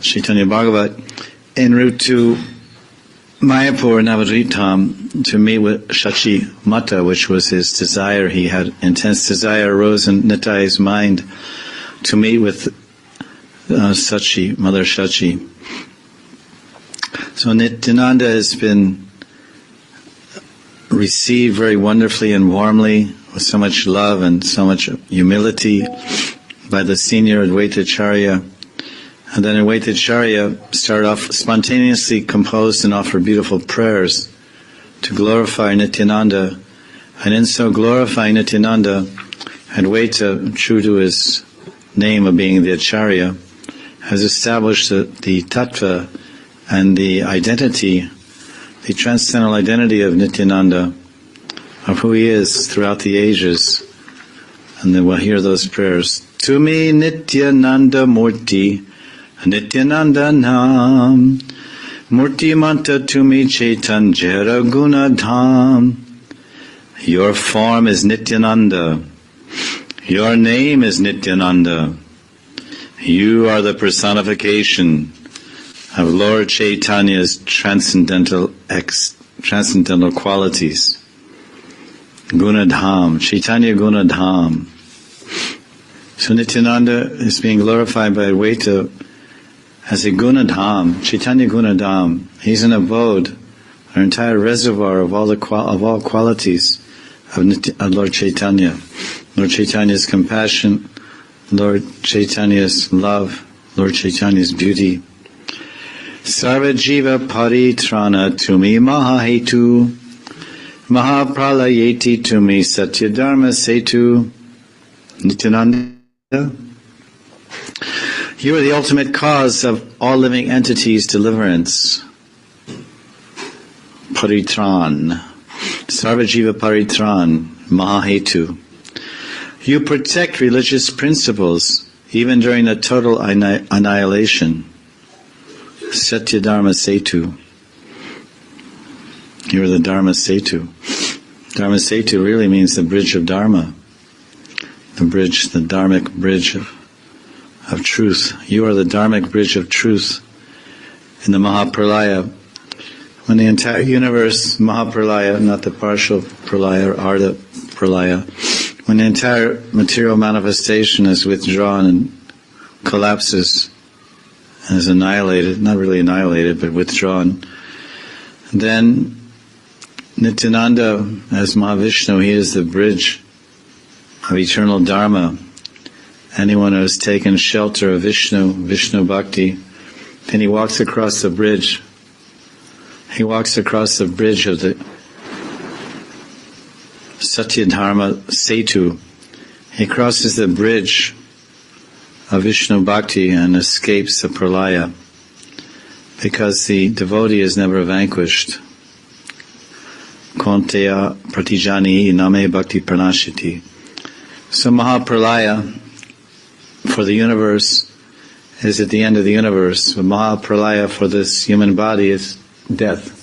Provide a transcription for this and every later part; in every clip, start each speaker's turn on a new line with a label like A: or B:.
A: Chaitanya Bhagavat, en route to Mayapur, Navadvitam, to meet with Shachi Mata, which was his desire. He had intense desire, arose in Nitai's mind to meet with Sachi, Mother Shachi. So Nityananda has been received very wonderfully and warmly, with so much love and so much humility by the senior Advaitacharya. And then Advaitacharya started off spontaneously composed and offered beautiful prayers to glorify Nityananda. And in so glorifying Nityananda, Advaita, true to his name of being the Acharya, has established the tattva and the identity, the transcendental identity of Nityananda, of who he is throughout the ages. And then we'll hear those prayers. To me Nityananda Murti, Nityananda Nam, Murti Manta to me Chaitan Jera Guna Dham. Your form is Nityananda. Your name is Nityananda. You are the personification of Lord Chaitanya's transcendental qualities. Gunadham, Chaitanya Gunadham. So Nityananda is being glorified by Advaita as a Gunadham, Chaitanya Gunadham. He's an abode, an entire reservoir of all qualities of Lord Chaitanya. Lord Chaitanya's compassion, Lord Chaitanya's love, Lord Chaitanya's beauty. Sarva Jiva Paritrana Tumi Mahahetu Mahapralayeti Tumi Satyadharma Setu. Nityananda, you are the ultimate cause of all living entities' deliverance. Paritran, Sarva Jiva Paritran, Mahahetu. You protect religious principles even during the total annihilation. Satya Dharma Setu. You are the Dharma Setu. Dharma Setu really means the bridge of Dharma. The bridge, the dharmic bridge of truth. You are the dharmic bridge of truth in the Mahapralaya. When the entire universe, Mahapralaya, not the partial pralaya or Arda Pralaya, when the entire material manifestation is withdrawn and collapses and is annihilated, not really annihilated, but withdrawn, then Nityananda, as Mahavishnu, he is the bridge of eternal Dharma. Anyone who has taken shelter of Vishnu Bhakti, then he walks across the bridge. He walks across the bridge of the Satya Dharma Setu. He crosses the bridge of Vishnu Bhakti and escapes the pralaya, because the devotee is never vanquished. Konteya pratijani name bhakti pranashiti. So Mahapralaya for the universe is at the end of the universe. But Mahapralaya for this human body is death.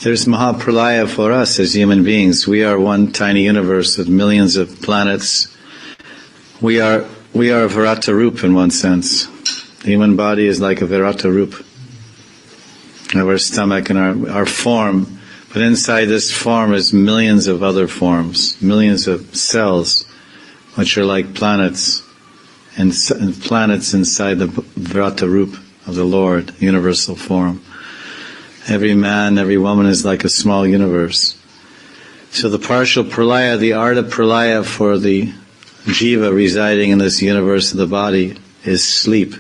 A: There's Mahapralaya for us as human beings. We are one tiny universe with millions of planets. We are a Virata Rup in one sense. The human body is like a Virata Rup. Our stomach and our form. But inside this form is millions of other forms, millions of cells, which are like planets, and planets inside the Virata Rup of the Lord, universal form. Every man, every woman is like a small universe. So the partial pralaya, the Arda pralaya for the jiva residing in this universe of the body is sleep.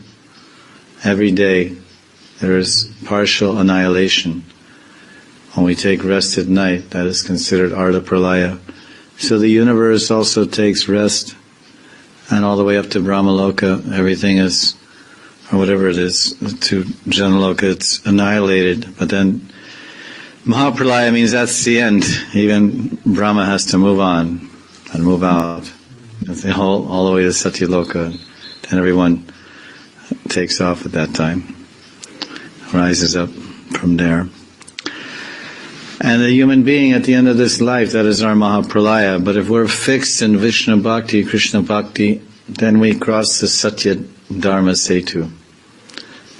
A: Every day there is partial annihilation. When we take rest at night, that is considered Arda Pralaya. So the universe also takes rest, and all the way up to Brahmaloka, everything is or whatever it is, to Janaloka, it's annihilated. But then Mahapralaya means that's the end. Even Brahma has to move on and move out. All the way to Satyaloka. Then everyone takes off at that time, rises up from there. And the human being at the end of this life, that is our Mahapralaya. But if we're fixed in Vishnu Bhakti, Krishna Bhakti, then we cross the Satya Dharma Setu.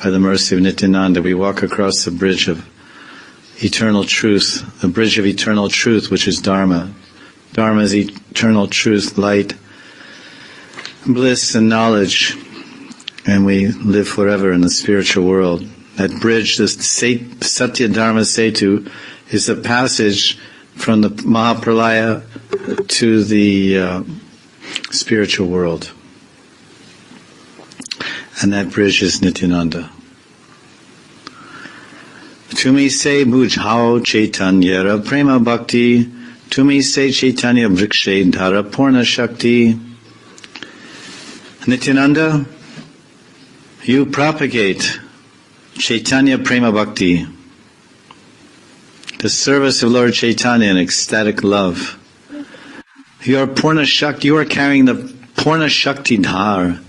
A: By the mercy of Nityananda, we walk across the bridge of eternal truth, the bridge of eternal truth, which is Dharma. Dharma is eternal truth, light, bliss, and knowledge. And we live forever in the spiritual world. That bridge, the Satya Dharma Setu, is the passage from the Mahapralaya to the spiritual world. And that bridge is Nityananda. Tumi se bujhao chaitanyara prema bhakti, tumi se chaitanya vrikshe dhara purna shakti. Nityananda, you propagate Chaitanya Prema Bhakti, the service of Lord Chaitanya in ecstatic love. You are Purna Shakti, you are carrying the Purna Shakti Dhar.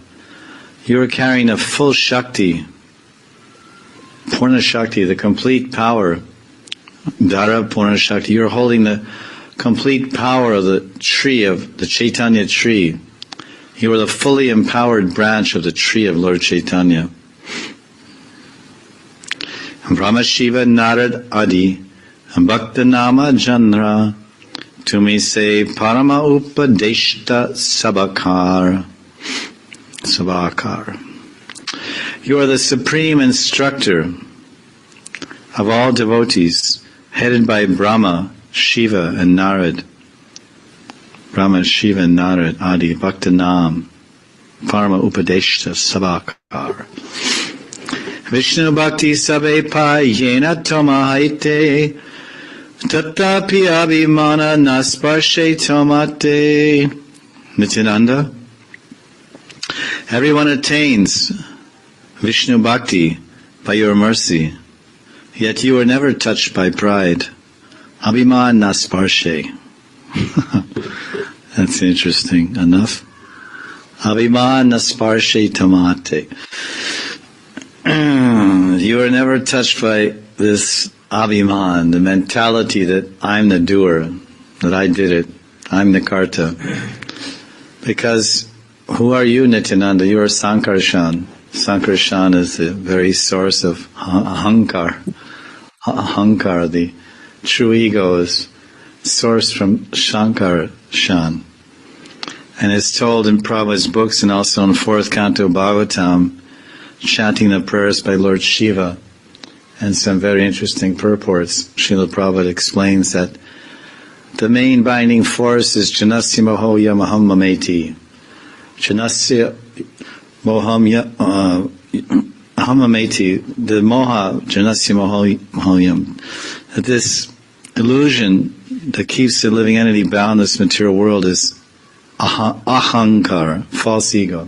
A: You are carrying the full Shakti, Purna Shakti, the complete power. Dhara Purna Shakti, you are holding the complete power of the tree, of the Chaitanya tree. You are the fully empowered branch of the tree of Lord Chaitanya. Brahma Shiva Narad Adi Bhakta Nama Janra Tumi se Parama Upadeshta Sabakar. You are the supreme instructor of all devotees, headed by Brahma, Shiva, and Narad. Brahma, Shiva, and Narad, Adi, Bhakta Nam, Parama Upadeshta Sabakar. Vishnu Bhakti Sabe Pa Yena Toma Haite Tatapi Abhimana Nasparshe Tomate. Nityananda, everyone attains Vishnu Bhakti by your mercy, yet you are never touched by pride. Abhiman Nasparshe. That's interesting enough. Abhiman Nasparshe Tomate. You are never touched by this abhiman, the mentality that I'm the doer, that I did it, I'm the karta. Because who are you, Nityananda? You are Sankarshan. Sankarshan is the very source of ahankar. Ahankar, the true ego, is sourced from Shankarshan. And it's told in Prabhupada's books and also in 4th Canto Bhagavatam, chanting the prayers by Lord Shiva, and some very interesting purports. Srila Prabhupada explains that the main binding force is Janasya Mohoya Maham Mameti. Janasya Moham Mameti, the Moha, Janasya Mohoyam. That this illusion that keeps the living entity bound in this material world is ahankar, false ego.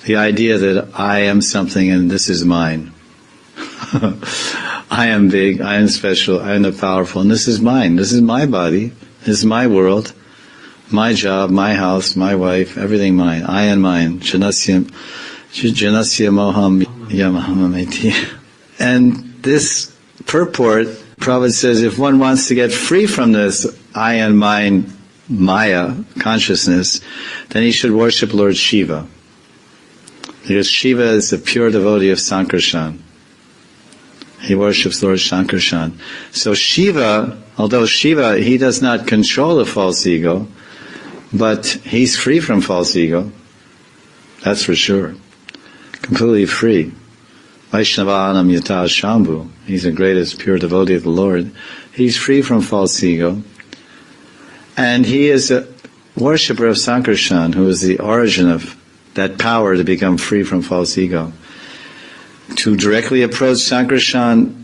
A: The idea that I am something and this is mine. I am big, I am special, I am the powerful, and this is mine. This is my body, this is my world, my job, my house, my wife, everything mine. I and mine. Janasya Moham Yamaham. And this purport, Prabhupada says, if one wants to get free from this I and mine Maya consciousness, then he should worship Lord Shiva. Because Shiva is the pure devotee of Sankarshan. He worships Lord Sankarshan. So Shiva, although Shiva, he does not control the false ego, but he's free from false ego. That's for sure. Completely free. Vaishnavanam Yata Shambhu. He's the greatest pure devotee of the Lord. He's free from false ego. And he is a worshipper of Sankarshan, who is the origin of that power to become free from false ego. To directly approach Sankarshan,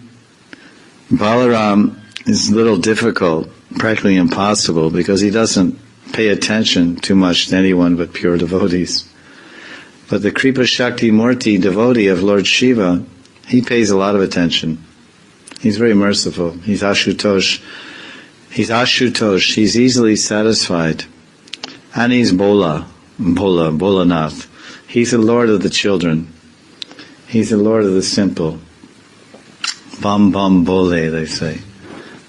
A: Balaram, is a little difficult, practically impossible, because he doesn't pay attention too much to anyone but pure devotees. But the Kripa Shakti Murti devotee of Lord Shiva, he pays a lot of attention. He's very merciful. He's Ashutosh. He's easily satisfied. And he's Bolanath. He's the Lord of the children. He's the Lord of the simple. Bam Bam Bole, they say.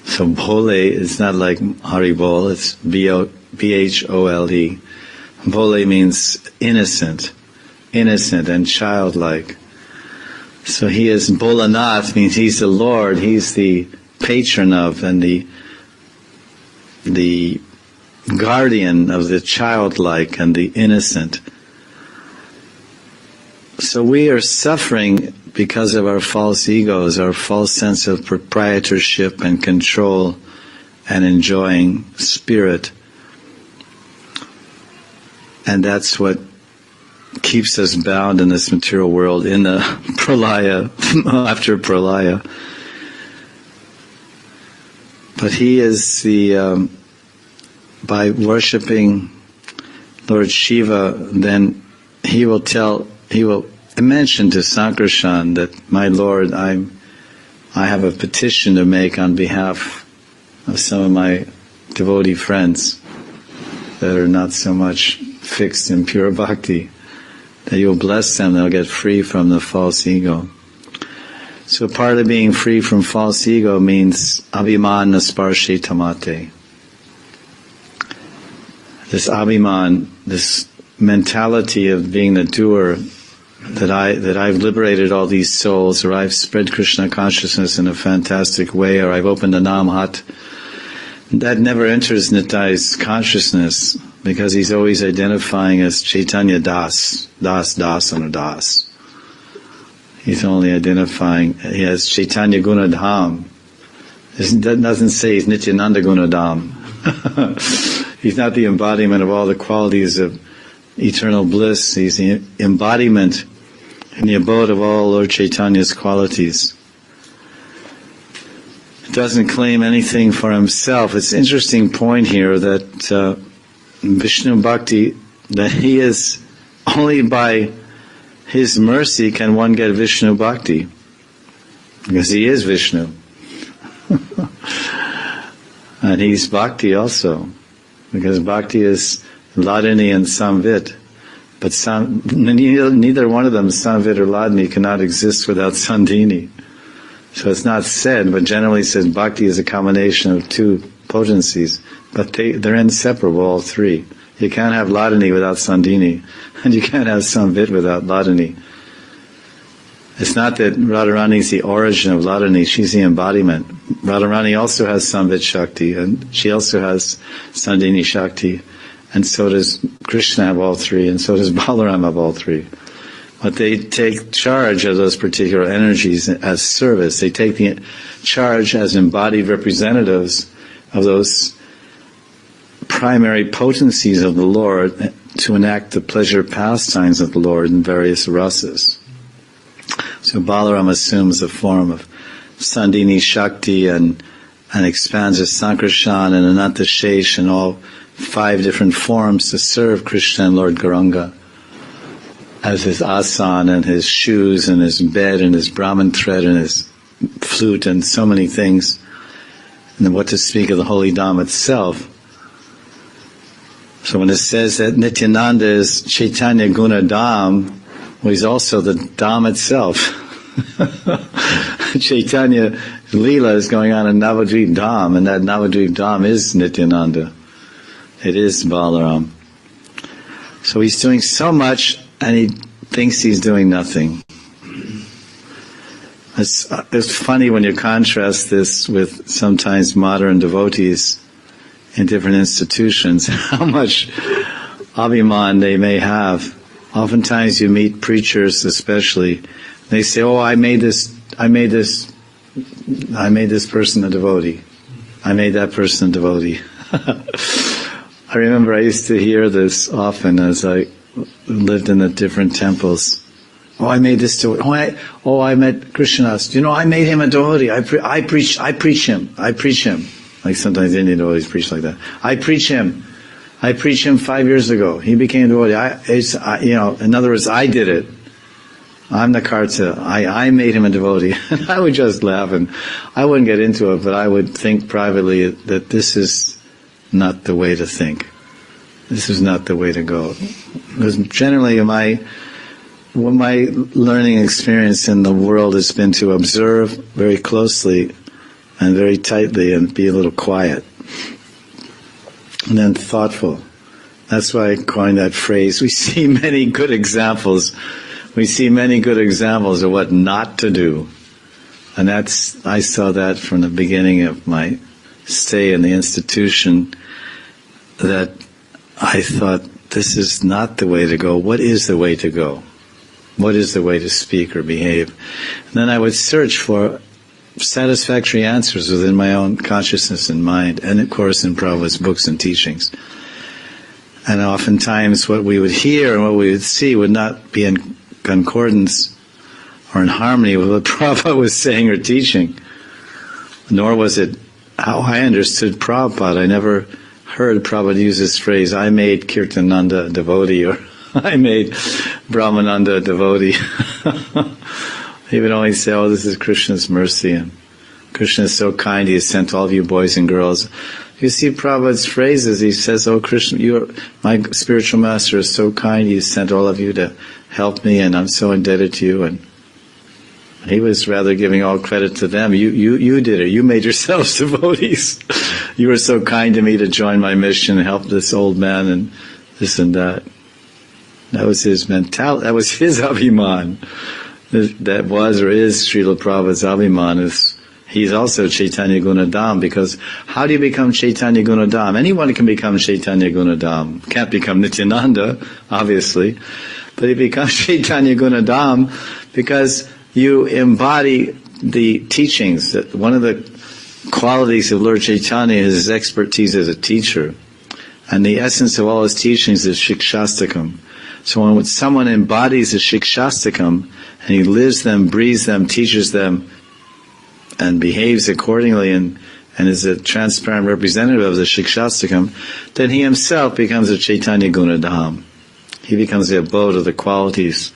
A: So Bole is not like Haribol, it's B-H-O-L-E. Bole means innocent and childlike. So he is Bolanath, means he's the Lord, he's the patron of and the guardian of the childlike and the innocent. So we are suffering because of our false egos, our false sense of proprietorship and control and enjoying spirit. And that's what keeps us bound in this material world in the pralaya, after pralaya. But he is by worshipping Lord Shiva, then he will mention to Sankarshan that, my Lord, I have a petition to make on behalf of some of my devotee friends that are not so much fixed in pure bhakti, that you'll bless them, they'll get free from the false ego. So part of being free from false ego means abhiman nasparshe tamate. This abhiman, this mentality of being the doer, that I've liberated all these souls, or I've spread Krishna consciousness in a fantastic way, or I've opened a Nam Hat, that never enters Nitai's consciousness, because he's always identifying as Chaitanya Das, and a Das. He's only identifying, he has Chaitanya Gunadham. That doesn't say he's Nityananda Gunadham. He's not the embodiment of all the qualities of eternal bliss. He's the embodiment and the abode of all Lord Chaitanya's qualities. He doesn't claim anything for himself. It's an interesting point here that Vishnu Bhakti, that he is, only by his mercy can one get Vishnu Bhakti, because he is Vishnu. And he's Bhakti also, because Bhakti is Ladini and Samvit. But neither one of them, Samvit or Ladini, cannot exist without Sandhini. So it's not said, but generally says Bhakti is a combination of two potencies. But they're inseparable, all three. You can't have Ladini without Sandhini, and you can't have Samvit without Ladini. It's not that Radharani is the origin of Ladini, she's the embodiment. Radharani also has Samvit Shakti, and she also has Sandhini Shakti, and so does Krishna have all three, and so does Balaram have all three. But they take charge of those particular energies as service. They take the charge as embodied representatives of those primary potencies of the Lord to enact the pleasure pastimes of the Lord in various rasas. So Balaram assumes the form of Sandhini Shakti and expands as Sankarshan and Ananta Shesh and all 5 different forms to serve Krishna and Lord Gauranga, as his asan and his shoes and his bed and his Brahman thread and his flute and so many things. And then what to speak of the holy Dham itself. So when it says that Nityananda is Chaitanya Guna Dham, well, he's also the Dham itself. Chaitanya Leela is going on in Navadvip Dham, and that Navadvip Dham is Nityananda. It is Balaram. So he's doing so much, and he thinks he's doing nothing. It's funny when you contrast this with sometimes modern devotees in different institutions, how much abhiman they may have. Oftentimes you meet preachers especially, they say, oh, I made this person a devotee. I made that person a devotee. I remember I used to hear this often as I lived in the different temples. Oh, I made this devotee. I met Krishnadas. You know, I made him a devotee. I preach him. Like sometimes Indian devotees preach like that. I preach him. I preached him 5 years ago. He became a devotee. In other words, I did it. I'm the karta. I made him a devotee. And I would just laugh, and I wouldn't get into it, but I would think privately that this is not the way to think. This is not the way to go. Because generally my learning experience in the world has been to observe very closely and very tightly and be a little quiet. And then thoughtful. That's why I coined that phrase. We see many good examples. We see many good examples of what not to do. And I saw that from the beginning of my stay in the institution, that I thought, this is not the way to go. What is the way to go? What is the way to speak or behave? And then I would search for satisfactory answers within my own consciousness and mind, and of course in Prabhupada's books and teachings. And oftentimes what we would hear and what we would see would not be in concordance or in harmony with what Prabhupada was saying or teaching. Nor was it how I understood Prabhupada. I never heard Prabhupada use this phrase, I made Kirtananda a devotee, or I made Brahmananda a devotee. He would only say, this is Krishna's mercy, and Krishna is so kind, he has sent all of you boys and girls. You see Prabhupada's phrases, he says, Krishna, my spiritual master is so kind, he has sent all of you to help me, and I'm so indebted to you. And he was rather giving all credit to them. You did it. You made yourselves devotees. You were so kind to me to join my mission and help this old man and this and that. That was his mentality. That was his abhiman. That was or is Srila Prabhupada's abhiman. He's also Chaitanya Gunadam, because how do you become Chaitanya Gunadam? Anyone can become Chaitanya Gunadam. Can't become Nityananda, obviously. But he becomes Chaitanya Gunadam because you embody the teachings. That one of the qualities of Lord Chaitanya is his expertise as a teacher. And the essence of all his teachings is Shikshastakam. So when someone embodies the Shikshastakam, and he lives them, breathes them, teaches them, and behaves accordingly, and is a transparent representative of the Shikshastakam, then he himself becomes a Chaitanya Gunadam. He becomes the abode of the qualities.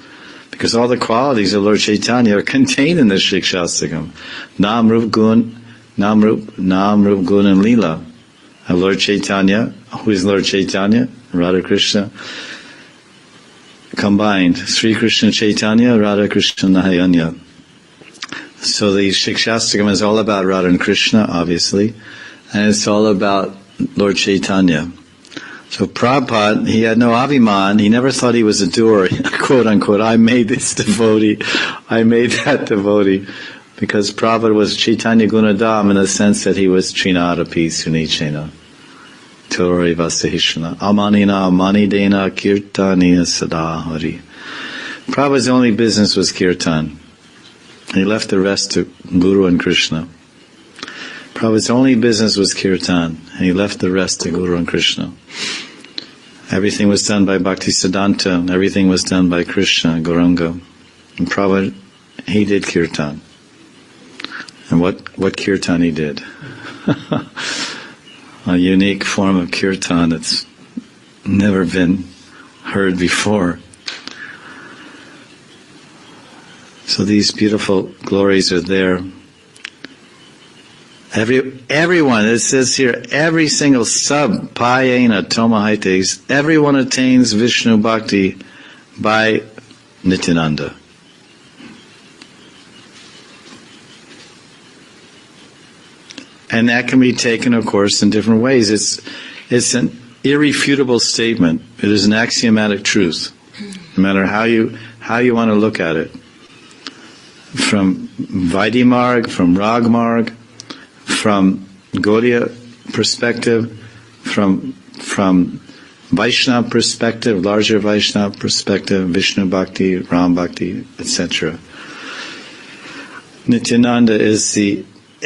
A: Because all the qualities of Lord Chaitanya are contained in the Shikshastakam. Nam, Rup, Gun, Nam, Rup, Gun, and Leela. And Lord Chaitanya, who is Lord Chaitanya? Radha Krishna. Combined. Sri Krishna Chaitanya, Radha Krishna Nahayanya. So the Shikshastakam is all about Radha and Krishna, obviously. And it's all about Lord Chaitanya. So Prabhupada, he had no abhiman, he never thought he was a doer, quote unquote, I made this devotee, I made that devotee, because Prabhupada was Chaitanya Gunadam in the sense that he was Trinadapi Sunichena, Tori Vasahishana, Amanina Amanidena Kirtaniya Sadahari. Prabhupada's only business was kirtan. He left the rest to Guru and Krishna. Prabhupada's only business was kirtan, and he left the rest to Guru and Krishna. Everything was done by Bhakti Siddhanta, and everything was done by Krishna, Gauranga. And Prabhupada, he did kirtan. And what kirtan he did? A unique form of kirtan that's never been heard before. So these beautiful glories are there. Everyone, it says here, every single sub, payena, tomahaites, everyone attains Vishnu Bhakti by Nityananda. And that can be taken, of course, in different ways. It's an irrefutable statement. It is an axiomatic truth, no matter how you want to look at it. From Vaidimarg, from Ragmarg, from Gaudiya perspective, from Vaishnava perspective, larger Vaishnava perspective, Vishnu Bhakti, Ram Bhakti, etc. Nityananda is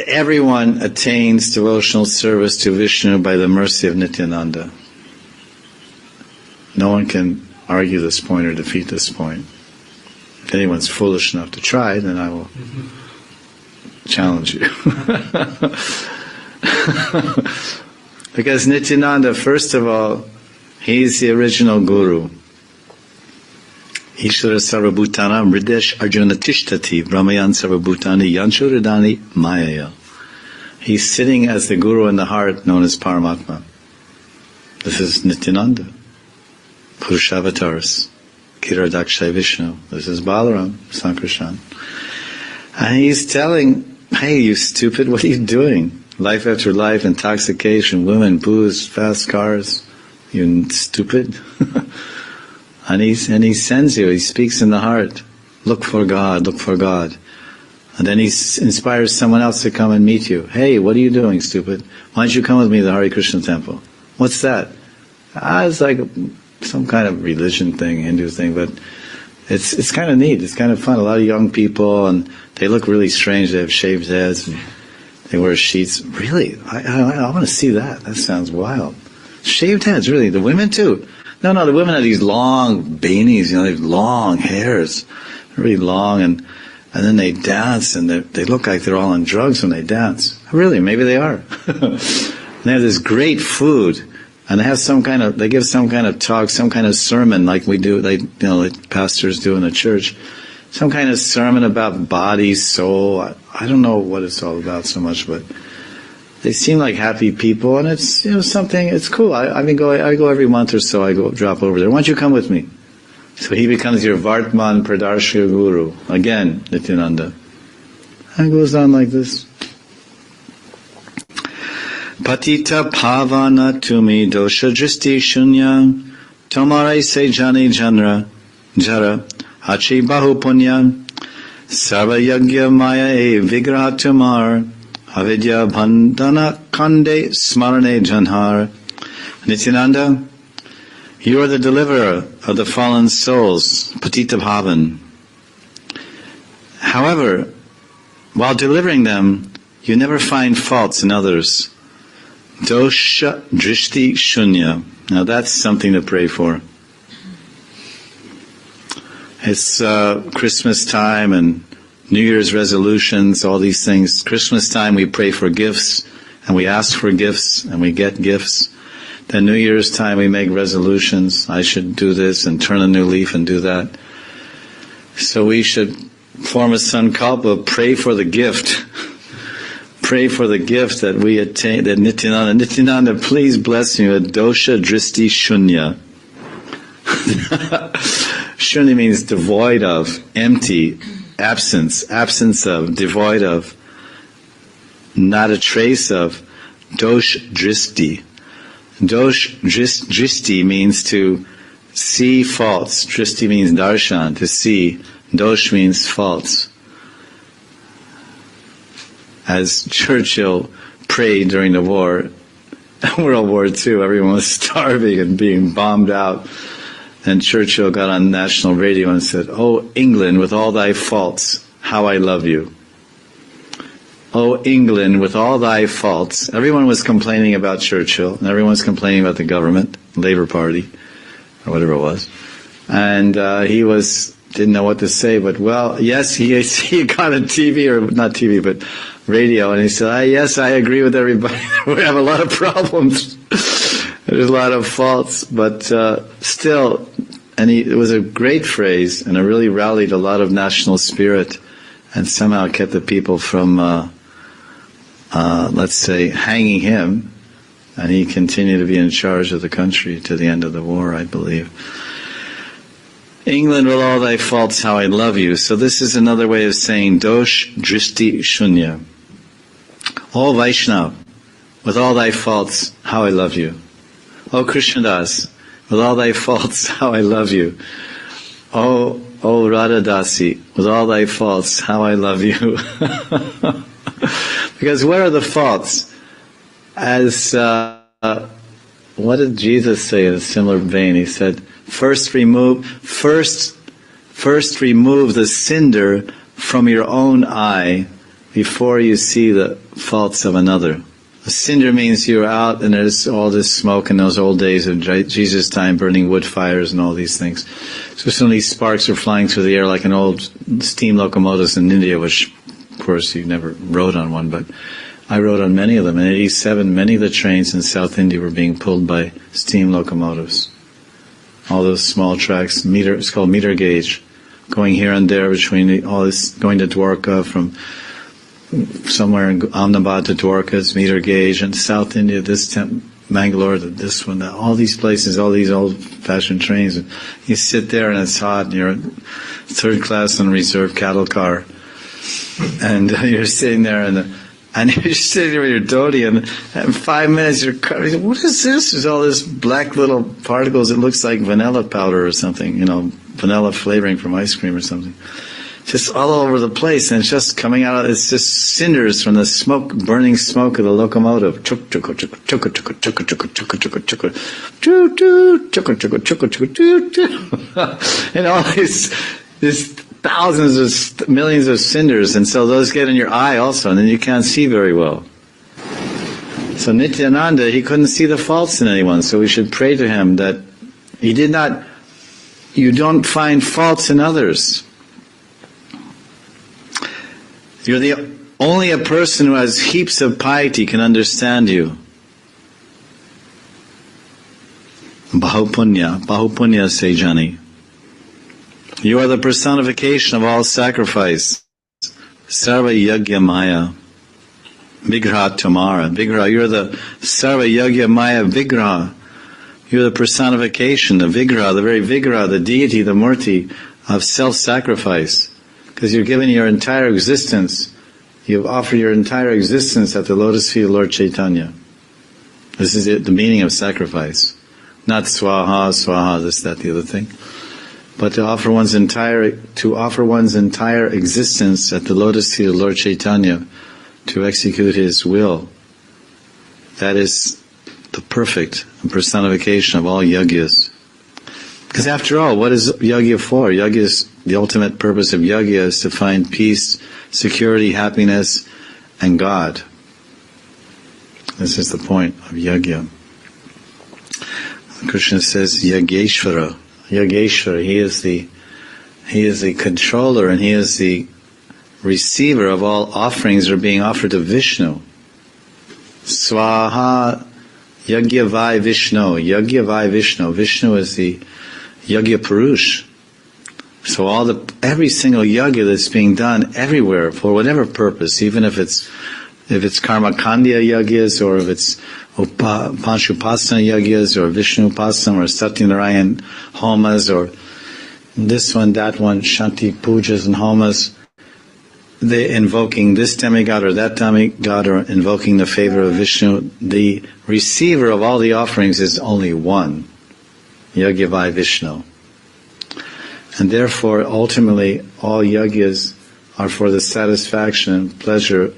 A: everyone attains devotional service to Vishnu by the mercy of Nityananda. No one can argue this point or defeat this point. If anyone's foolish enough to try, then I will challenge you. Because Nityananda, first of all, He's the original guru. Ishvara Sarvabhutana Mridesh Arjuna Tishtati Brahmayan Sarvabhutani Yanshuridani Mayaya. He's sitting as the guru in the heart known as Paramatma. This is Nityananda. Purushavatars. Kiradakshay Vishnu. This is Balaram, Sankarshan. And he's telling, hey, you stupid, what are you doing? Life after life, intoxication, women, booze, fast cars. You stupid. And he sends you, he speaks in the heart. Look for God, look for God. And then he inspires someone else to come and meet you. Hey, what are you doing, stupid? Why don't you come with me to the Hare Krishna temple? What's that? It's like some kind of religion thing, Hindu thing, but it's kind of neat. It's kind of fun. A lot of young people, and they look really strange. They have shaved heads, and they wear sheets. Really? I want to see that. That sounds wild. Shaved heads, really. The women too. No, the women have these long beanies, they have long hairs, really long, and then they dance, and they look like they're all on drugs when they dance. Really, maybe they are. They have this great food, and they give some kind of talk, some kind of sermon, like we do, like pastors do in the church, some kind of sermon about body, soul. I don't know what it's all about so much, but they seem like happy people, and it's something. It's cool. I go every month or so. I drop over there. Why don't you come with me? So he becomes your Vartman Pradarshya Guru again, Nityananda, and it goes on like this. Patita Pavana Tumi Dosha Dristi Shunya Tomare Se Jani Janra Jara Hachi Bahu Punya Sarva Yagya Maya E Vigraha Tumar Avidya Bandhana Kande Smarane Janhar. Nityananda, you are the deliverer of the fallen souls, Patita Bhavan. However, while delivering them, you never find faults in others. Dosha Drishti Shunya. Now that's something to pray for. It's Christmas time and New Year's resolutions, all these things. Christmas time we pray for gifts, and we ask for gifts, and we get gifts. Then New Year's time we make resolutions. I should do this and turn a new leaf and do that. So we should form a sankalpa, pray for the gift. Pray for the gift that we attain, that Nityananda, please bless me with dosha dristi shunya. Shunya means devoid of, empty, absence of, devoid of, not a trace of, dosh dristi. Dosh dristi means to see faults. Dristi means darshan, to see. Dosh means faults. As Churchill prayed during the war, World War II, everyone was starving and being bombed out. And Churchill got on national radio and said, "Oh, England, with all thy faults, how I love you." Oh, England, with all thy faults. Everyone was complaining about Churchill, and everyone was complaining about the government, Labour Party, or whatever it was. And he didn't know what to say, but yes, he got a TV, or not TV, but radio, and he said, yes, I agree with everybody. We have a lot of problems. There's a lot of faults, but still, and it was a great phrase, and it really rallied a lot of national spirit, and somehow kept the people from, let's say, hanging him, and he continued to be in charge of the country to the end of the war, I believe. England, with all thy faults, how I love you. So this is another way of saying dosh dristi shunya. Oh Vaishnav, with all thy faults, how I love you. Oh Krishnadas, with all thy faults, how I love you. Oh Radhadasi, with all thy faults, how I love you. Because what are the faults? As what did Jesus say in a similar vein? He said, First remove the cinder from your own eye before you see the faults of another. A cinder means you're out and there's all this smoke in those old days of Jesus' time, burning wood fires and all these things. So suddenly sparks are flying through the air like an old steam locomotive in India, which, of course, you never rode on one, but I rode on many of them. In 87, many of the trains in South India were being pulled by steam locomotives. All those small tracks, it's called meter gauge, going here and there between all this, going to Dwarka from somewhere in Ahmedabad to Dwarka is meter gauge, and South India, Mangalore, this one, all these places, all these old-fashioned trains. And you sit there and it's hot, and you're third class on a reserved cattle car, and you're sitting there, and you're sitting there with your dhoti, and in 5 minutes you're crying, what is this? There's all this black little particles. It looks like vanilla powder or something, vanilla flavoring from ice cream or something. Just all over the place, and it's just coming out. It's just cinders from the smoke, burning smoke of the locomotive. And all these thousands of millions of cinders, and so those get in your eye also, and then you can't see very well. So Nityananda, he couldn't see the faults in anyone, so we should pray to him that you don't find faults in others. You're only a person who has heaps of piety can understand you. Bahupunya Sejani. You are the personification of all sacrifice. Sarva Yagya Maya. Vigraha Tamara. Vigraha, you're the Sarva Yagya Maya Vigraha. You're the personification, the Vigraha, the very Vigraha, the deity, the Murti of self-sacrifice. Because you're giving your entire existence, you've offered your entire existence at the lotus feet of Lord Chaitanya. This is the meaning of sacrifice. Not swaha, this, that, the other thing. But to offer one's entire existence at the lotus feet of Lord Chaitanya to execute His will. That is the perfect personification of all yagyas. Because after all, what is yagya for? The ultimate purpose of yagya is to find peace, security, happiness, and God. This is the point of yagya. Krishna says Yageshvara. Yageshvara, he is the controller, and he is the receiver of all offerings that are being offered to Vishnu. Swaha Yagyavai Vishnu. Yagyavai Vishnu. Vishnu is the Yagya Purush. So every single yagya that's being done everywhere for whatever purpose, even if it's karma kandya yagyas, or if it's panchupasana yagyas, or Vishnu upasana, or Satyanarayan homas, or this one, that one, Shanti pujas and homas, they invoking this demigod or that demigod, or invoking the favor of Vishnu. The receiver of all the offerings is only one, Yagyavai Vishnu. And therefore, ultimately, all yagyas are for the satisfaction and pleasure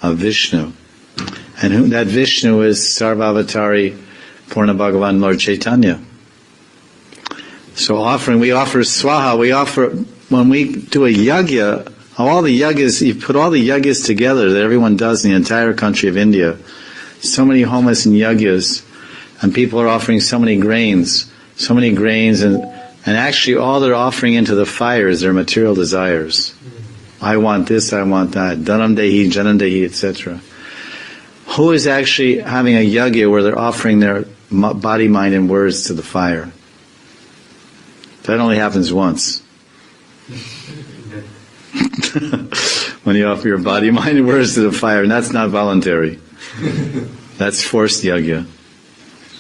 A: of Vishnu. And that Vishnu is Sarvavatari Purna Bhagavan Lord Chaitanya. So we offer swaha, when we do a yagya, all the yagyas, you put all the yagyas together that everyone does in the entire country of India, so many homas and yagyas, and people are offering so many grains, and actually all they're offering into the fire is their material desires. I want this, I want that, dhanam dehi, janam dehi, etc. Who is actually having a yagya where they're offering their body, mind, and words to the fire? That only happens once. When you offer your body, mind, and words to the fire, and that's not voluntary. That's forced yagya.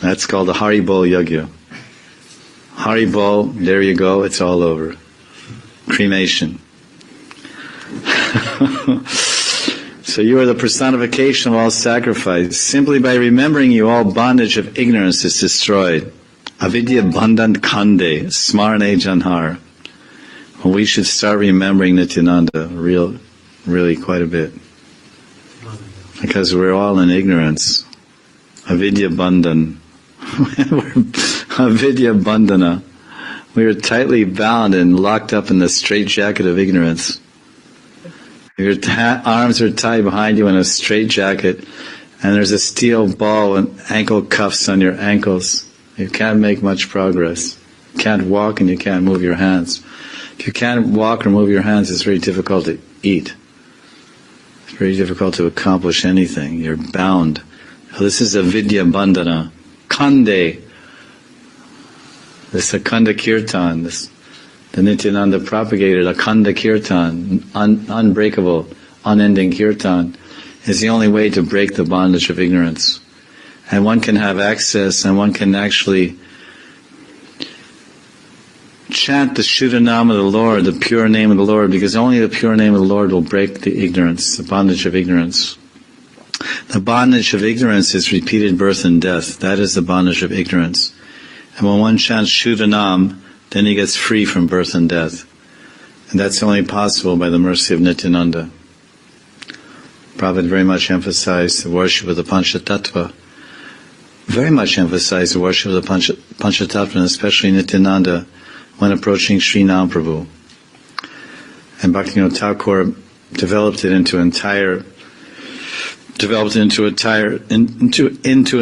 A: That's called the Haribol yagya. Haribol, there you go, it's all over. Cremation. So you are the personification of all sacrifice. Simply by remembering you, all bondage of ignorance is destroyed. Avidya bandhan khande, smarne janhar. Well, we should start remembering Nityananda really quite a bit. Because we're all in ignorance. Avidya bandhan. Avidya bandhana. We are tightly bound and locked up in the straitjacket of ignorance. Your arms are tied behind you in a straitjacket, and there's a steel ball and ankle cuffs on your ankles. You can't make much progress. You can't walk and you can't move your hands. If you can't walk or move your hands, it's very difficult to eat. It's very difficult to accomplish anything. You're bound. This is a vidya bandhana. Kande. This Akhanda Kirtan. The Nityananda propagated Akhanda Kirtan, unbreakable, unending Kirtan, is the only way to break the bondage of ignorance. And one can have access, and one can actually chant the Shuddha Nama of the Lord, the pure name of the Lord, because only the pure name of the Lord will break the ignorance, the bondage of ignorance. The bondage of ignorance is repeated birth and death. That is the bondage of ignorance. And when one chants Shuddha Nam, then he gets free from birth and death. And that's only possible by the mercy of Nityananda. Prabhupada very much emphasized the worship of the Panchatattva. Very much emphasized the worship of the Panchatattva, and especially Nityananda, when approaching Sri Nam Prabhu. And Bhaktivinoda Thakur developed it into an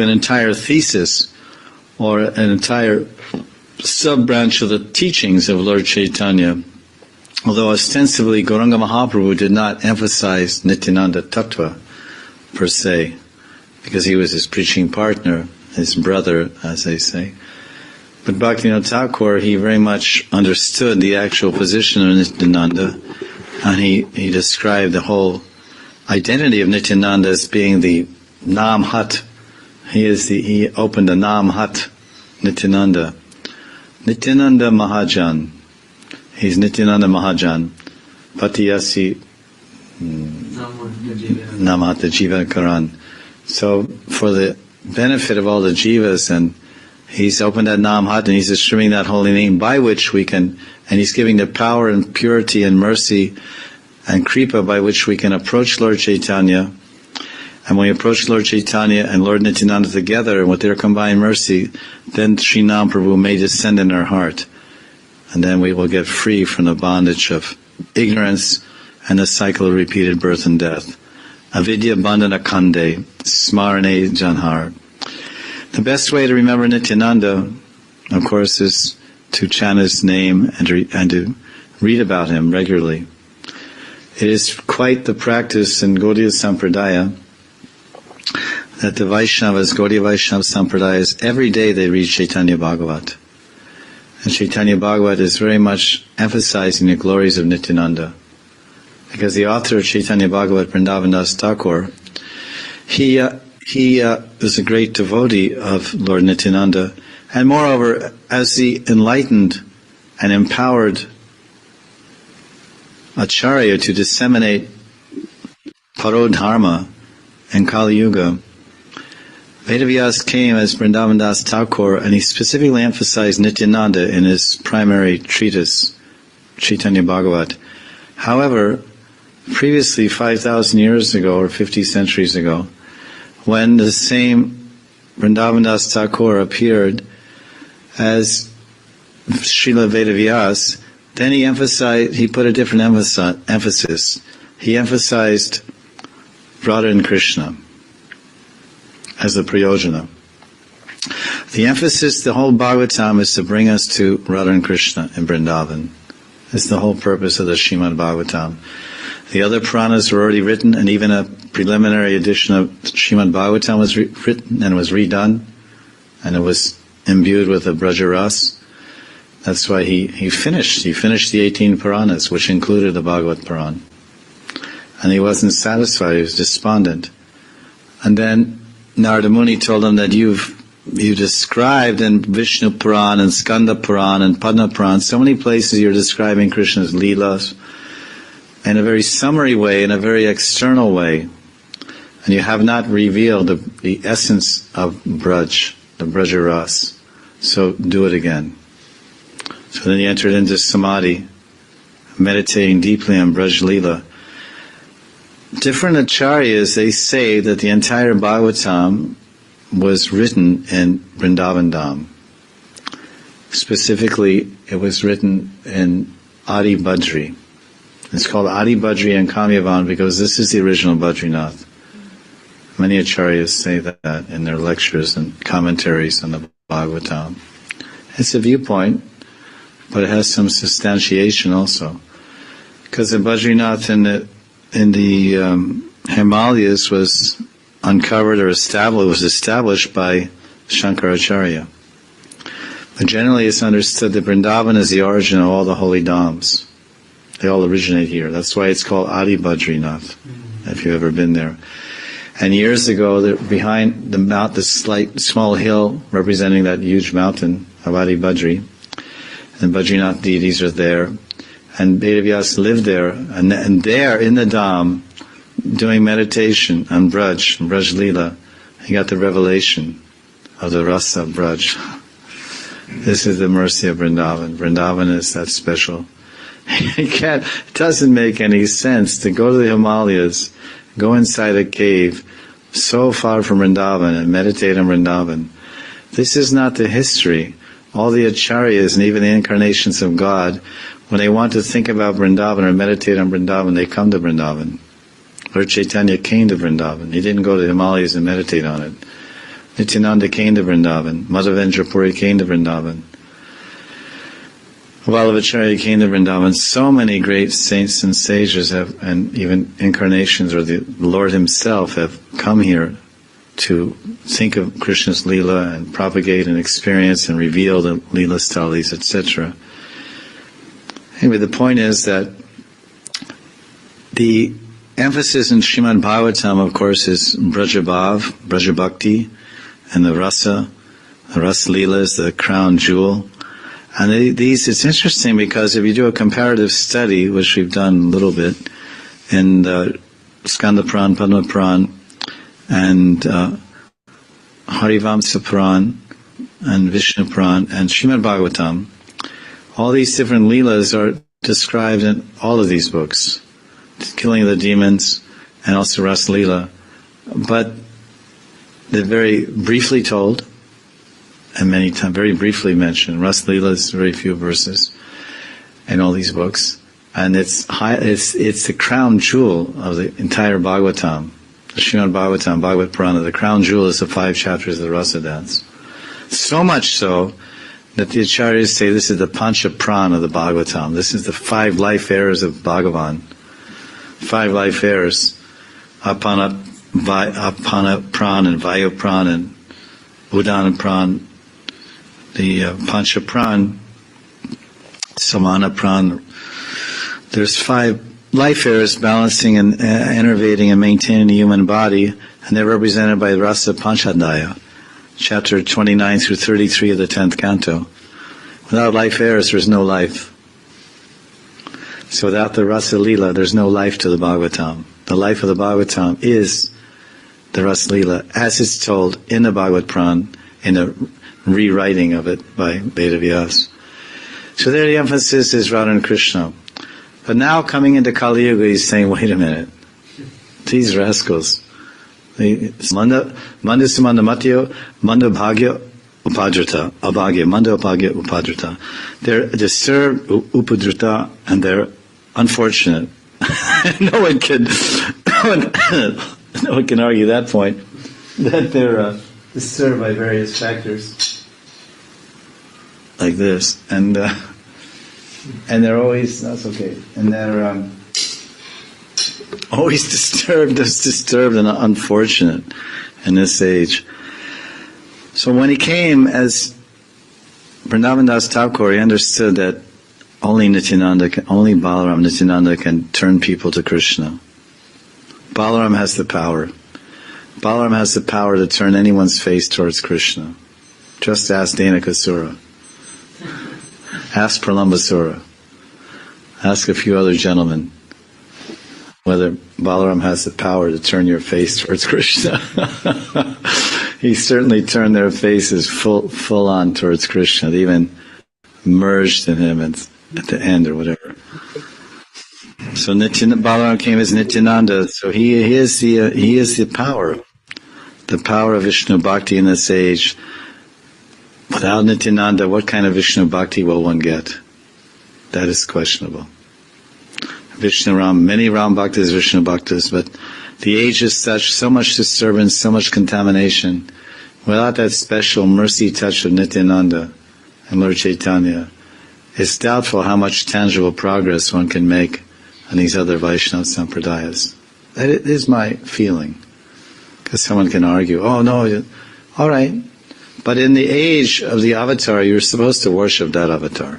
A: entire thesis, or an entire sub-branch of the teachings of Lord Chaitanya. Although ostensibly Gauranga Mahaprabhu did not emphasize Nityananda Tattva per se, because he was his preaching partner, his brother, as they say. But Bhaktivinoda Thakur, he very much understood the actual position of Nityananda, and he described the whole identity of Nityananda as being the Nam Hat. He opened a Nam Hat, Nityananda. Nityananda Mahajan. He's Nityananda Mahajan. Patiyasi Namata Jiva Karan. So for the benefit of all the jivas, and he's opened that Nam Hat, and he's distributing that holy name by which we can, and he's giving the power and purity and mercy and kripa by which we can approach Lord Chaitanya. And when we approach Lord Chaitanya and Lord Nityananda together with their combined mercy, then Sri Nam Prabhu may descend in our heart. And then we will get free from the bondage of ignorance and the cycle of repeated birth and death. Avidya bandhana kande, smarane janhar. The best way to remember Nityananda, of course, is to chant his name and to read about him regularly. It is quite the practice in Gaudiya Sampradaya that the Vaishnavas, Gaudiya Vaishnava Sampradayas, every day they read Chaitanya Bhagavat. And Chaitanya Bhagavat is very much emphasizing the glories of Nityananda. Because the author of Chaitanya Bhagavat, Vrindavan Das Thakur, he was a great devotee of Lord Nityananda. And moreover, as the enlightened and empowered Acharya to disseminate Parodharma in Kali Yuga, Vedavyas came as Vrindavan Das Thakur, and he specifically emphasized Nityananda in his primary treatise, Chaitanya Bhagavat. However, previously, 5,000 years ago or 50 centuries ago, when the same Vrindavan Das Thakur appeared as Srila Vedavyas, then he put a different emphasis. He emphasized Radha and Krishna as the prayojana. The emphasis, the whole Bhagavatam is to bring us to Radha and Krishna in Vrindavan. It's the whole purpose of the Srimad Bhagavatam. The other Puranas were already written, and even a preliminary edition of Srimad Bhagavatam was written and was redone, and it was imbued with the Braja Ras. That's why he finished the 18 Puranas, which included the Bhagavad Puran. And he wasn't satisfied, he was despondent. And then Narada Muni told him that you described in Vishnu Puran and Skanda Puran and Padma Puran, so many places you're describing Krishna's Leelas in a very summary way, in a very external way. And you have not revealed the essence of Braj, the Braja Ras. So do it again. So then he entered into Samadhi, meditating deeply on Braj Leela. Different acharyas, they say that the entire Bhagavatam was written in Vrindavan Dham. Specifically, it was written in Adi Badri. It's called Adi Badri and Kamyavan because this is the original Badrinath. Many acharyas say that in their lectures and commentaries on the Bhagavatam. It's a viewpoint, but it has some substantiation also. Because the Badrinath in the Himalayas was uncovered or established by Shankaracharya. But generally it's understood that Vrindavan is the origin of all the holy dhams. They all originate here. That's why it's called Adi Badrinath, if you've ever been there. And years ago, behind the small hill representing that huge mountain of Adi Badri, and Badrinath deities are there, and Vedavyas lived there, and there in the Dham, doing meditation on Braj Leela, he got the revelation of the rasa of Braj. This is the mercy of Vrindavan. Vrindavan is that special. It doesn't make any sense to go to the Himalayas, go inside a cave so far from Vrindavan and meditate on Vrindavan. This is not the history. All the acharyas and even the incarnations of God, when they want to think about Vrindavan or meditate on Vrindavan, they come to Vrindavan. Lord Chaitanya came to Vrindavan. He didn't go to the Himalayas and meditate on it. Nityananda came to Vrindavan. Madhavendra Puri came to Vrindavan. Vallabhacharya came to Vrindavan. So many great saints and sages have, and even incarnations, or the Lord Himself, have come here to think of Krishna's Leela and propagate and experience and reveal the Leela Stalis, etc. Anyway, the point is that the emphasis in Srimad Bhagavatam, of course, is Brajabhav, Brajabhakti, and the Rasa Leela is the crown jewel. And it's interesting because if you do a comparative study, which we've done a little bit, in Skanda Puran, Padma Puran, and Harivamsa Puran, and Vishnu Puran, and Srimad Bhagavatam, all these different Leelas are described in all of these books. The killing of the demons, and also Rasa Leela. But they're very briefly told, and many times very briefly mentioned. Rasa Leela is very few verses in all these books, and it's the crown jewel of the entire Bhagavatam. The Srimad Bhagavatam, Bhagavad Purana, the crown jewel is the 5 chapters of the Rasa dance. So much so that the acharyas say this is the Pancha Pran of the Bhagavatam. This is the 5 life errors of Bhagavan. 5 life errors: Apana Pran and Vayu Pran and Udana Pran. The Pancha Pran, Samana Pran. There's 5 life errors balancing and innervating and maintaining the human body, and they're represented by Rasa Panchadaya, chapter 29 through 33 of the 10th canto. Without life errors, there's no life. So without the Rasa Leela, there's no life to the Bhagavatam. The life of the Bhagavatam is the Rasa Leela, as it's told in the Bhagavad Puran, in a rewriting of it by Vedavyas. So there the emphasis is Radha and Krishna. But now coming into Kali Yuga, he's saying, wait a minute, these rascals, Manda Matyo, Manda Bhagya Upadrata, Abhagya, Manda Abhagya Upadrata. They're disturbed, Upadrata, and they're unfortunate. no one can argue that point, that they're disturbed by various factors like this, and they're always, that's okay, and they're always disturbed and unfortunate in this age. So when he came as Vrindavan Das Thakur, he understood that only Balaram Nityananda can turn people to Krishna. Balaram has the power. Balaram has the power to turn anyone's face towards Krishna. Just ask Dhenukasura. Ask Pralambasura. Ask a few other gentlemen whether Balaram has the power to turn your face towards Krishna. He certainly turned their faces full on towards Krishna. They even merged in him at the end or whatever. So Balaram came as Nityananda. So he is the power of Vishnu Bhakti in this age. Without Nityananda, what kind of Vishnu Bhakti will one get? That is questionable. Many Ram Bhaktas, Vishnu Bhaktas, but the age is such, so much disturbance, so much contamination. Without that special mercy touch of Nityananda and Lord Chaitanya, it's doubtful how much tangible progress one can make on these other Vaishnava Sampradayas. That is my feeling. Because someone can argue, oh no, all right. But in the age of the avatar, you're supposed to worship that avatar.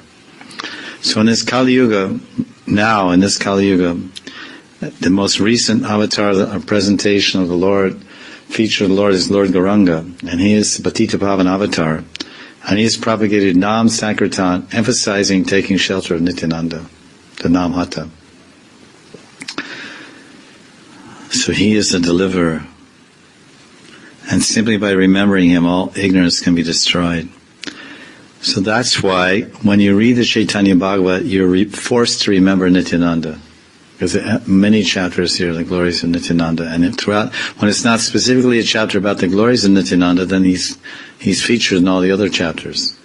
A: So in this Kali Yuga, now in this Kali Yuga, the most recent avatar, a presentation of the Lord, feature of the Lord is Lord Gauranga, and he is Patita Pavan avatar, and he has propagated Nam Sankirtan, emphasizing taking shelter of Nityananda, the Nam Hatha. So he is the deliverer. And simply by remembering him, all ignorance can be destroyed. So that's why, when you read the Chaitanya Bhagavat, you're forced to remember Nityananda. Because there are many chapters here, the glories of Nityananda. And throughout, when it's not specifically a chapter about the glories of Nityananda, then he's featured in all the other chapters.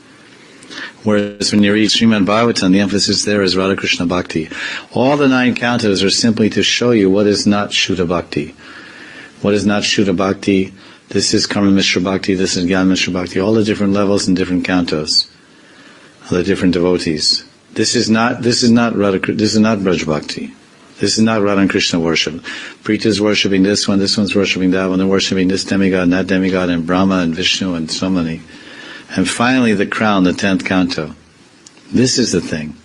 A: Whereas when you read Srimad Bhagavatam, the emphasis there is Radha Krishna Bhakti. All the 9 cantos are simply to show you what is not Shuddha Bhakti. What is not Shuddha Bhakti? This is Karma Mishra Bhakti, this is Gyan Mishra Bhakti, all the different levels and different cantos of the different devotees. This is not Braj Bhakti. This is not Radha and Krishna worship. Prita is worshipping this one's worshipping that one, they're worshipping this demigod and that demigod, and Brahma and Vishnu and so many. And finally the crown, the 10th canto. This is the thing.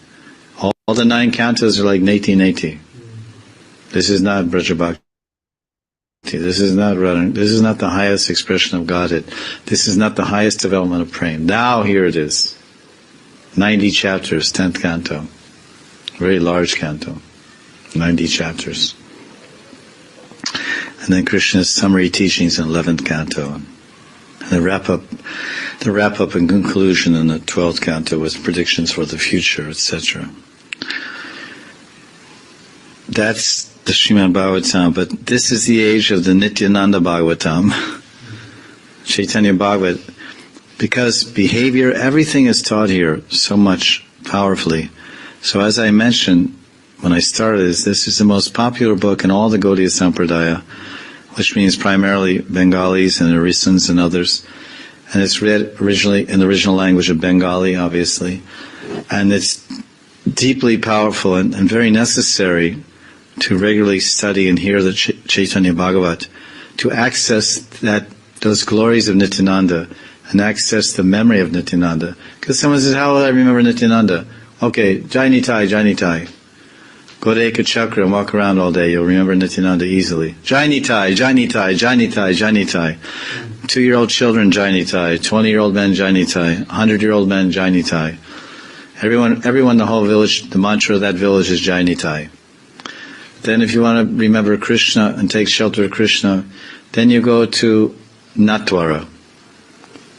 A: All the 9 cantos are like Neti Neti. This is not Braj Bhakti. This is not the highest expression of Godhead. This is not the highest development of prema. Now here it is. 90 chapters, 10th canto. Very large canto. 90 chapters. And then Krishna's summary teachings in 11th canto. And the wrap up and conclusion in the 12th canto with predictions for the future, etc. That's the Srimad Bhagavatam, but this is the age of the Nityananda Bhagavatam, Chaitanya Bhagavat, because behavior, everything is taught here so much powerfully. So as I mentioned when I started this is the most popular book in all the Gaudiya Sampradaya, which means primarily Bengalis and Orisans and others, and it's read originally in the original language of Bengali, obviously, and it's deeply powerful and very necessary to regularly study and hear the Chaitanya Bhagavat, to access those glories of Nityananda and access the memory of Nityananda. Because someone says, how will I remember Nityananda? Okay, Jai Nitai, Jai Nitai. Go to Eka Chakra and walk around all day, you'll remember Nityananda easily. Jai Nitai, Jai Nitai, Jai Nitai, Jai Nitai. 2-year-old children, Jai Nitai. 20-year-old men, Jai Nitai. 100-year-old men, Jai Nitai. Everyone, the whole village, the mantra of that village is Jai Nitai. Then if you want to remember Krishna and take shelter of Krishna, then you go to Natwara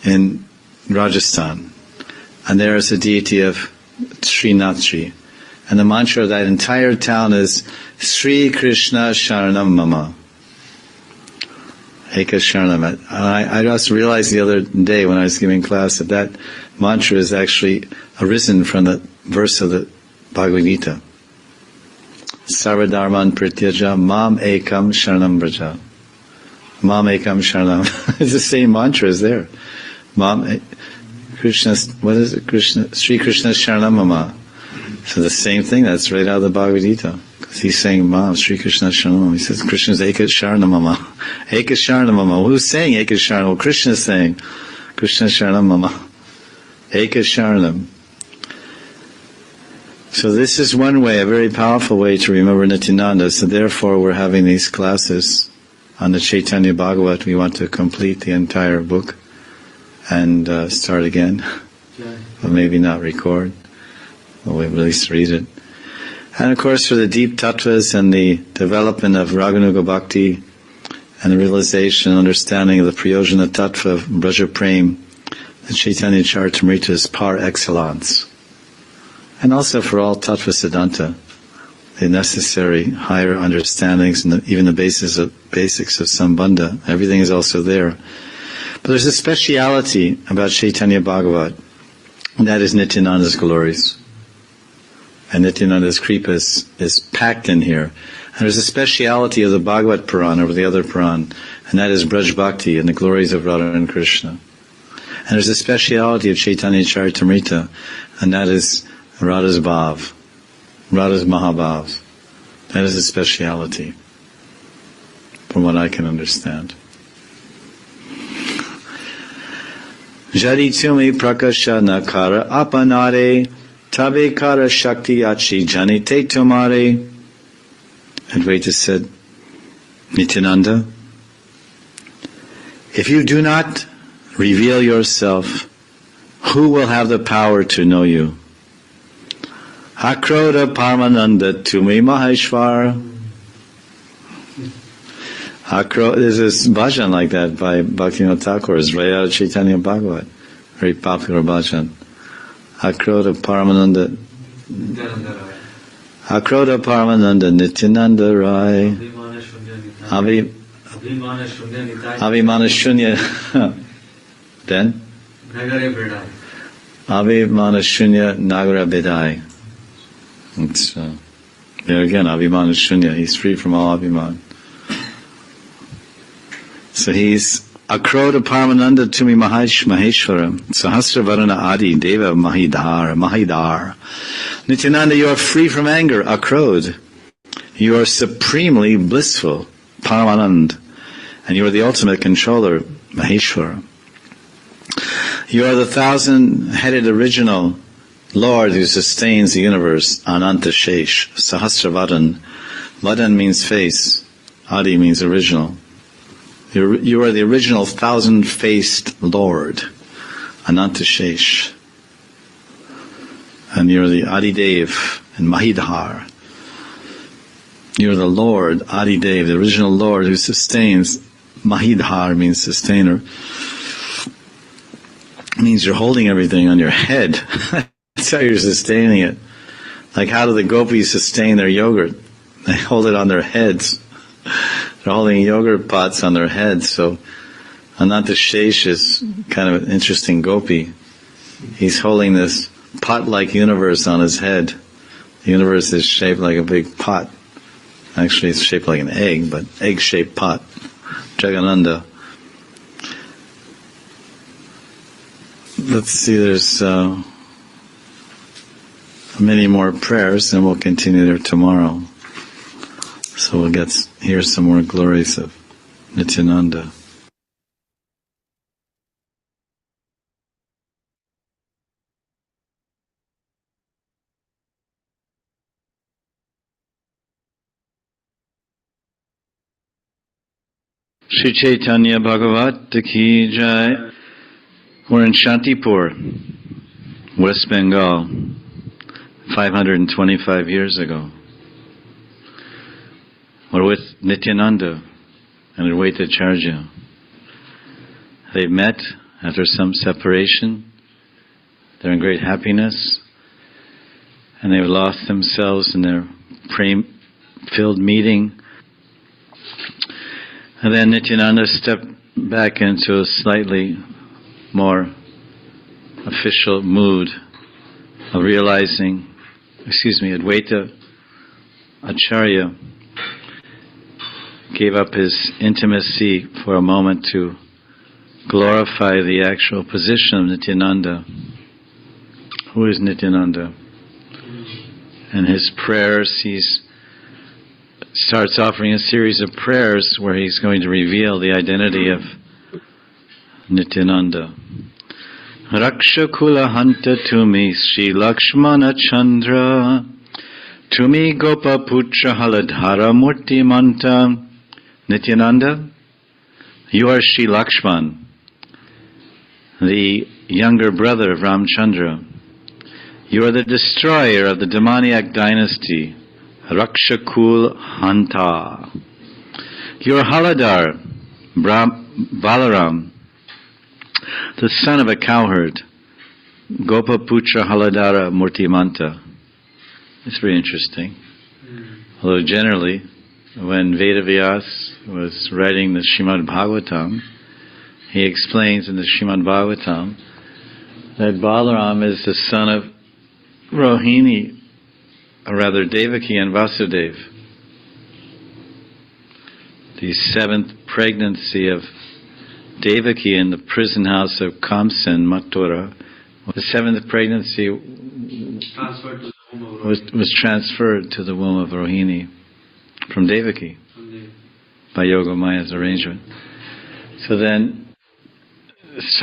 A: in Rajasthan. And there is a deity of Srinathji. And the mantra of that entire town is Sri Krishna Sharanam Mama. Eka Sharanam. I just realized the other day when I was giving class that mantra is actually arisen from the verse of the Bhagavad Gita. Sarvadharman Prityaja Mam Ekam Sharanam Braja. Mam Ekam Sharanam. It's the same mantra as there. Krishna, what is it? Sri Krishna Sharanam Mama. So the same thing, that's right out of the Bhagavad Gita. Because he's saying Mam, Sri Krishna Sharanam Mama. He says Krishna's Eka Sharanam Mama. Eka Sharanam Mama. Who's saying Eka Sharanam? Well, Krishna is saying Krishna Sharanam Mama. Eka Sharanam. So this is one way, a very powerful way to remember Nityananda. So therefore we're having these classes on the Chaitanya Bhagavat. We want to complete the entire book and start again. But maybe not record. We'll at least read it. And of course for the deep tattvas and the development of Raganuga Bhakti and the realization and understanding of the Prayojana Tattva of Braja Prem, the Chaitanya Charitamrita is par excellence. And also for all Tattva Siddhanta, the necessary higher understandings and even the basics of Sambandha, everything is also there. But there's a speciality about Chaitanya Bhagavat, and that is Nityananda's glories. And Nityananda's Kripa is packed in here. And there's a speciality of the Bhagavat Purana over the other Purana, and that is Braj Bhakti and the glories of Radha and Krishna. And there's a speciality of Chaitanya Charitamrita, and that is Radha's Bhav, Radha's Mahabhav. That is a speciality. from what I can understand. Jadi tumi prakasha nakara apanare tabe kara shakti achi janite tumare. Advaita said, Nityananda, if you do not reveal yourself, who will have the power to know you? Akroda Parmananda Tumi Maheshwar. There's this bhajan like that by Bhakti Thakur, it's right out of Chaitanya Bhagavat. Very popular bhajan. Akroda Paramananda. Akroda Paramananda Nityananda Rai. Abhimana Shunya. Then? Abhimana Shunya Nagara Bedai. It's, there again, Abhimana Shunya. He's free from all Abhiman. So he's Akroda Paramananda Tumi Maheshwara Sahasra Varana Adi Deva Mahidar. Nityananda, you are free from anger, Akrod. You are supremely blissful, Paramanand. And you are the ultimate controller, Maheshwara. You are the 1,000-headed original Lord who sustains the universe, Ananta Shesh, Sahasra Vadan. Vadan means face, Adi means original. You are the original 1,000-faced Lord, Ananta Shesh. And you're the Adidev and Mahidhar. You're the Lord, Adidev, the original Lord who sustains. Mahidhar means sustainer. It means you're holding everything on your head. That's how you're sustaining it. Like how do the gopis sustain their yogurt? They hold it on their heads. They're holding yogurt pots on their heads. So Ananta Shesh is kind of an interesting gopi. He's holding this pot-like universe on his head. The universe is shaped like a big pot. Actually, it's shaped like an egg, but egg-shaped pot. Jagananda. Let's see, there's many more prayers, and we'll continue there tomorrow. So we'll hear some more glories of Nityananda. Shri Chaitanya Bhagavat Ki Jai. We're in Shantipur, West Bengal, 525 years ago. We're with Nityananda and Advaita Acharya. They've met after some separation. They're in great happiness. And they've lost themselves in their prem-filled meeting. And then Nityananda stepped back into a slightly more official mood of realizing, Advaita Acharya gave up his intimacy for a moment to glorify the actual position of Nityananda. Who is Nityananda? In his prayers, he starts offering a series of prayers where he's going to reveal the identity of Nityananda. Raksha Kula Hanta Tumi Sri Lakshmana Chandra Tumi Gopa Putra Haladhara Murti Manta. Nityananda, you are Sri Lakshman, the younger brother of Ramchandra. You are the destroyer of the demoniac dynasty, Rakshakul Hanta. You are Haladhar, Balaram, the son of a cowherd, Gopaputra Haladhara Murtimanta. It's very interesting. Although generally, when Vedavyas was writing the Srimad Bhagavatam, he explains in the Srimad Bhagavatam that Balaram is the son of Rohini, or rather Devaki and Vasudev. The seventh pregnancy of Devaki in the prison house of Kamsan, Mathura, the seventh pregnancy was transferred to the womb of Rohini from Devaki. by Yogamaya's arrangement. So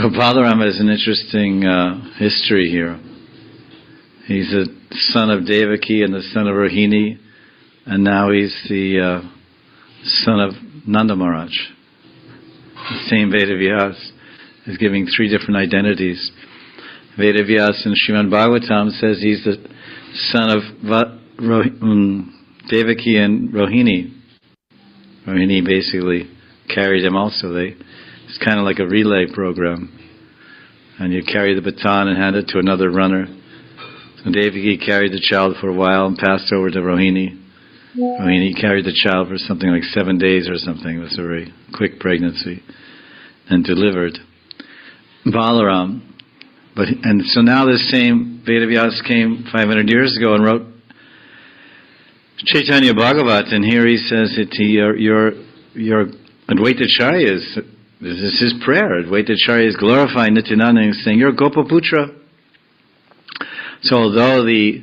A: Balaram has an interesting history here. He's the son of Devaki and the son of Rohini, and now he's the son of Nanda Maharaj. The same Vedavyas is giving three different identities. Vedavyas in Srimad Bhagavatam says he's the son of Devaki and Rohini. Rohini basically carried him also. It's kind of like a relay program. And you carry the baton and hand it to another runner. So Devaki carried the child for a while and passed over to Rohini. Rohini carried the child for something like 7 days or something. It was a very quick pregnancy. And delivered Balaram. And so now this same Vedavyas came 500 years ago and wrote Chaitanya Bhagavat, and here he says that your Advaitacharya this is his prayer. Advaitacharya is glorifying Nityananda and saying, you're Gopaputra. So although the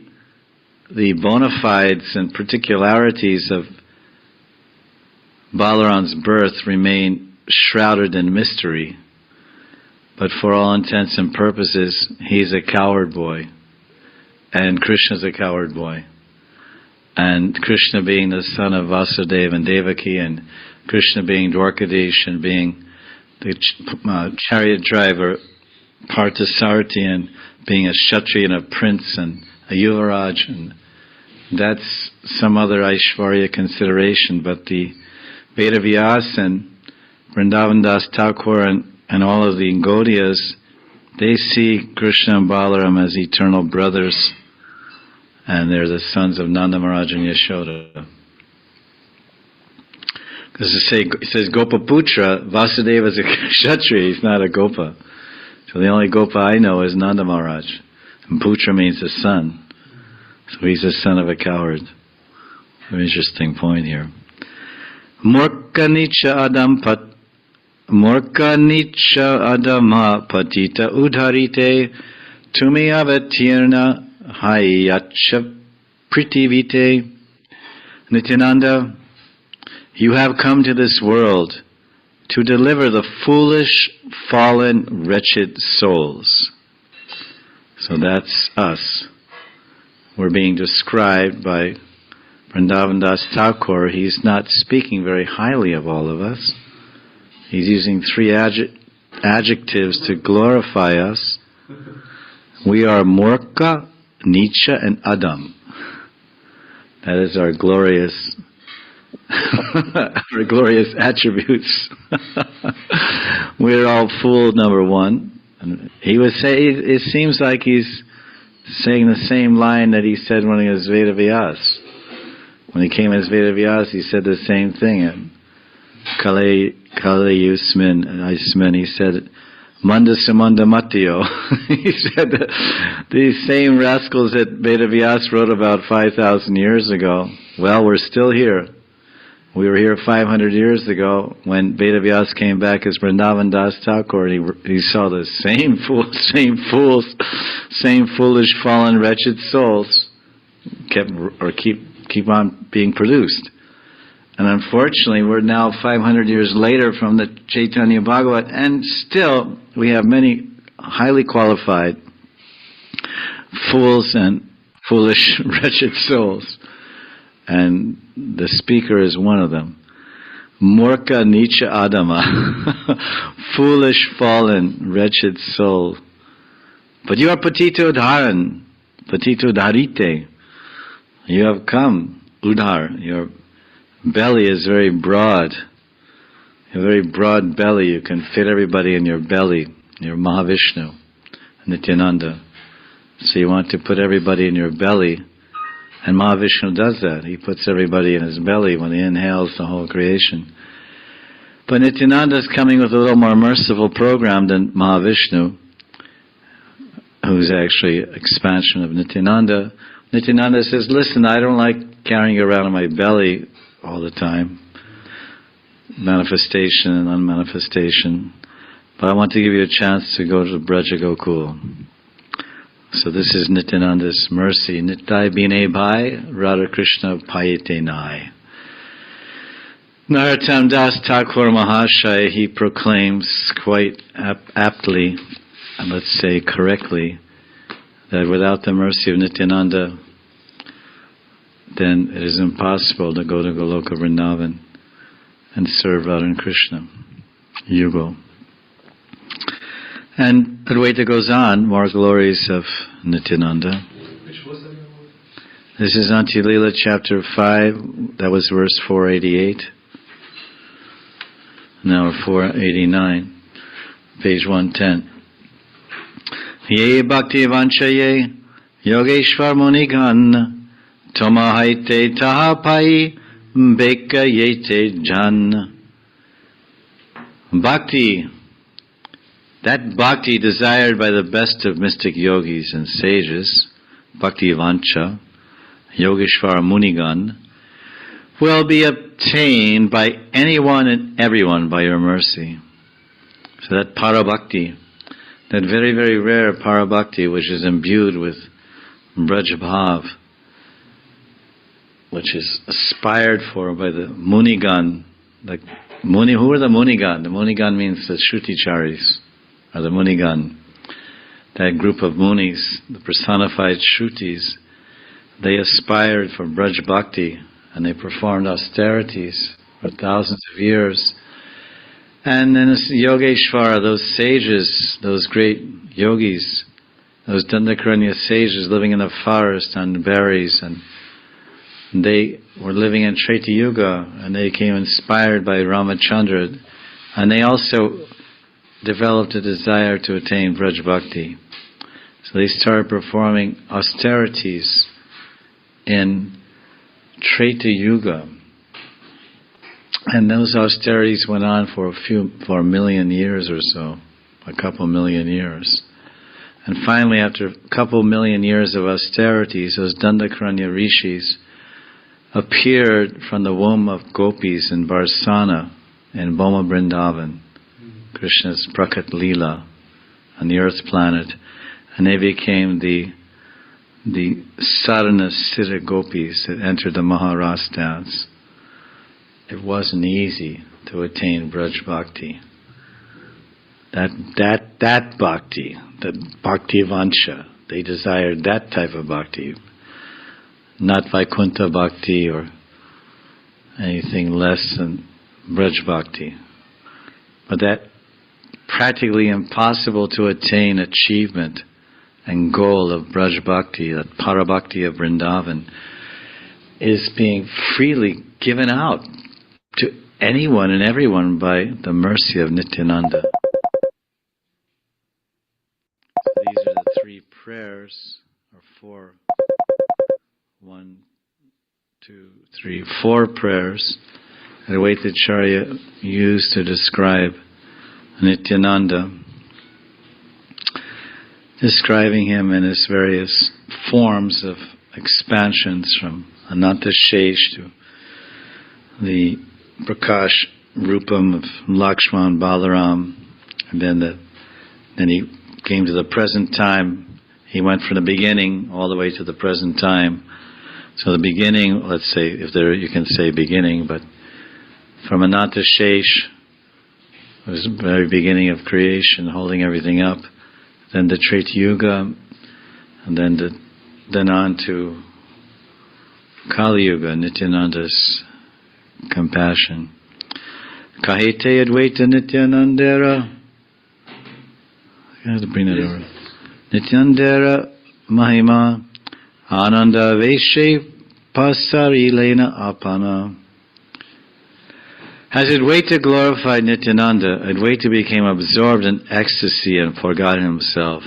A: bona fides and particularities of Balaram's birth remain shrouded in mystery, but for all intents and purposes, he's a cowherd boy, and Krishna's a cowherd boy. And Krishna being the son of Vasudeva and Devaki, and Krishna being Dwarkadish and being the chariot driver, Parthasarathi, and being a Kshatriya and a prince and a Yuvaraj, and that's some other Aishwarya consideration. But the Vedavyas and Vrindavan Das Thakur and all of the Gaudiyas, they see Krishna and Balaram as eternal brothers, and they're the sons of Nanda Maharaj and Yashoda. Because it says Gopaputra, Vasudeva is a Kshatriya, he's not a Gopa. So the only Gopa I know is Nanda Maharaj. And Putra means the son. So he's the son of a cowherd. Very interesting point here. Murka Nicha Adama Patita Udharite Tumi Avatirna Hayacha Pritivite. Nityananda, you have come to this world to deliver the foolish, fallen, wretched souls. So that's us. We're being described by Vrindavan Das Thakur. He's not speaking very highly of all of us. He's using three adjectives to glorify us. We are Murka, Nicha, and Adam. That is our glorious attributes. We're all fooled, number one. And he was saying, it seems like he's saying the same line that he said when he was Vedavyas. When he came as Vedavyas, he said the same thing. And Kale Yusmin, he said, Manda Samanda Matyo. He said that these same rascals that Vedavyas wrote about 5,000 years ago, well, we're still here. We were here 500 years ago when Vedavyas came back as Vrindavan Das Thakur, and he saw the same foolish, fallen, wretched souls keep on being produced. And unfortunately, we're now 500 years later from the Chaitanya Bhagavat, and still we have many highly qualified fools and foolish, wretched souls. And the speaker is one of them. Murka Nicha Adama. Foolish, fallen, wretched soul. But you are Patito Dharan. Patito Dharite. You have come. Udhar. Your belly is very broad. A very broad belly. You can fit everybody in your belly. You're Mahavishnu. Nityananda. So you want to put everybody in your belly. And Mahavishnu does that. He puts everybody in his belly when he inhales the whole creation. But Nityananda is coming with a little more merciful program than Mahavishnu, who's actually an expansion of Nityananda. Nityananda says, listen, I don't like carrying around in my belly all the time. Manifestation and unmanifestation. But I want to give you a chance to go to Braja Gokul. So this is Nityananda's mercy. Nitai Bine Bhai, Radha Krishna Payate Nai. Narottam Das Thakur Mahashaya, he proclaims quite aptly, and let's say correctly, that without the mercy of Nityananda, then it is impossible to go to Goloka Vrindavan and serve Radha and Krishna. Yugo. And Advaita goes on, more glories of Nityananda. This is Antya-lila chapter 5, that was verse 488. Now 489, page 110. Ye bhakti vanchaye yogeshwar munigan tomahaite tahapai beka yete jan. Bhakti, that bhakti desired by the best of mystic yogis and sages, bhakti vancha, yogeshwar munigan, will be obtained by anyone and everyone by your mercy. So that parabhakti, that very, very rare parabhakti which is imbued with brajabhav, which is aspired for by the munigan. Like muni, who are the munigan? The munigan means the shruticharis, or the munigan. That group of munis, the personified shrutis, they aspired for braj bhakti, and they performed austerities for thousands of years. And then Yogeshvara, those sages, those great yogis, those Dandakaranya sages living in the forest on berries, and they were living in Treta Yuga, and they became inspired by Ramachandra, and they also developed a desire to attain Braj Bhakti. So they started performing austerities in Treta Yuga. And those austerities went on for a million years or so, a couple million years. And finally, after a couple million years of austerities, those Dandakaranya rishis appeared from the womb of gopis in Barsana, in Boma Vrindavan, Krishna's Prakat Leela, on the earth planet, and they became the sadhana siddha gopis that entered the Maharas dance. It wasn't easy to attain Braj Bhakti. That Bhakti, the Bhakti Vansha, they desired that type of Bhakti, not Vaikuntha Bhakti or anything less than Braj Bhakti. But that practically impossible to attain achievement and goal of Braj Bhakti, that Parabhakti of Vrindavan, is being freely given out to anyone and everyone by the mercy of Nityananda. So these are the three prayers, or four. 1, 2, 3, 4 prayers that Advaitacharya used to describe Nityananda, describing him in his various forms of expansions from Ananta Shesh to the Prakash Rupam of Lakshman Balaram, and then he came to the present time. He went from the beginning all the way to the present time. So the beginning, let's say, if there you can say beginning, but from Ananta Shesh, it was the very beginning of creation, holding everything up. Then the Treta Yuga, and then on to Kali Yuga, Nityananda's compassion. Kahete Advaita Nityanandera. I have to bring that over. Nityanandera Mahima Ananda Veshe Pasari Lena Apana. As Advaita glorified Nityananda, Advaita became absorbed in ecstasy and forgot himself.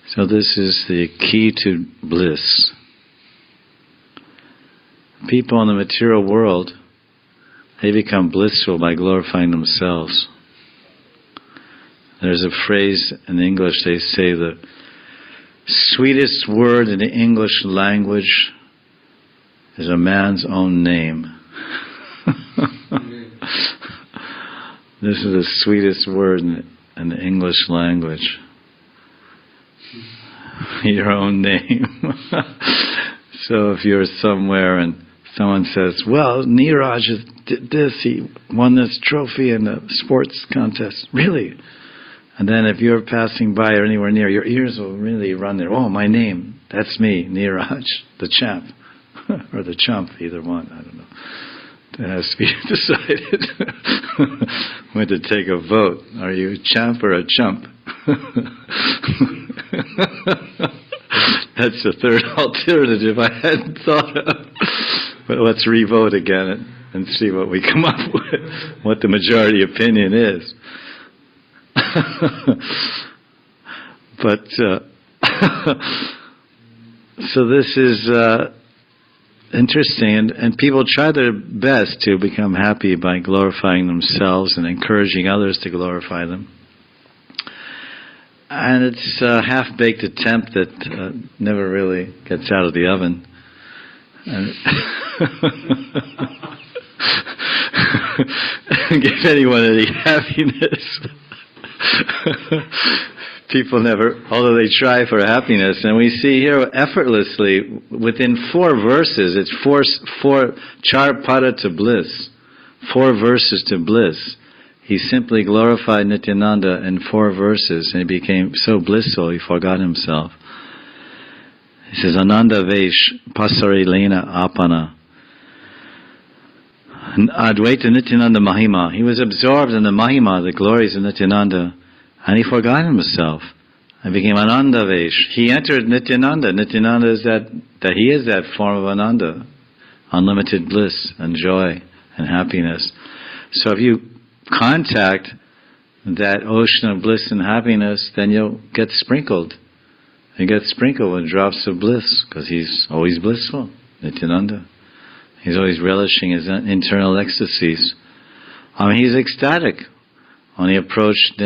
A: So this is the key to bliss. People in the material world, they become blissful by glorifying themselves. There's a phrase in English, they say the sweetest word in the English language is a man's own name. This is the sweetest word in the English language. Your own name. So if you're somewhere and someone says, well, Neeraj did this, he won this trophy in the sports contest. Really? And then if you're passing by or anywhere near, your ears will really run there. Oh, my name, that's me, Neeraj, the champ. Or the chump, either one, I don't know. It has to be decided. We had to take a vote. Are you a champ or a chump? That's the third alternative I hadn't thought of. But let's re-vote again and see what we come up with, what the majority opinion is. But, so this is interesting, and people try their best to become happy by glorifying themselves and encouraging others to glorify them. And it's a half-baked attempt that never really gets out of the oven. And give anyone any happiness. People never, although they try for happiness. And we see here effortlessly, within 4 verses, it's four charpada to bliss, 4 verses to bliss. He simply glorified Nityananda in 4 verses, and he became so blissful he forgot himself. He says, Ananda Vesh Pasari Lena Apana. Advaita Nityananda Mahima. He was absorbed in the Mahima, the glories of Nityananda, and he forgot himself. And became Ananda Vesh. He entered Nityananda. Nityananda is that he is that form of Ananda. Unlimited bliss and joy and happiness. So if you contact that ocean of bliss and happiness, then you'll get sprinkled. You get sprinkled with drops of bliss, because he's always blissful, Nityananda. He's always relishing his internal ecstasies. I mean, he's ecstatic. When he approached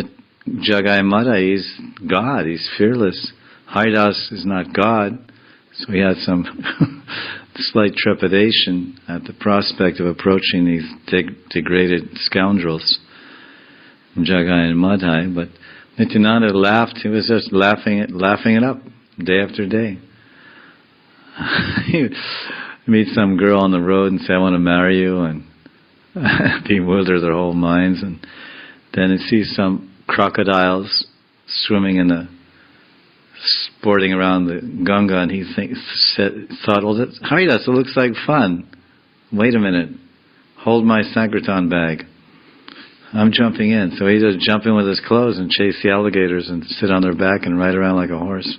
A: Jagai Mata, he's God, he's fearless. Haridas is not God, so he had some slight trepidation at the prospect of approaching these degraded scoundrels, Jagai and Madhai. But Nityananda laughed. He was just laughing it up day after day. He meet some girl on the road and say, I want to marry you, and bewilder their whole minds. And then he sees some crocodiles swimming sporting around the Ganga, and he thought, well, Haridas, it looks like fun. Wait a minute, hold my Sankirtan bag. I'm jumping in. So he just jump in with his clothes and chase the alligators and sit on their back and ride around like a horse.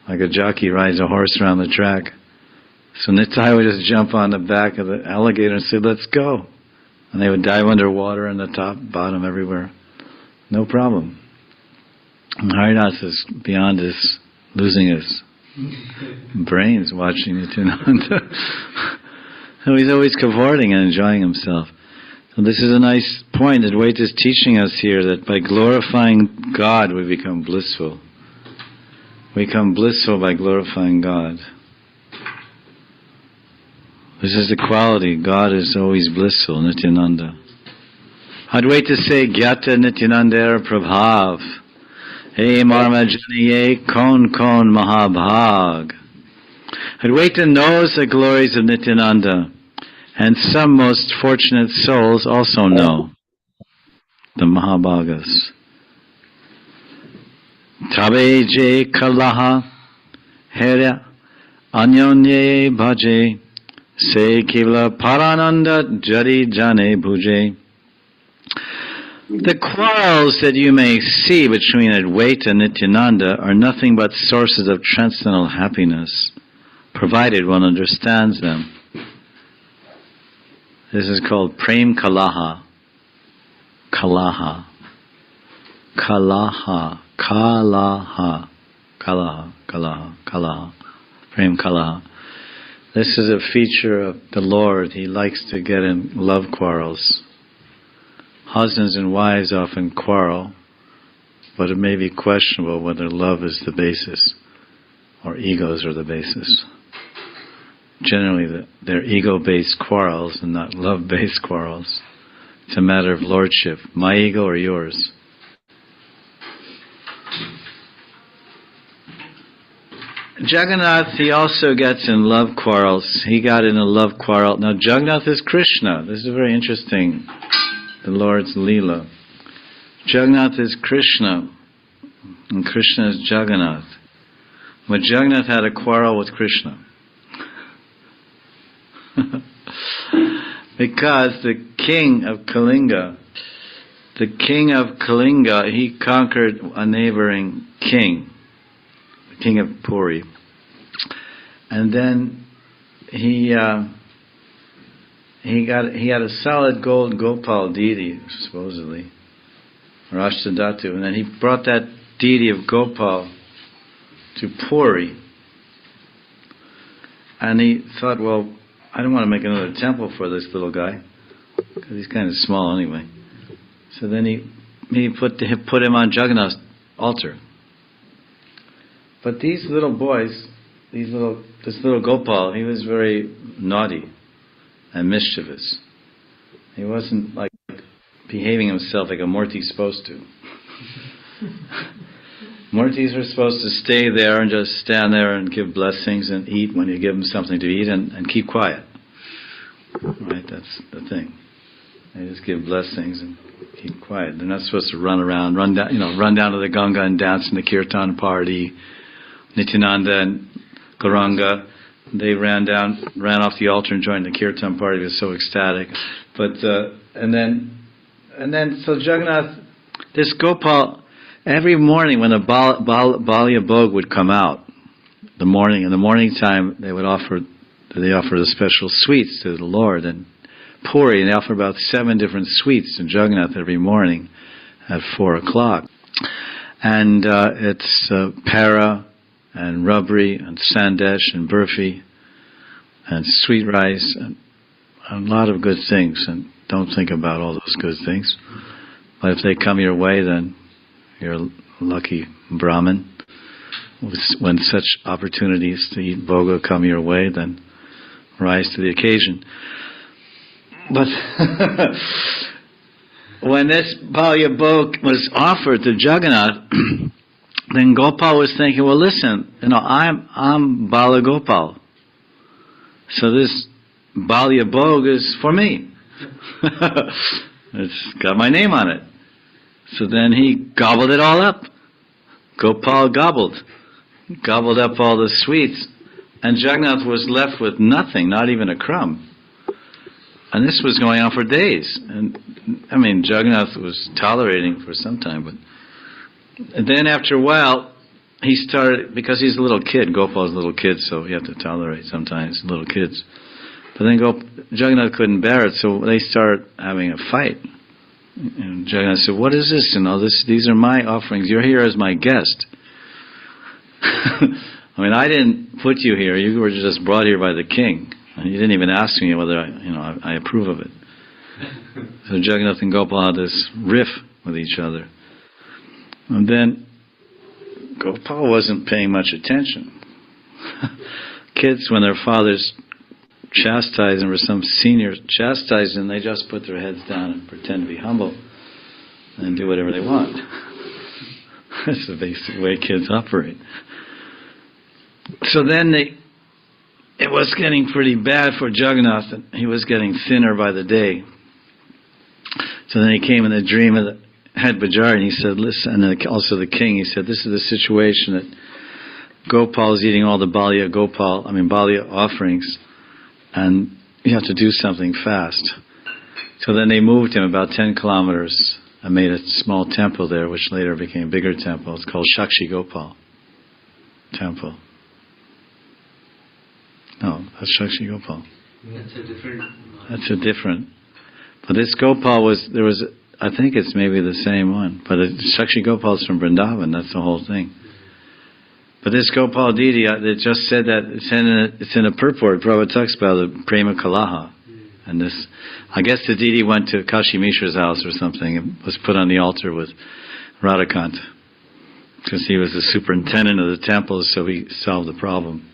A: Like a jockey rides a horse around the track. So Nitai would just jump on the back of the alligator and say, let's go. And they would dive underwater and the top, bottom, everywhere. No problem. And Haridas is beyond his losing his brains watching Nityananda. So he's always cavorting and enjoying himself. So this is a nice point. Advaita is teaching us here that by glorifying God we become blissful. We become blissful by glorifying God. This is the quality. God is always blissful, Nityananda. Advaita say, Gyata Nityananda Prabhav. Hey Marmajaniye Kon Mahabhag. Advaita knows the glories of Nityananda, and some most fortunate souls also know the Mahabhagas. Tabe je kalaha hera anyonye bhaje se kivla parananda jari jane bhuje. The quarrels that you may see between Advaita and Nityananda are nothing but sources of transcendental happiness, provided one understands them. This is called Prem Kalaha. Kalaha. Kalaha. Kalaha. Kalaha. Kalaha. Kalaha. Prem Kalaha. This is a feature of the Lord. He likes to get in love quarrels. Husbands and wives often quarrel, but it may be questionable whether love is the basis or egos are the basis. Generally, they're ego-based quarrels and not love-based quarrels. It's a matter of lordship. My ego or yours? Jagannath, he also gets in love quarrels. He got in a love quarrel. Now, Jagannath is Krishna. This is very interesting, the Lord's Leela. Jagannath is Krishna, and Krishna is Jagannath. But Jagannath had a quarrel with Krishna. Because the king of Kalinga, he conquered a neighboring king, the king of Puri. And then he had a solid gold Gopal deity, supposedly, or Ashtadhatu, and then he brought that deity of Gopal to Puri. And he thought, well, I don't want to make another temple for this little guy, because he's kind of small anyway. So then he put him on Jagannath's altar. But these little boys, this little Gopal, he was very naughty and mischievous. He wasn't like behaving himself like a Murti's supposed to. Murtis are supposed to stay there and just stand there and give blessings and eat when you give them something to eat and keep quiet. Right, that's the thing. They just give blessings and keep quiet. They're not supposed to run around, run down to the Ganga and dance in the kirtan party. Nityananda and Gauranga, they ran off the altar and joined the kirtan party. They were so ecstatic. But and then so Jagannath, this Gopal, every morning when the Balya Bhog would come out, in the morning time they offer the special sweets to the Lord and Puri, and they offer about 7 different sweets to Jagannath every morning at 4:00. And it's para and rubri and sandesh and burfi and sweet rice and a lot of good things. And don't think about all those good things. But if they come your way, then you're a lucky Brahmin. When such opportunities to eat bhoga come your way, then rise to the occasion. But when this Balya Bhog was offered to Jagannath, then Gopal was thinking, well, listen, I'm Bala Gopal, so this Balya Bhog is for me. It's got my name on it. So then he gobbled it all up. Gopal gobbled up all the sweets, and Jagannath was left with nothing, not even a crumb. And this was going on for days. And I mean, Jagannath was tolerating for some time, but then after a while, he started, because he's a little kid, Gopal's a little kid, so you have to tolerate sometimes little kids. But then Jagannath couldn't bear it, so they started having a fight. And Jagannath said, what is this? And all this, these are my offerings. You're here as my guest. I mean, I didn't put you here. You were just brought here by the king. And you didn't even ask me whether I approve of it. So Jagannath and Gopal had this riff with each other. And then Gopal wasn't paying much attention. Kids, when their fathers chastise them, or some senior chastise them, they just put their heads down and pretend to be humble and do whatever they want. That's the basic way kids operate. So then it was getting pretty bad for Jagannath, and he was getting thinner by the day. So then he came in a dream of the head Bajari, and he said, listen, and also the king, he said, this is the situation that Gopal is eating all the Balya offerings, and you have to do something fast. So then they moved him about 10 kilometers and made a small temple there, which later became a bigger temple. It's called Shakshi Gopal Temple. No, that's Shakshi Gopal. That's a different. But this Gopal I think it's maybe the same one. But Shakshi Gopal is from Vrindavan, that's the whole thing. But this Gopal deity, it just said that, it's in a purport. Prabhupada talks about the Prema Kalaha. And this, I guess the deity went to Kashi Mishra's house or something and was put on the altar with Radhakant. Because he was the superintendent of the temples, so he solved the problem.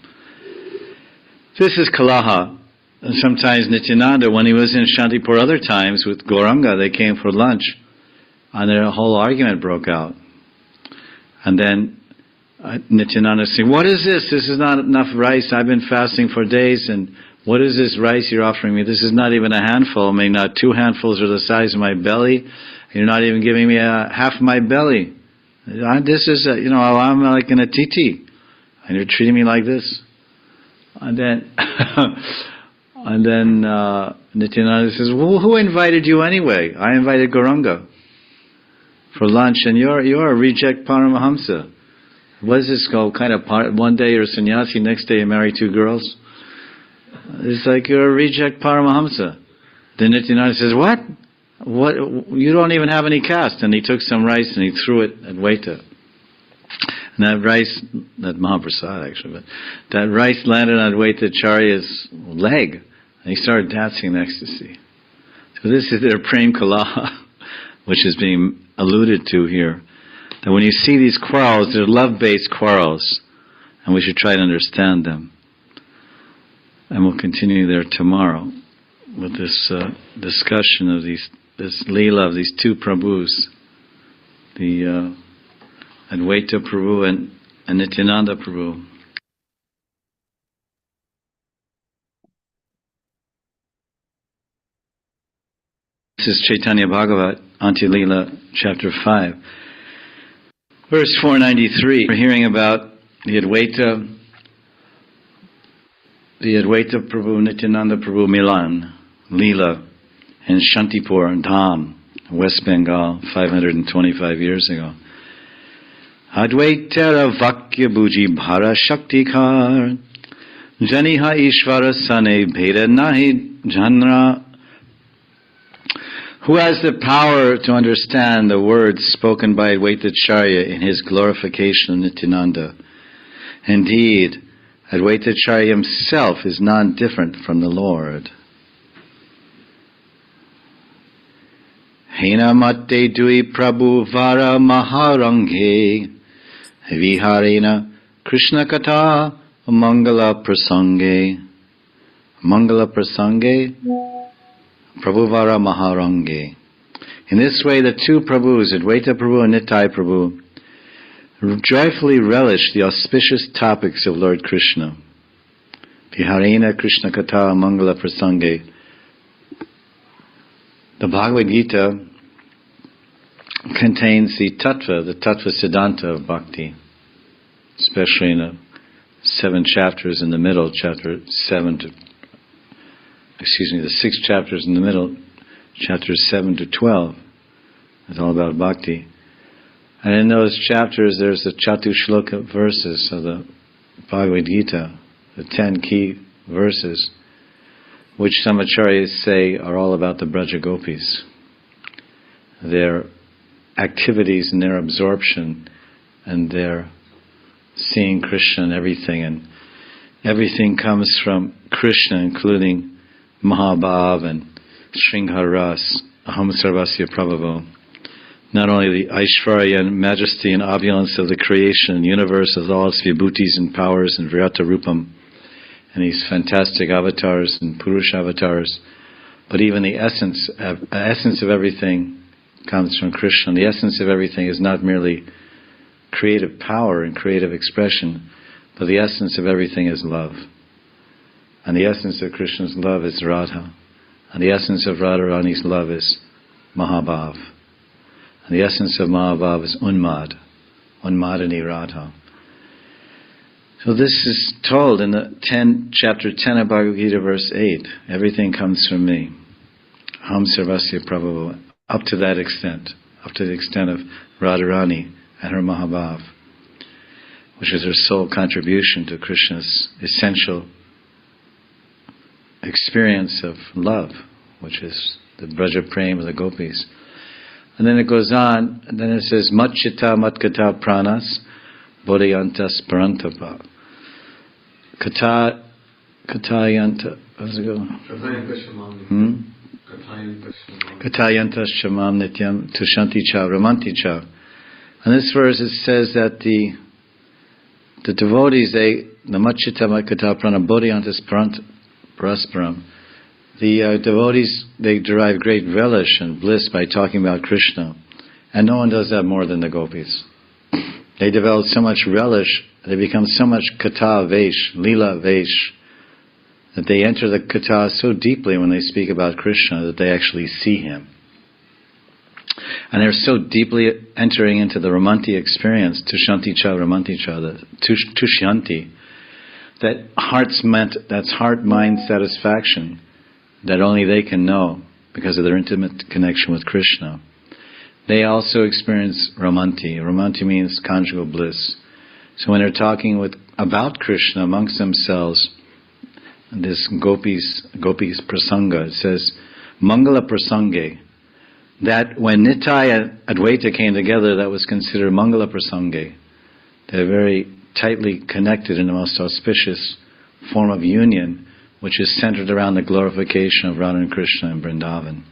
A: This is Kalaha. And sometimes Nityananda, when he was in Shantipur other times with Gauranga, they came for lunch, and a whole argument broke out. And then Nityananda is saying, what is this? This is not enough rice. I've been fasting for days, and what is this rice you're offering me? This is not even a handful. I mean, not 2 handfuls are the size of my belly. You're not even giving me half my belly. This is, I'm like an atiti, and you're treating me like this. And then, Nityananda says, well, who invited you anyway? I invited Gauranga for lunch, and you're a reject Paramahamsa. What is this called? Kind of one day you're a sannyasi, next day you marry 2 girls. It's like you're a reject Paramahamsa. Then Nityananda says, what? What? You don't even have any caste. And he took some rice and he threw it at Waita. And that rice, that Mahaprasad actually, but that rice landed on Vaitacharya's leg, and he started dancing in ecstasy. So this is their Prem Kalaha, which is being alluded to here. That when you see these quarrels, they're love-based quarrels, and we should try to understand them. And we'll continue there tomorrow with this discussion of this Leela of these 2 Prabhus, the Advaita Prabhu and Nityananda Prabhu. This is Chaitanya Bhagavat, Antya Leela, chapter 5. Verse 493, we're hearing about the Advaita Prabhu, Nityananda Prabhu Milan, Leela, in Shantipur, Dham, West Bengal, 525 years ago. Advaitara Vakya Buji Bhara Shaktikar Janiha Ishvara Sane Bheda Nahi Janra. Who has the power to understand the words spoken by Advaitacharya in his glorification of Nityananda? Indeed, Advaitacharya himself is non-different from the Lord. Hena Matte Dui Prabhu Vara Maharanghe Viharena Krishna Katha Mangala Prasange. Mangala Prasange Prabhuvara Maharange. In this way, the 2 Prabhus, Advaita Prabhu and Nittai Prabhu, joyfully relish the auspicious topics of Lord Krishna. Viharena Krishna Katha Mangala Prasange. The Bhagavad Gita contains the Tattva Siddhanta of Bhakti, especially in the 7 chapters in the middle, the 6 chapters in the middle, chapters 7 to 12. It's all about Bhakti. And in those chapters, there's the Chatushloka verses of the Bhagavad Gita, the 10 key verses, which some acharyas say are all about the Braja Gopis, their activities and their absorption and their seeing Krishna and everything comes from Krishna, including Mahabhav and Sringhar Ras, Aham Sarvasya Prabhavo. Not only the Aishvarya and majesty and opulence of the creation and universe of all its vibhutis and powers and Virata Rupam, and these fantastic avatars and Purusha avatars, but even the essence of everything comes from Krishna. The essence of everything is not merely creative power and creative expression, but the essence of everything is love. And the essence of Krishna's love is Radha. And the essence of Radharani's love is Mahabhav. And the essence of Mahabhav is Unmad, Unmadani Radha. So this is told in the chapter 10 of Bhagavad Gita, verse 8. Everything comes from me. Aham Sarvasya Prabhavo. Up to that extent. Up to the extent of Radharani and her Mahabhav, which is her sole contribution to Krishna's essential experience of love, which is the Braja Prem of the Gopis. And then it goes on, and then it says, Matchita Matkata Pranas Bodhayantas Parantapa. Katayanta, how does it go? Katayanta Shamam Nityam Tushanti Cha Ramanti Cha. And this verse, it says that the devotees, the Matchita Matkata Prana Bodhayantas Parasparam, the devotees, they derive great relish and bliss by talking about Krishna. And no one does that more than the gopis. They develop so much relish, they become so much kata vesh, lila vesh, that they enter the kata so deeply when they speak about Krishna that they actually see him. And they're so deeply entering into the Ramanti experience, Tushanti cha Ramanti cha, the Tushanti, that's heart-mind satisfaction that only they can know because of their intimate connection with Krishna. They also experience Ramanti. Ramanti means conjugal bliss. So when they're talking about Krishna amongst themselves, this gopis prasanga, it says, Mangala prasange, that when Nitai and Advaita came together, that was considered Mangala prasange. They're very tightly connected in the most auspicious form of union, which is centered around the glorification of Radha and Krishna in Vrindavan.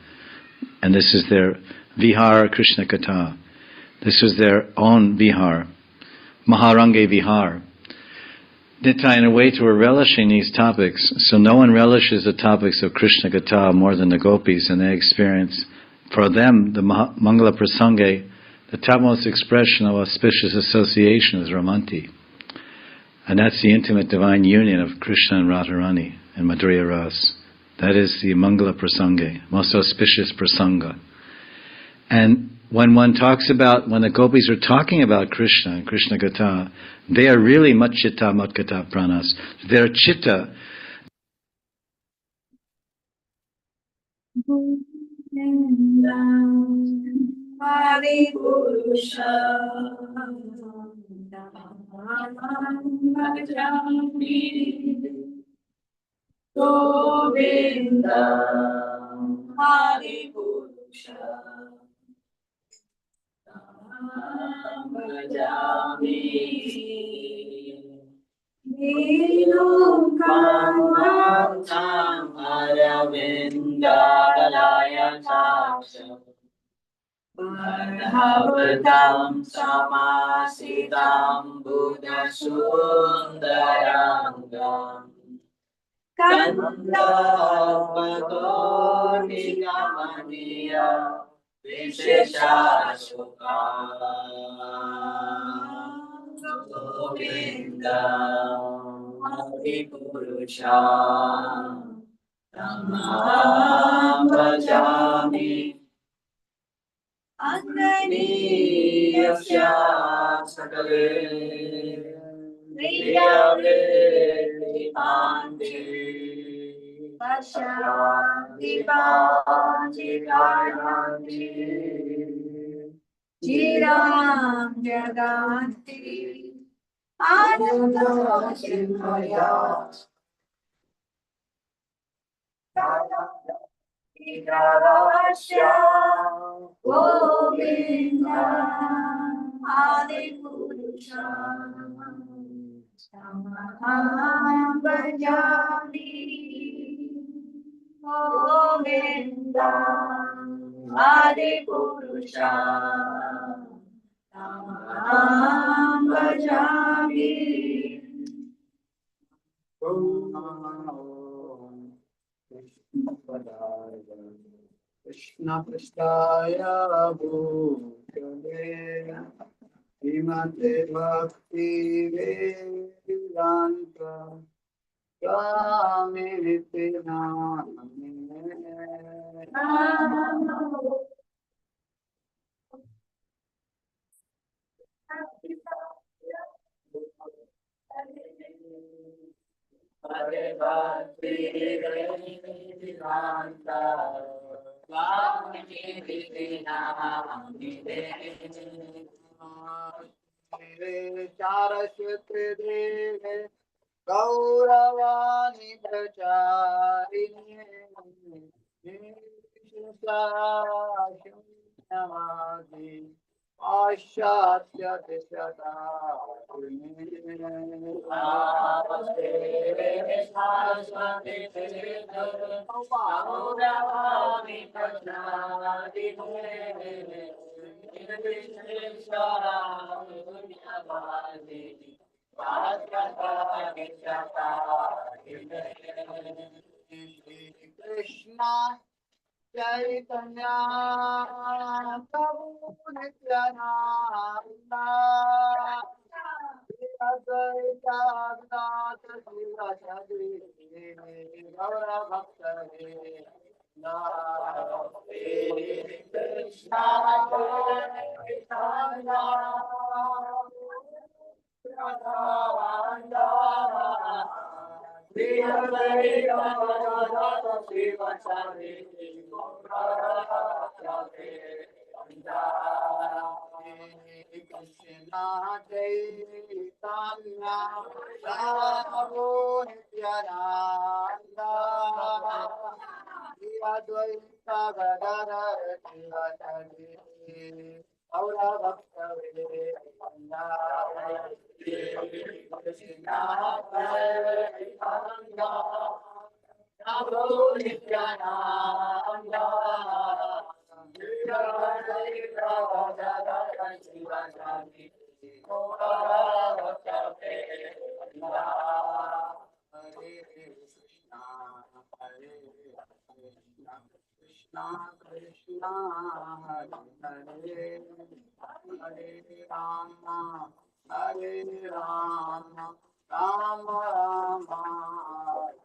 A: And this is their Vihar Krishna Katha. This was their own Vihar, Maharange Vihar. Nitai and Advaita were relishing these topics, so no one relishes the topics of Krishna Katha more than the gopis, and they experience, for them, the Mangala Prasange, the topmost expression of auspicious association is Ramanti. And that's the intimate divine union of Krishna and Radharani and Madhurya Ras. That is the Mangala Prasange, most auspicious Prasanga. And when the gopis are talking about Krishna and Krishna Katha, they are really Matchitta Matkata Pranas. Their chitta.
B: Hari Purusha Govinda Hari Purusha Bhajami Nilum Kamatam Aravindaraya Taksha Bharavatam Samasitam Buddha Sundarangam Kandavato Nigamaniya Visheshashoka Govinda Hari Purusha Tamaham Bhajami Angani Yasya Sakale Riyave Dipante Pashanti Panti Kayanti Jiram Jaganti Ananda Shimaya Ikarasya Govinda Adi Purusha Samaham Bhajami Govinda Adi Purusha Samaham Bhajami Krishna Prasthaya Bhutale Srimate Bhakti Vedanta Swami Hare Bhakti Vedanta Swami Saraswati Deve Gauravani Pracharini Nishashunyavadi Ashatya Dishata Krishna Chaitanya Prabhu Nityananda Krishna Chaitanya Prabhu Nityananda Advaita Gadadhara Sivasadi Aura Bhakta Vedanta Krishna Chaitanya Prabhu Nityananda Advaita Gadadhara Sivasadi Aura Bhakta Vedanta Hare Krishna Hare Krishna Krishna Krishna Hare Hare Hare Rama Hare Rama Rama Rama Hare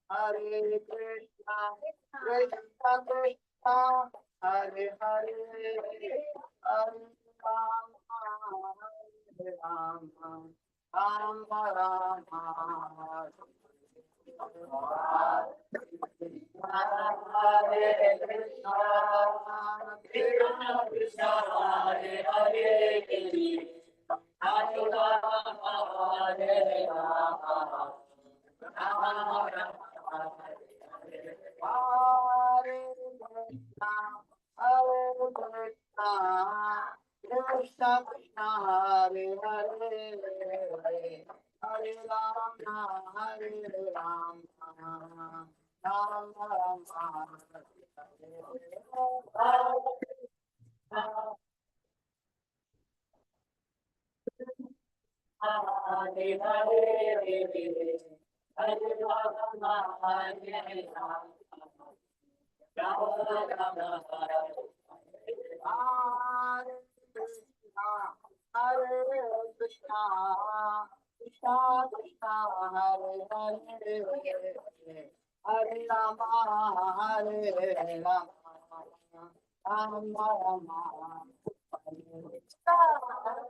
B: Hare Krishna, Krishna Krishna, Hare Hare, Hare Rama, Hare Rama, Rama Rama, Hare Krishna, Krishna Krishna, Hare Hare, Hare Rama, Hare Rama. Hare Krishna, Hare Krishna, Krishna Krishna, Hare Hare, Hare Rama, Hare Rama, Rama Rama, Hare Hare, Hare Rama, Hare Rama, Rama Rama, Hare Krishna, Hare Krishna, Krishna Krishna, Hare Hare, Hare Rama, Hare Rama, Rama Rama, Hare Krishna, Hare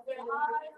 B: Krishna,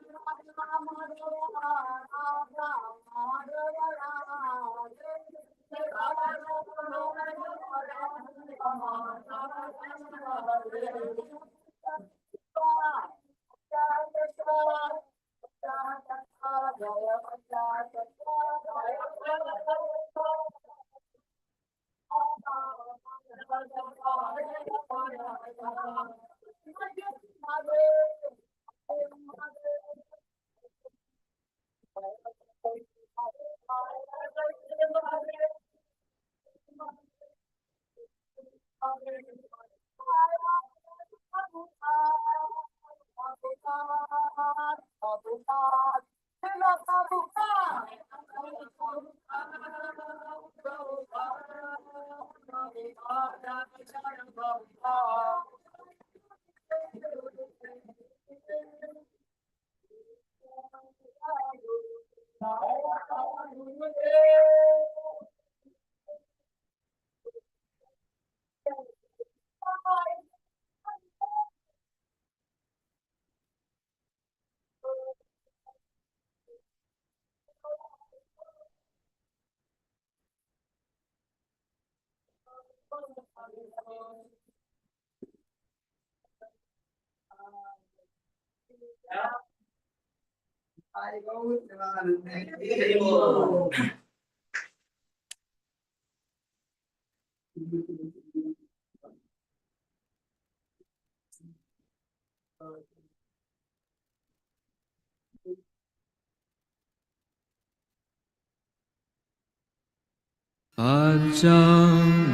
C: Aja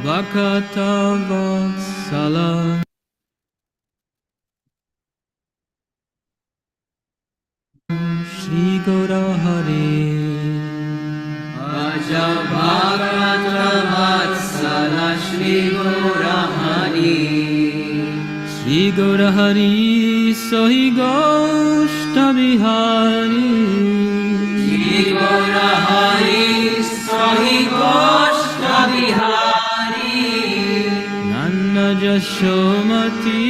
C: Bhakata Vatsala Shri Gora Hari Aja Bhakata Vatsala Shri Gora Hari Shri Gora Hari Sahi Goshta Bihari Shri Gora Hari Sahi Goshta Bihari Nanda Jashomati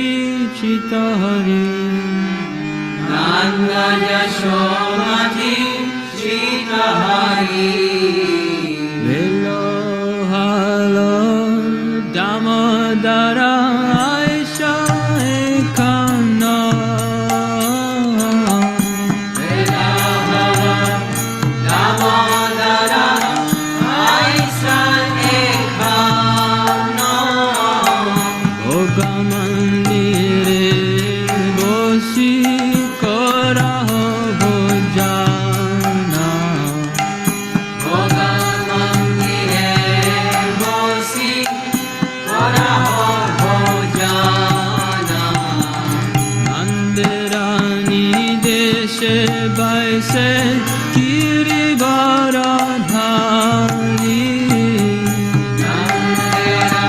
C: Chita Hari Nanda Yashomati Chita Hari Velo Halo Damodara Aisha Ekana Velo Halo Damodara Aisha Ekana Ogamandire Boshi Baise Giri Varadhari Nandera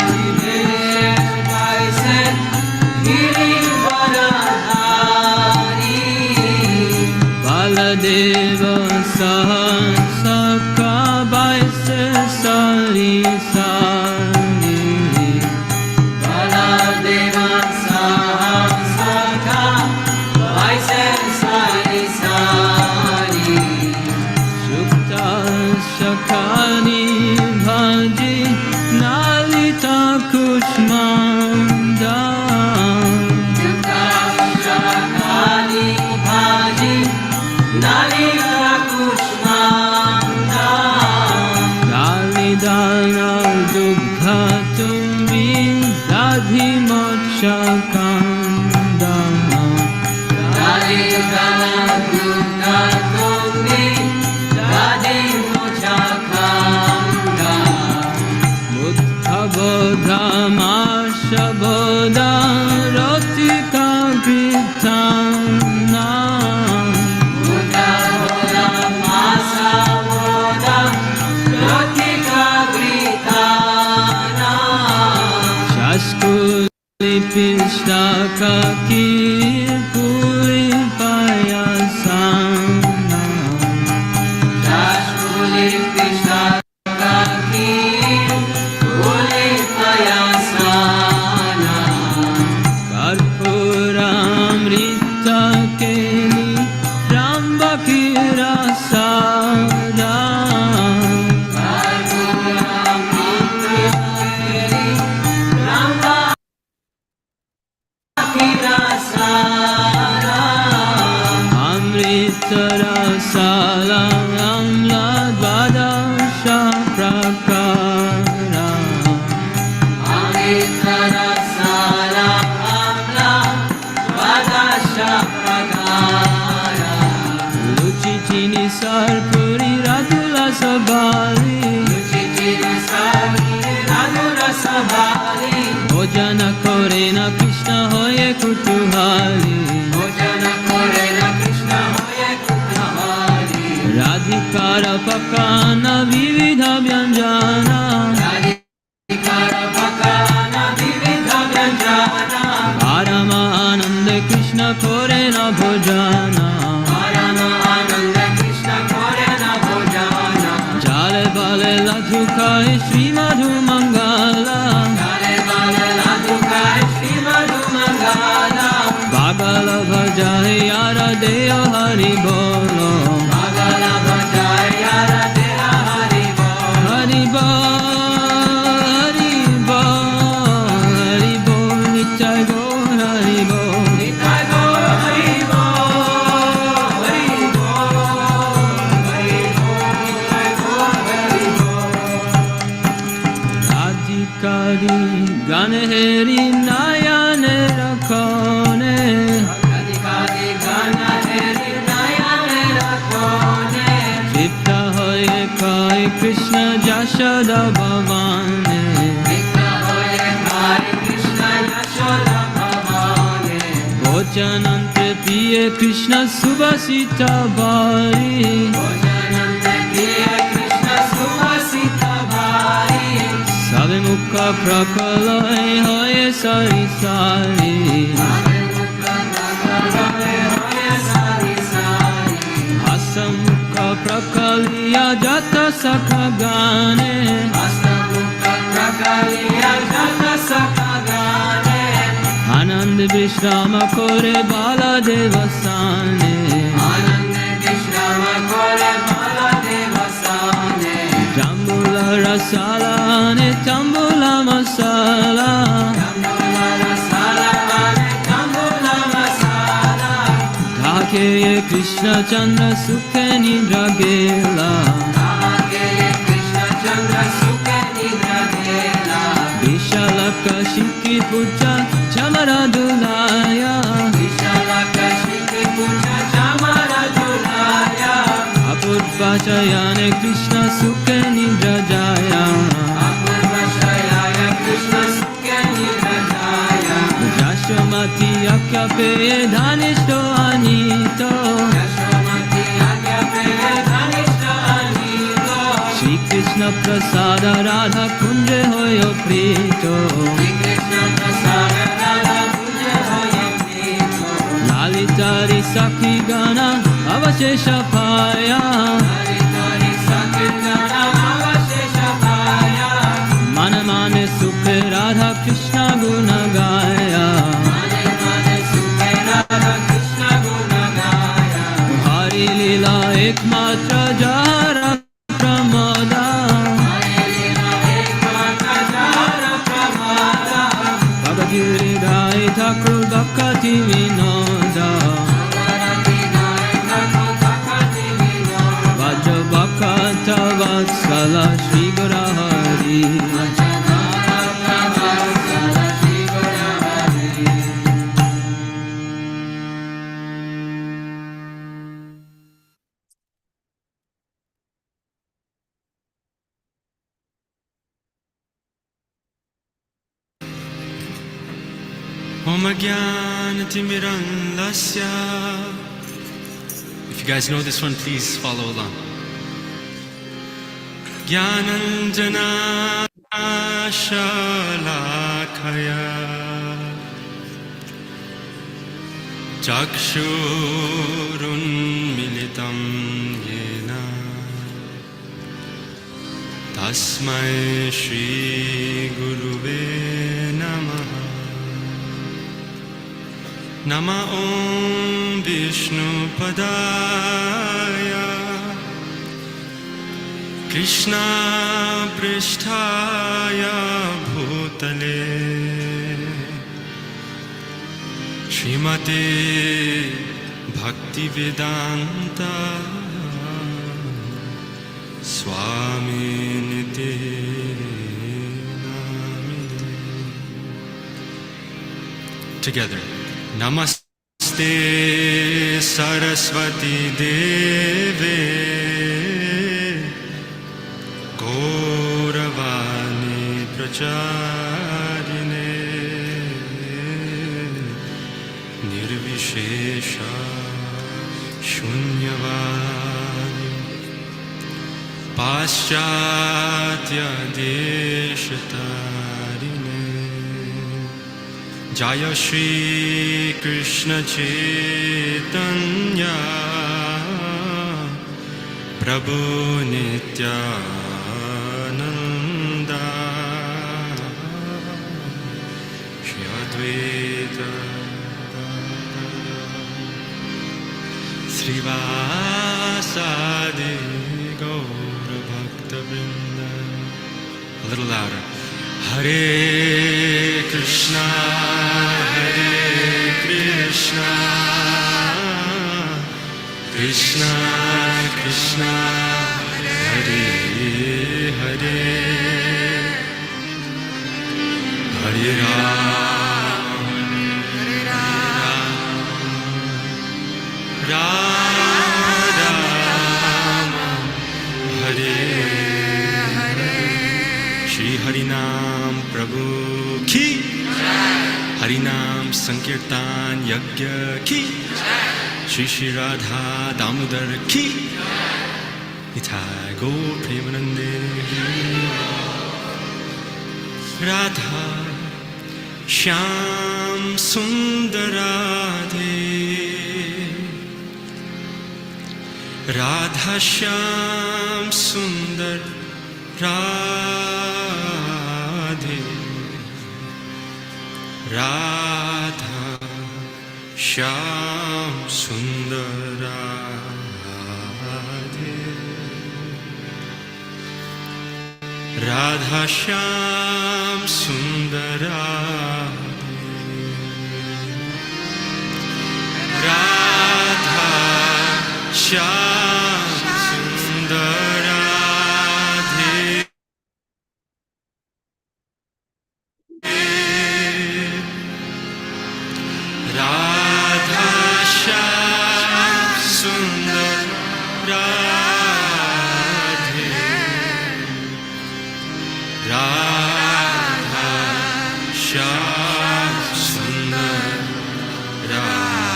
C: Baise Giri Varadhari Baladeva Sahasaka Baise Sari Sari Baladeva Sahasaka Baise Sari Sari Shukta Shakani Bhaji Nalita Kushmanda Shukta Shakani Bhaji Nalita Kushmanda Dalidana Dugdha Tumbi Radhi Mochakanda Dalidana Dugdha Tumbi Radhi Mochakanda Buddha Bodha Masha Bodha Ratika Gritana Buddha Bodha Masha Bodha Ratika Gritana Shashkuli Pishtaka Kirpuli Payasana Shashkuli Pishtaka Kirpuli Payasana Karpuramrita Keli Rambakira Sada Karpuramrita Keli Rambakira chini sarpuri radula sabali Bhojana kore na Krishna hoye kutuhali Radhikara pakana vividha vyanjana Parama ananda Krishna kore na bhojana Jale bale ladhu khai Shri Madhu Mangala Bagala bhajaye yara deya hari bolo Hari bol, hari bol, hari bol, nitai bol, hari bol Radhikari ganeheri nayane rakhone Tripta hoye kai Krishna Jashoda Bhavane Bhojanante piye Krishna Subhasita Bari Sabe mukha prakalay hoye sari sari Asamukha prakaliya jata sakha gane Anand vishrama kore bala devasane Jambula rasala ne tambula masala Dhake ye Krishna Chandra sukhe nidra gela Vishalaka shiki puja chamara dulaya Apurvachayane Krishna sukhe nidra jaya Yashomati akyape dhanishto anito Shri Krishna prasada radha kunje hoyo prito Lalitari sakhi gana avashesha paya Mana mane sukhe radha Krishna guna gaya Hari lila ekmatra jara pramoda Bhagavati gai thakur bhakti vinoda Vaja bhakta vatsala Shri Gura Hari
D: Om Jnanatimirandasya. If you guys know this one, please follow along. Jnananjana Shalakaya Chakshurun Militam Yena Tasmai Shri Guruve Namaha Nama Om Vishnu Padaya Krishna Pristhaya Bhutale Srimate Bhakti Vedanta Swami Nite Namine. Together. Namaste Saraswati Deve brahmacharine nirvishesha shunyavadi paschatya deshatarine Jaya Shri Krishna Chaitanya Prabhu Nityananda Shri Advaita Srivasadi Gaura Bhakta Vrinda. A little louder. Hare Krishna, Hare Krishna, Krishna Krishna, Hare Hare, Hare Ram, Hare Ram, Ram Ram, Hare Hare. Shri Harinam Prabhu Ki, Harinam Sankirtan Yagya Ki, Shri Shri Radha Damodara Ki, Nitai Go Premanande. Radha Shyam Sundarade, Radha Shyam Sundar Radhe, Radha Shyam Sundar Radhe, Radha Shyam Sundar Radhe, Radha Shyam Sundar Radhe, Radha Shyam Sundar Radhe, Radha Shyam Sundar Radhe,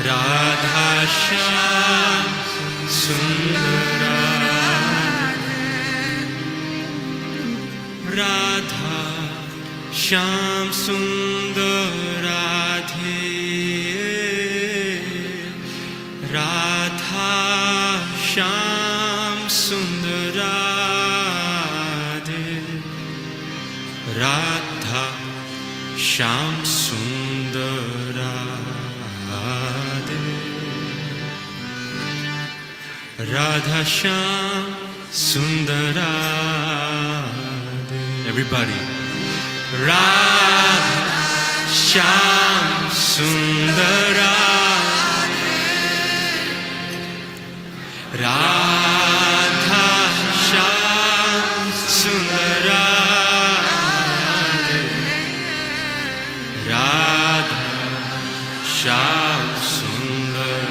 D: Radha Shyam Sundar Radha Shyam Sundar Radhe, Radha Shyam Sundar Radhe, Radha Shyam Sundar Radhe, Radha Shyam Sundar Radhe. Everybody. Radha Shyam Sundar Radhe, Radha Shyam Sundar Radhe, Radha Shyam Sundar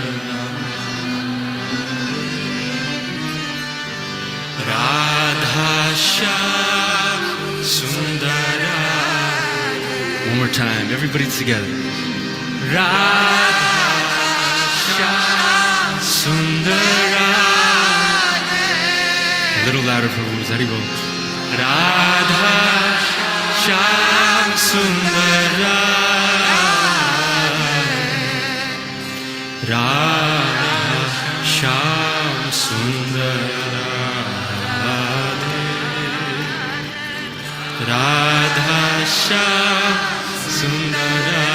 D: Radha Shyam Sundar. One more time, everybody together. Radha Shyam Sundar. A little louder for Ruz, Haribo. Radha Shyam Sundar. Radha Shyam Sundar. Radha Shyam Sundar,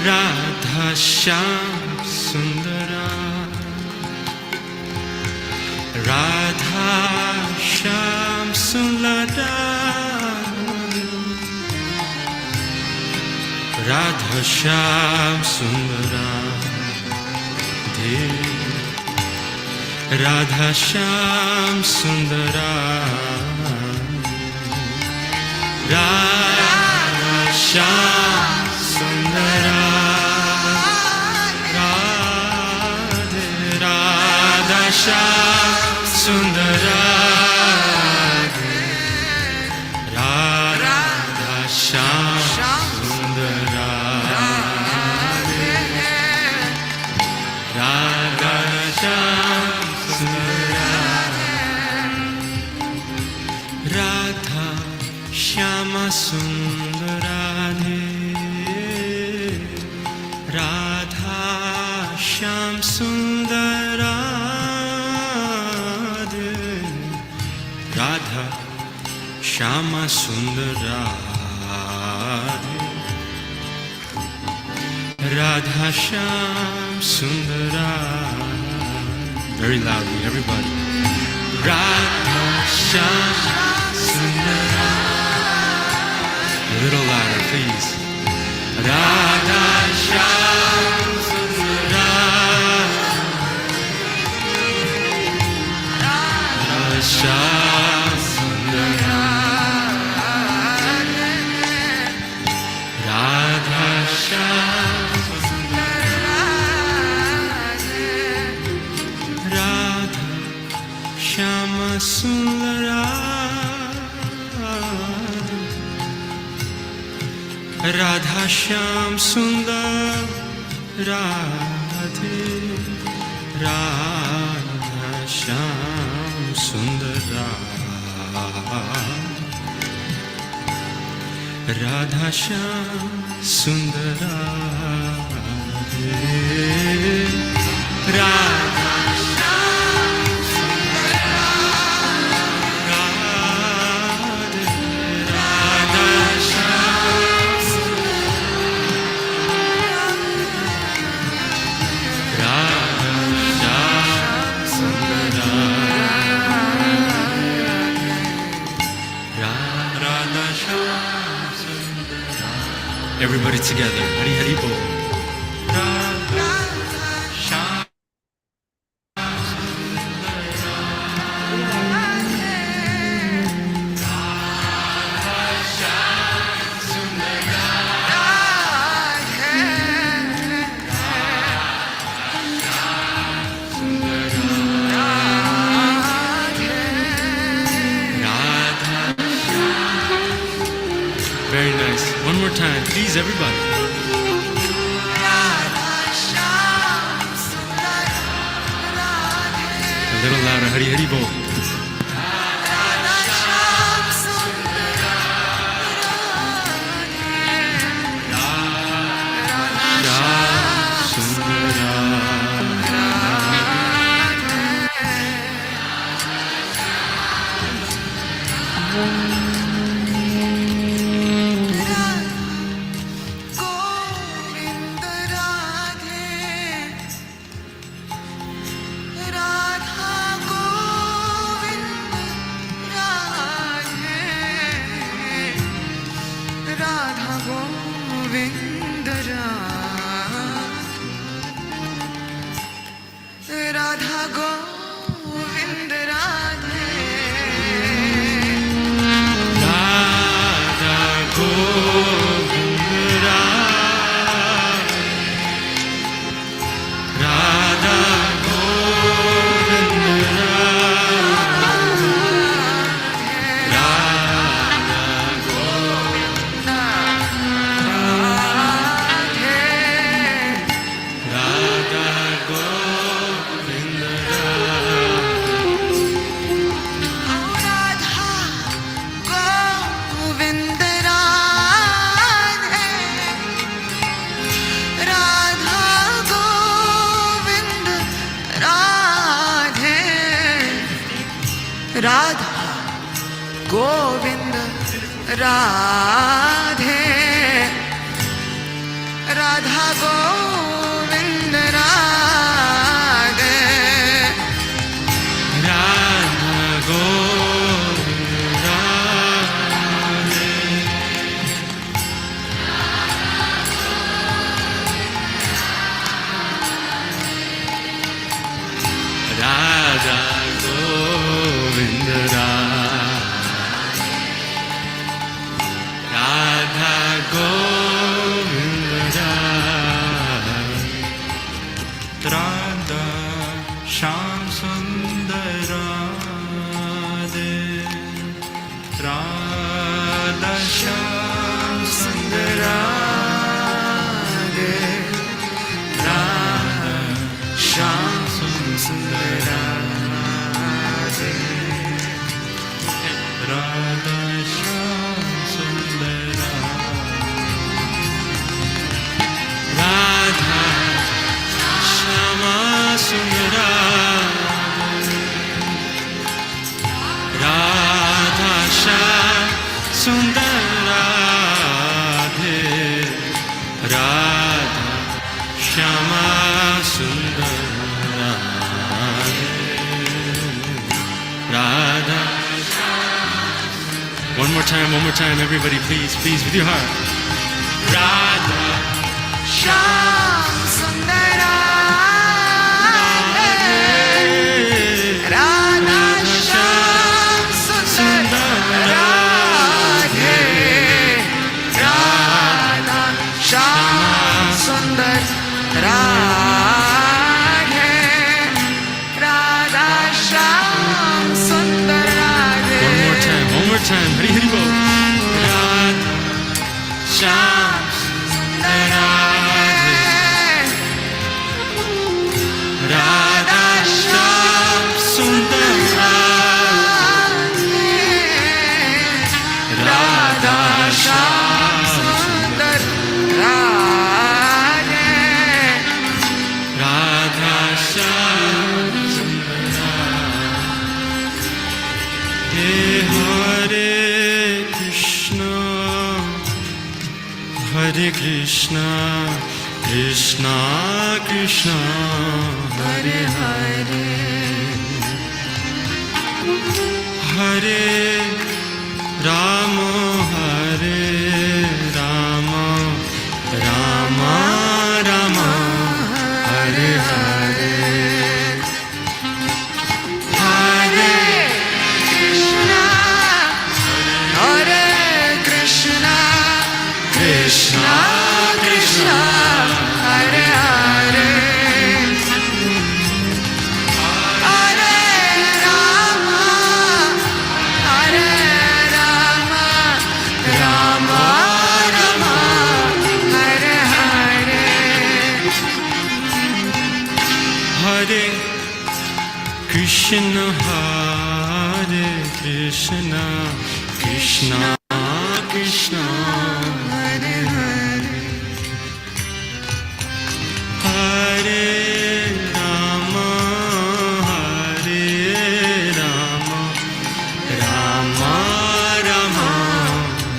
D: Radha Shyam Sundar, Radha Shyam Sundar, Radha Shyam Sundar, Radha Shyam Sundar, Radha Shyam Sundar, Radhe Radhe. Sundarade Radha Shyam Sundarade Radha Shyama Sundarade Radha Shyam Sundarade. Very loudly, everybody. Radha Shyam Sundarade. A little louder, please. Radha Shyam Sundarade. Radha Shyam Sundarade. Radha Shyam Sundarade. Radha Shyama Sundarade. Radha Shyam Sundar Radhe Radha Shyam Sundar Radha Shyam Sundar Radhe Radha Everybody together. Hari Hari Bol. Radha Shyam Very nice. One more time, please, everybody. A little louder. Hari Hari Bol.
B: Radha Govind Radhe Radha Govind Radhe
D: Radha Govind Radhe Radha Govind Radha Govind Radha Shyam Sundar Radhe Radha Shyam Sundar Radhe Radha Shyam Sundar Shama Sundar Radha. One more time, everybody, please, with your heart. Radha
B: Shyam Sundar Radhe, Radha Shyam Sundar Radhe, Radha Shyam Sundar Radhe, Radha Shyam Sundar Radhe.
D: One more time, Hari Hari Bol. Radha Shyam Sundar Radhe, Radha Shyam Sundar Radhe, Radha Shyam
B: Sundar Radhe,
D: Radha Shyam Hare Krishna, Hare Krishna, Krishna Krishna, Hare Hare, Hare Rama, Hare Rama, Rama Rama, Hare Hare, Hare
B: Krishna, Hare Krishna, Krishna Krishna, Hare Hare, Hare Rama, Hare Rama, Rama Rama, Hare Hare,
D: Hare Krishna, Hare Krishna, Krishna Krishna,
B: Hare Hare,
D: Hare Rama, Hare Rama, Rama Rama,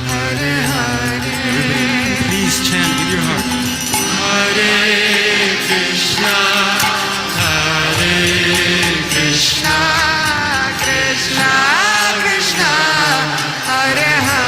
D: Hare Hare. Everybody, please chant with your heart. Hare Krishna, Hare Krishna,
B: Krishna Krishna, Hare Hare.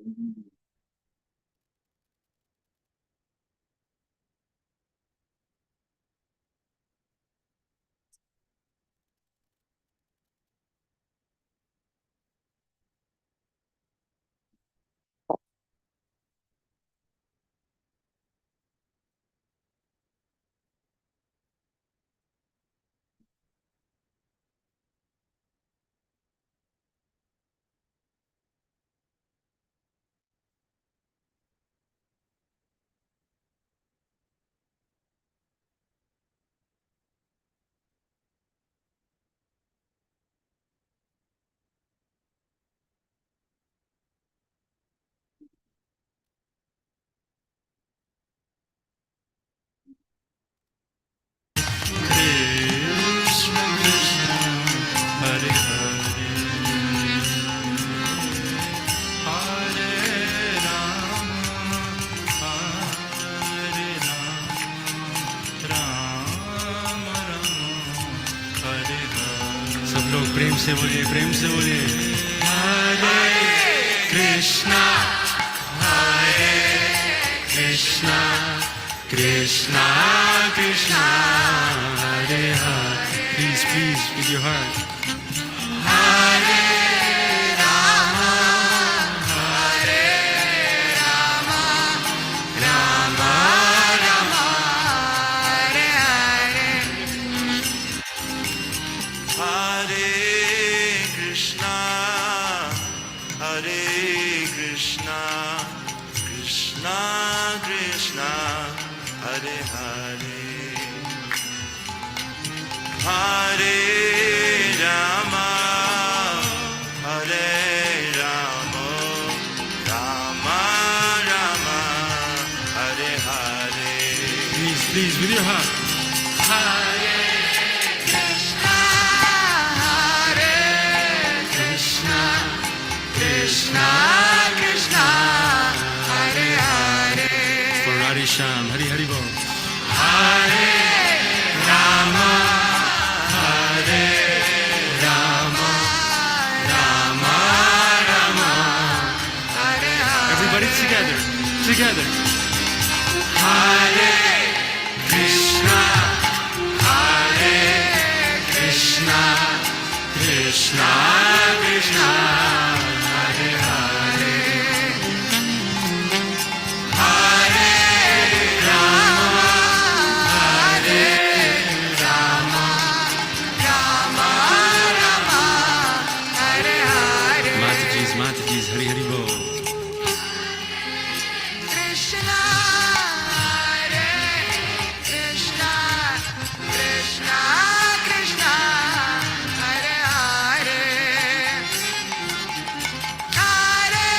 D: Krishna Krishna Hare Hare Hare Rama Hare Rama Rama Rama Hare Hare सब लोग प्रेम से बोलिए Hare Krishna Krishna Krishna Krishna Hare Hare. Please, please, with your heart. Hare Rama Hare Rama Rama Rama Hare Hare. Hare Krishna Krishna Krishna Hare Hare Hare Rama Rama Rama Hare Hare. Please, with your heart. Hare Krishna Krishna Krishna Hare Hare. For Radhe Shyam, Hari Hari Bol. Hare Rama Rama Rama Hare Hare. Everybody together. Hare Krishna Krishna Krishna Hare Hare. Hare Rama Rama Hare Hare. Mataji's Hari Hari Bol. Krishna Hare Krishna Krishna Krishna Hare Hare. Hare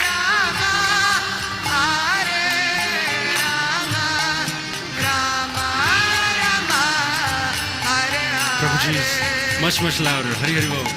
D: Rama Rama Rama Hare Hare. Prabhuji's much louder. Hari Hari Bol.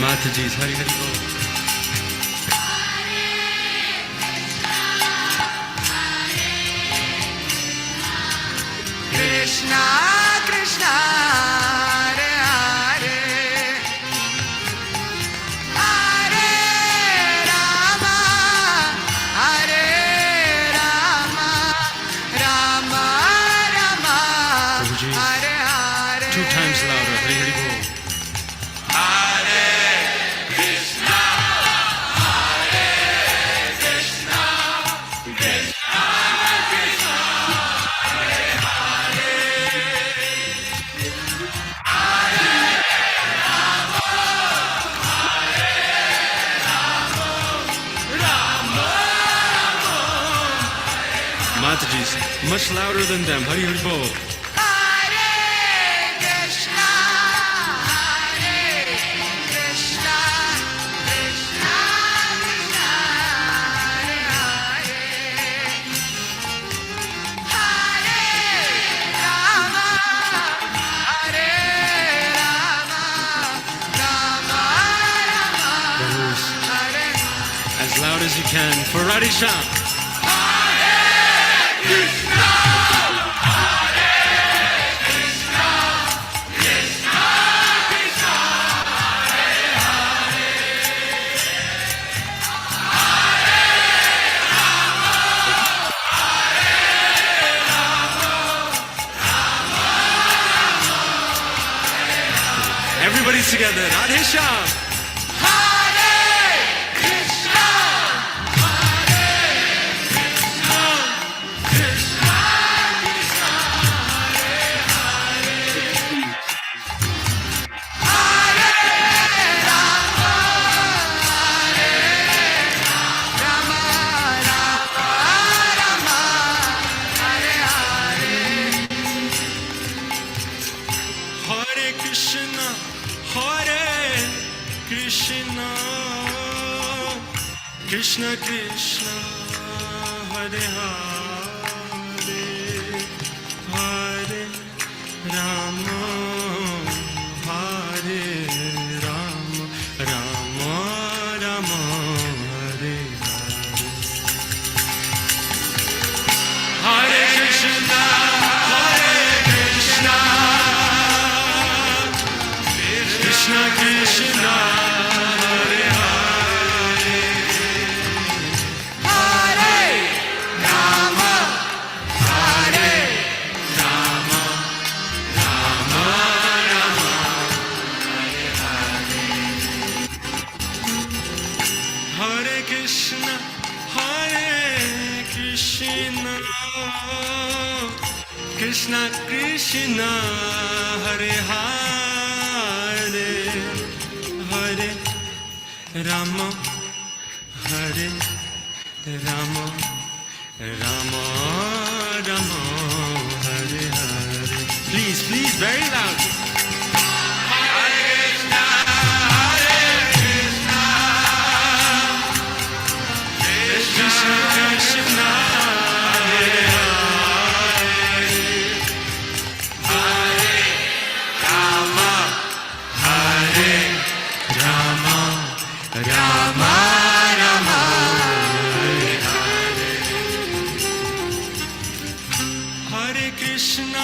D: Mataji's Hari Hari Bol. Krishna Krishna Hare Hare Hare Rama Rama Rama Hare Hare. 2 times louder. Hari Hari Bol. Mataji's much louder than them. Hari Hari Bol. Hare Krishna Krishna Krishna Hare Hare. Hare Rama as you can for Radhe Shyam. Everybody together, Radhe Shyam. Krishna Krishna Hare Hare Hare Rama Hare Rama Rama Rama Hare Hare Hare Krishna Krishna Krishna Krishna Krishna Hare Hare Hare Rama Hare Rama Rama Rama Hare Hare. Please, please, very loud. Krishna Krishna Hare Rama Rama Hare Hare Hare Krishna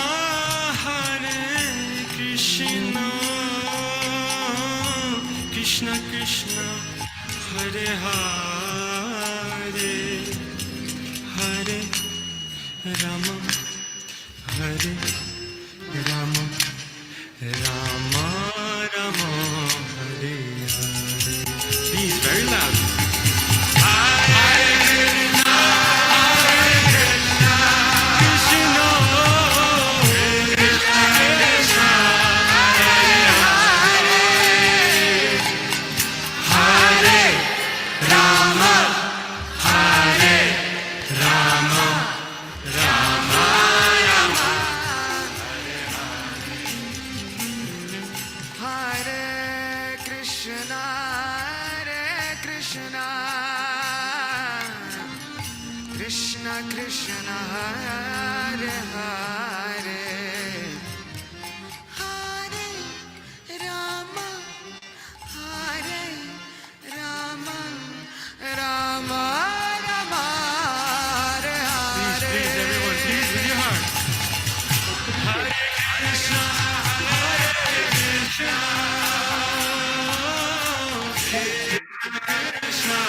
D: Krishna Krishna Hare Hare Hare Rama Hare Rama Rama Rama Hare Hare. Please, very loud.
B: Krishna Krishna Hare Hare Hare Rama Hare Rama Rama Rama Hare Hare.
D: Please, everyone, please, with your heart. Hare Krishna Hare Krishna Krishna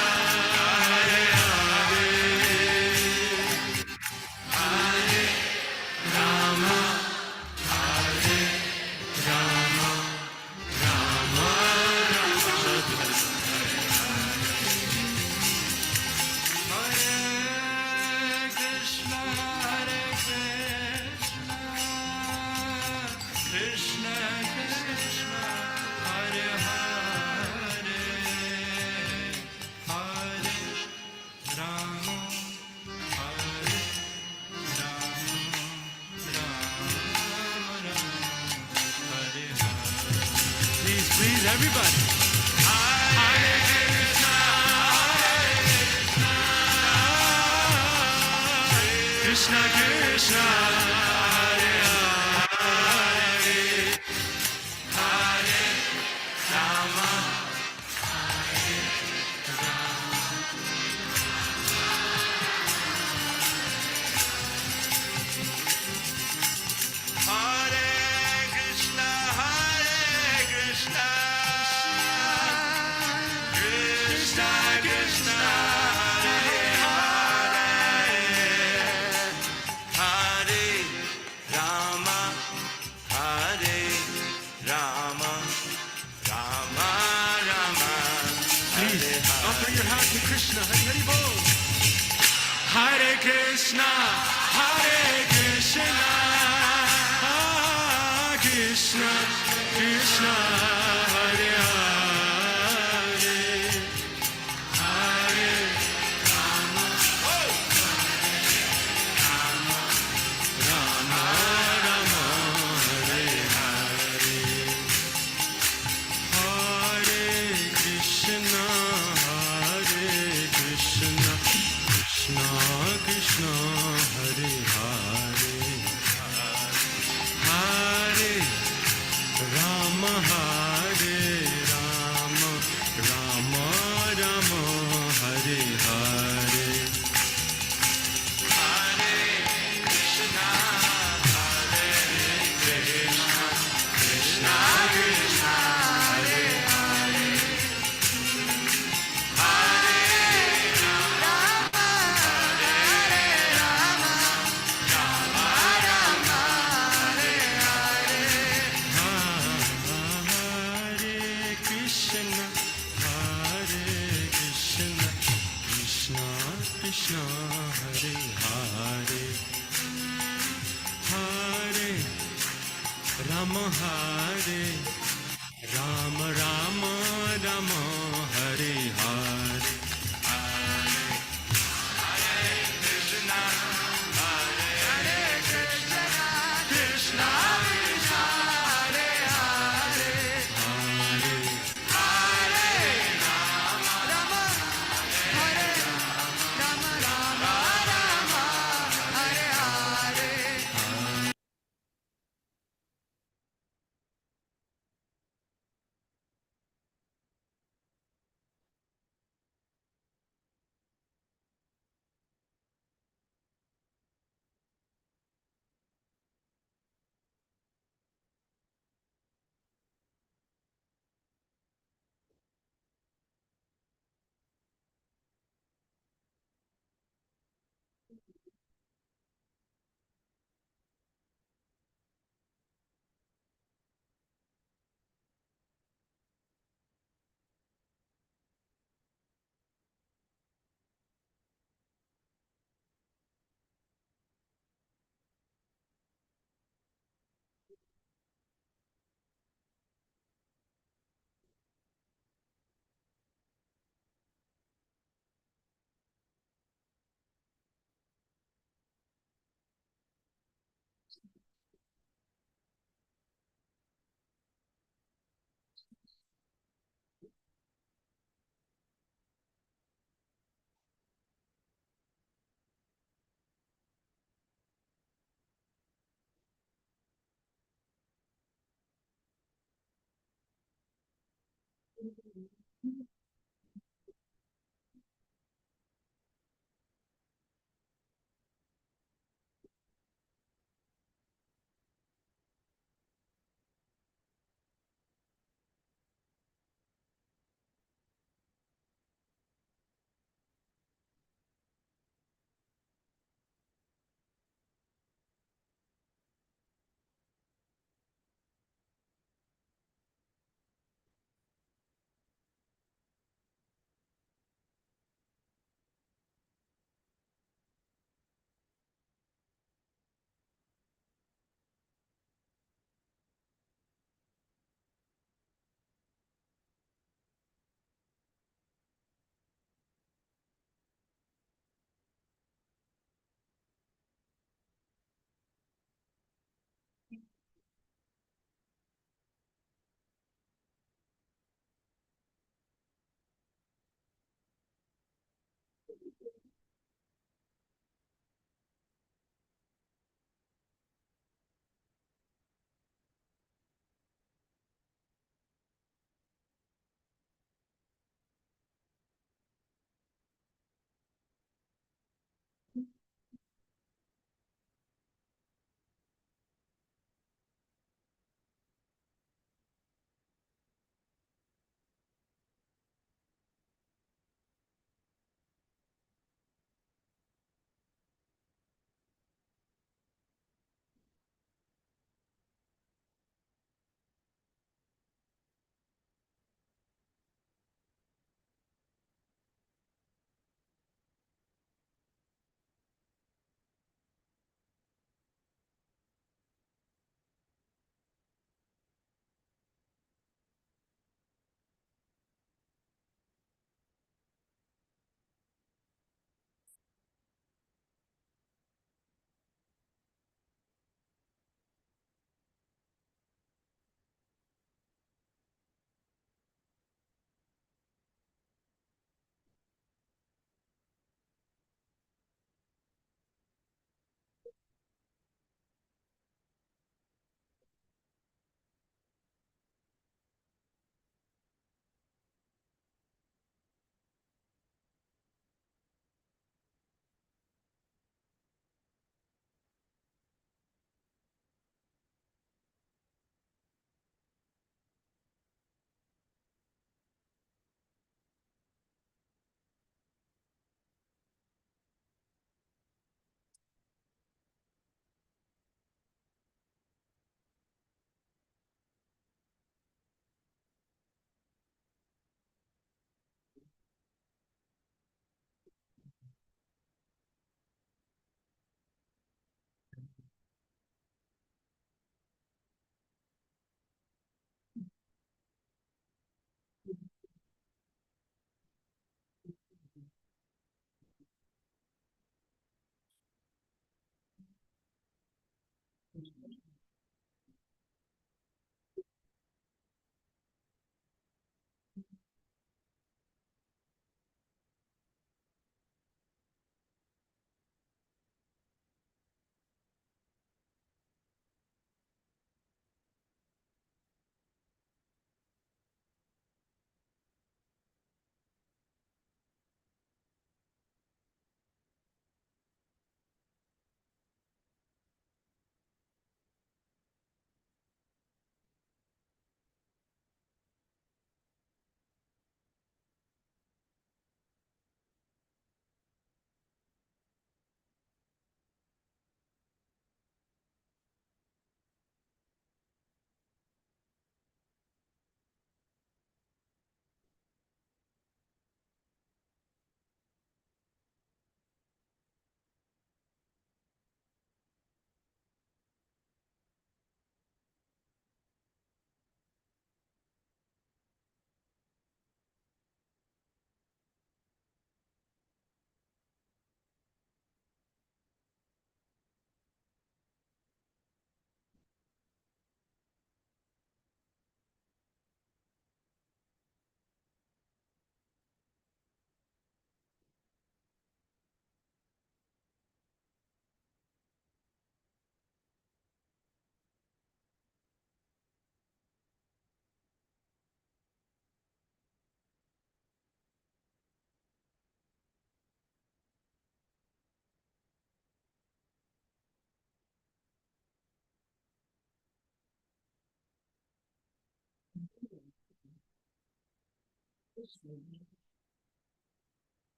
D: Please, everybody. Hare Krishna, Krishna Krishna, Hare Hare, Hare Rama, Hare Rama, Krishna, Hari Hari Bol. Hare Krishna, Krishna Krishna, Hare Hare, Hare Rama, Rama Rama, Hare Hare, Hare Krishna, Krishna Krishna, Hare Hare, Hare Rama, Hare Rama, Rama Rama, Hare Hare, Hare Krishna, Krishna Krishna, Hare Hare, Hare Rama, Hare Rama, Rama Rama, Hare Hare, Hare Krishna, Krishna Krishna, Hare Hare, Hare Rama, Hare Rama, Rama Rama, Hare Hare, Hare Krishna, Krishna Krishna, Hare Hare, Hare
B: Rama, Hare Rama, Rama Rama, Hare Hare.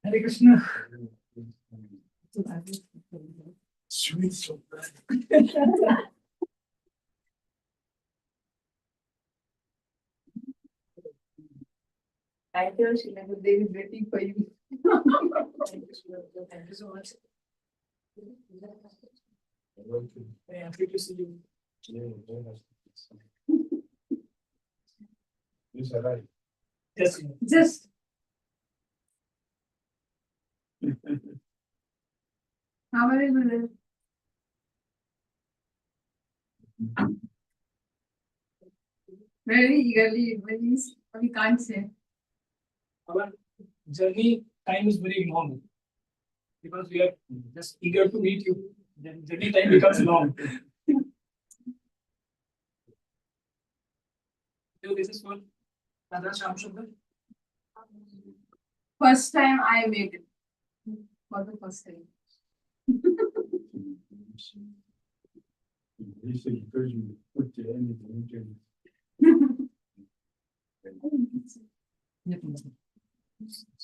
E: Hare Krishna. Sweet so bad. Thank you, Sheila. Good day is waiting for you. Thank you, Sheila. Thank you so much. Very happy to see you. Just. How are you, brother? Very eagerly, we can't say. Our journey time is very long because we are just eager to meet you. Then journey time becomes long. So this is for Radha Shyam Sundar. First time I made it. For the first time.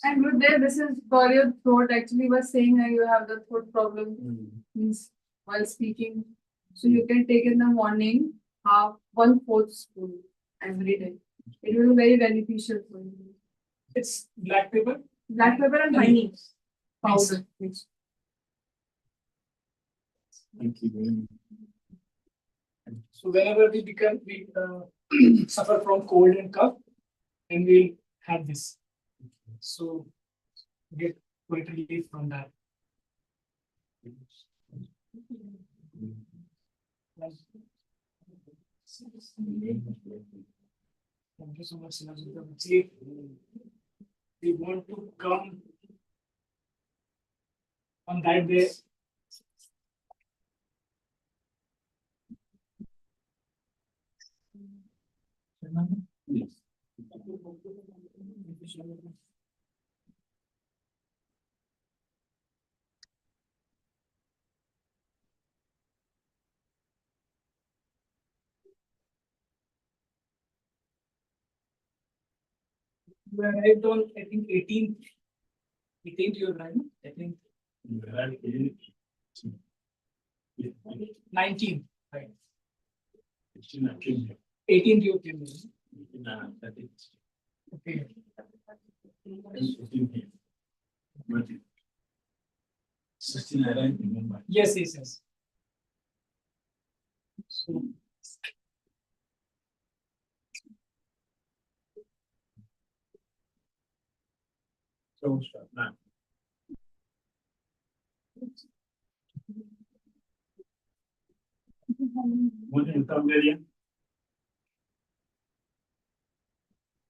E: And good day, this is for your throat. Actually, was saying that you have the throat problem means while speaking. So you can take in the morning half 1/4 spoon every day. It will be very beneficial for you. It's black pepper. Black pepper and honey powder.
F: Thank you very much.
E: So whenever we suffer from cold and cough, then we'll have this. So get quite relief from that. Thank you so much, Sinajita. We want to come on that day.
F: Yes.
E: We arrived on, I think, 18th you arrived, I think.
F: You had it. Yeah.
G: 19th, right?
F: 16 I came here.
G: 18th you came in.
F: That is.
G: Okay.
F: 16 here. But 16 I don't remember.
G: Yes, yes, yes. So,
F: So start now. When you come there, do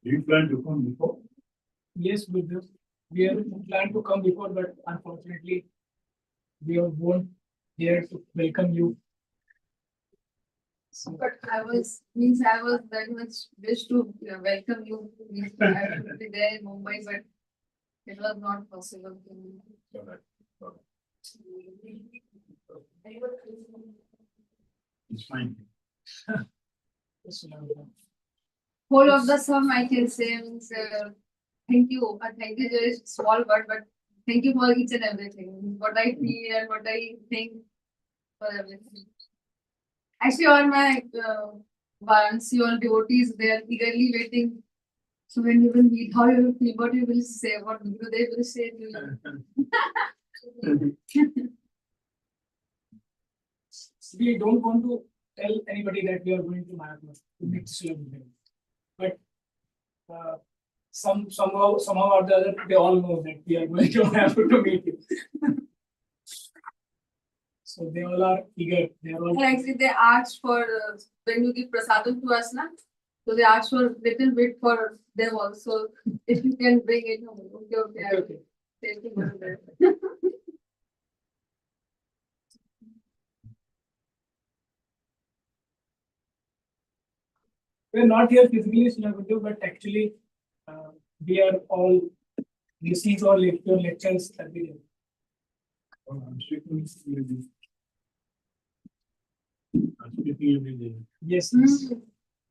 F: you plan to come before?
G: yes, with this, we have planned to come before, but unfortunately, we won't here to welcome you.
E: But I was very much wish to welcome you. Means I should be there in Mumbai, but it was not possible.
F: Alright. It's fine.
E: Whole of the sum I can say means thank you. Thank you is a small word, but thank you for each and everything. What I feel and what I think for everything. Actually, all my Varanasi, all devotees, they are eagerly waiting. So when you will meet, how you will feel, what you will say, what they will say to you.
G: We don't want to tell anybody that we are going to Mayapur to meet Sri. But somehow or the other, they all know that we are going to Mayapur to meet you. So they all are eager. They are all.
E: And actually, they asked for when you give prasadam to us, na? So they asked for little bit for them also. If you can bring it home, okay.
G: Okay.
E: Thank you very much.
G: We are not here physically, Sri, but actually, we are all listening to your lectures every day.
F: I'm speaking every day. I'm speaking every day.
G: Yes.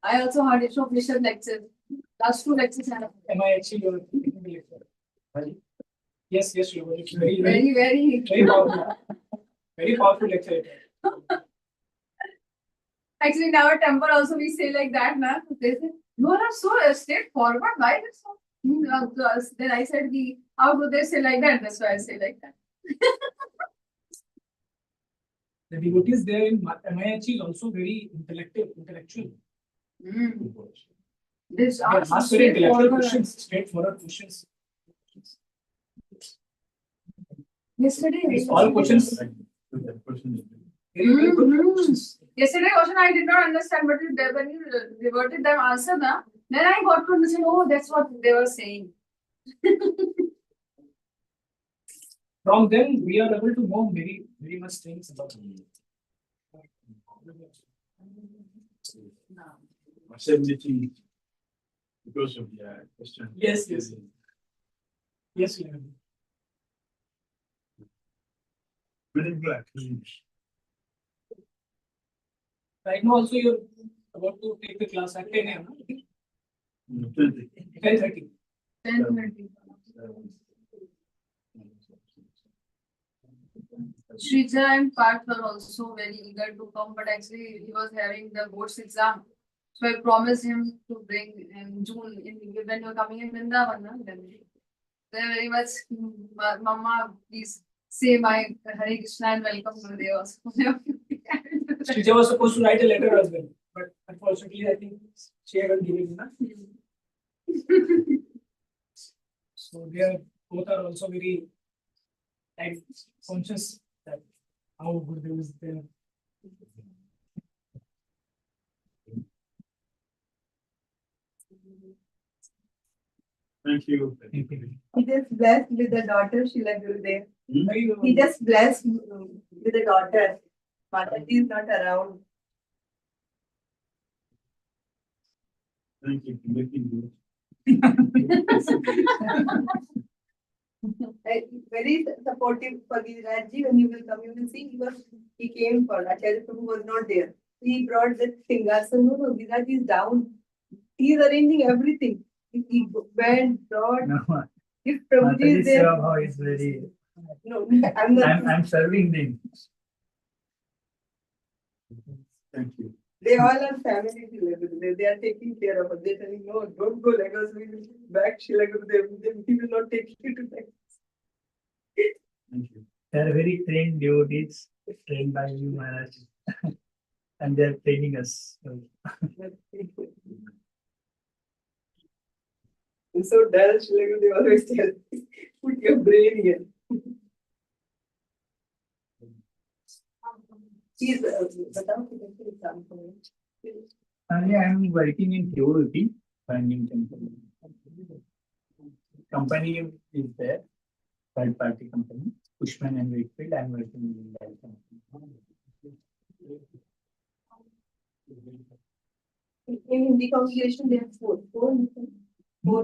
E: I also heard it from Vishal lecture. Last 2 lectures I have.
G: Am I actually your taking the lecture? Yes, Sri. It's very,
E: Very.
G: powerful. Very powerful lecture.
E: Actually, in our temple also we say like that, na? They say, you are so straightforward. Why is so? Then I said, how do they say like that? That's why I say like that.
G: The devotees there in MIH is also very intellectual.
E: This
G: They ask very intellectual questions, straightforward questions.
E: Yesterday,
G: All questions.
F: That question is
G: Very good questions.
E: Yesterday question I did not understand, but when you reverted them answer, na, then I got to understand, oh, that's what they were saying.
G: From them, we are able to know very much things about them.
F: accepting because of the question.
G: Yes. Yes, we have.
F: Men in black.
G: Right now also you're about to take the class at 10 a.m. 10:30.
E: 10:30. Shrija and Parth were also very eager to come, but actually he was having the board's exam. So I promised him to bring in June when you're coming in Vrindavan. Then they're very much, Mama, please say my Hare Krishna and welcome Gurudev.
G: Shrija was supposed to write a letter as well, but unfortunately I think she hadn't given enough. So they are both are also very conscious that how Gurudev is there.
F: Thank you.
H: He just blessed with the daughter, Srila Gurudev.
G: Very
H: He just blessed with the daughter. Mataji is not around.
F: Thank you for making good.
H: Very supportive for Girirajji. When you will come, you will see he came for Acharya Prabhu was not there. He brought the Singhasan. No, Girirajji is down. He is arranging everything. He went, brought.
I: No,
H: If Prabhuji is there.
I: Seva is very.
H: No, I'm not.
I: I'm serving them.
F: Thank you.
H: They all are family to Lagos. They are taking care of us. They're telling, no, don't go Lagos. We will back Shila Gurudev. We will not take you to Lagos.
F: Thank you.
G: They are very trained devotees, trained by you, Maharaj. And they are training us.
H: And so dull, Shila Gurudev always tell, put your brain here. Please, बताओ कि कैसे example है.
G: I am working in purity, finding temple. Company is there, third party company, Pushman and Wakefield. I am working in that company.
H: In Hindi congregation, they have four. Four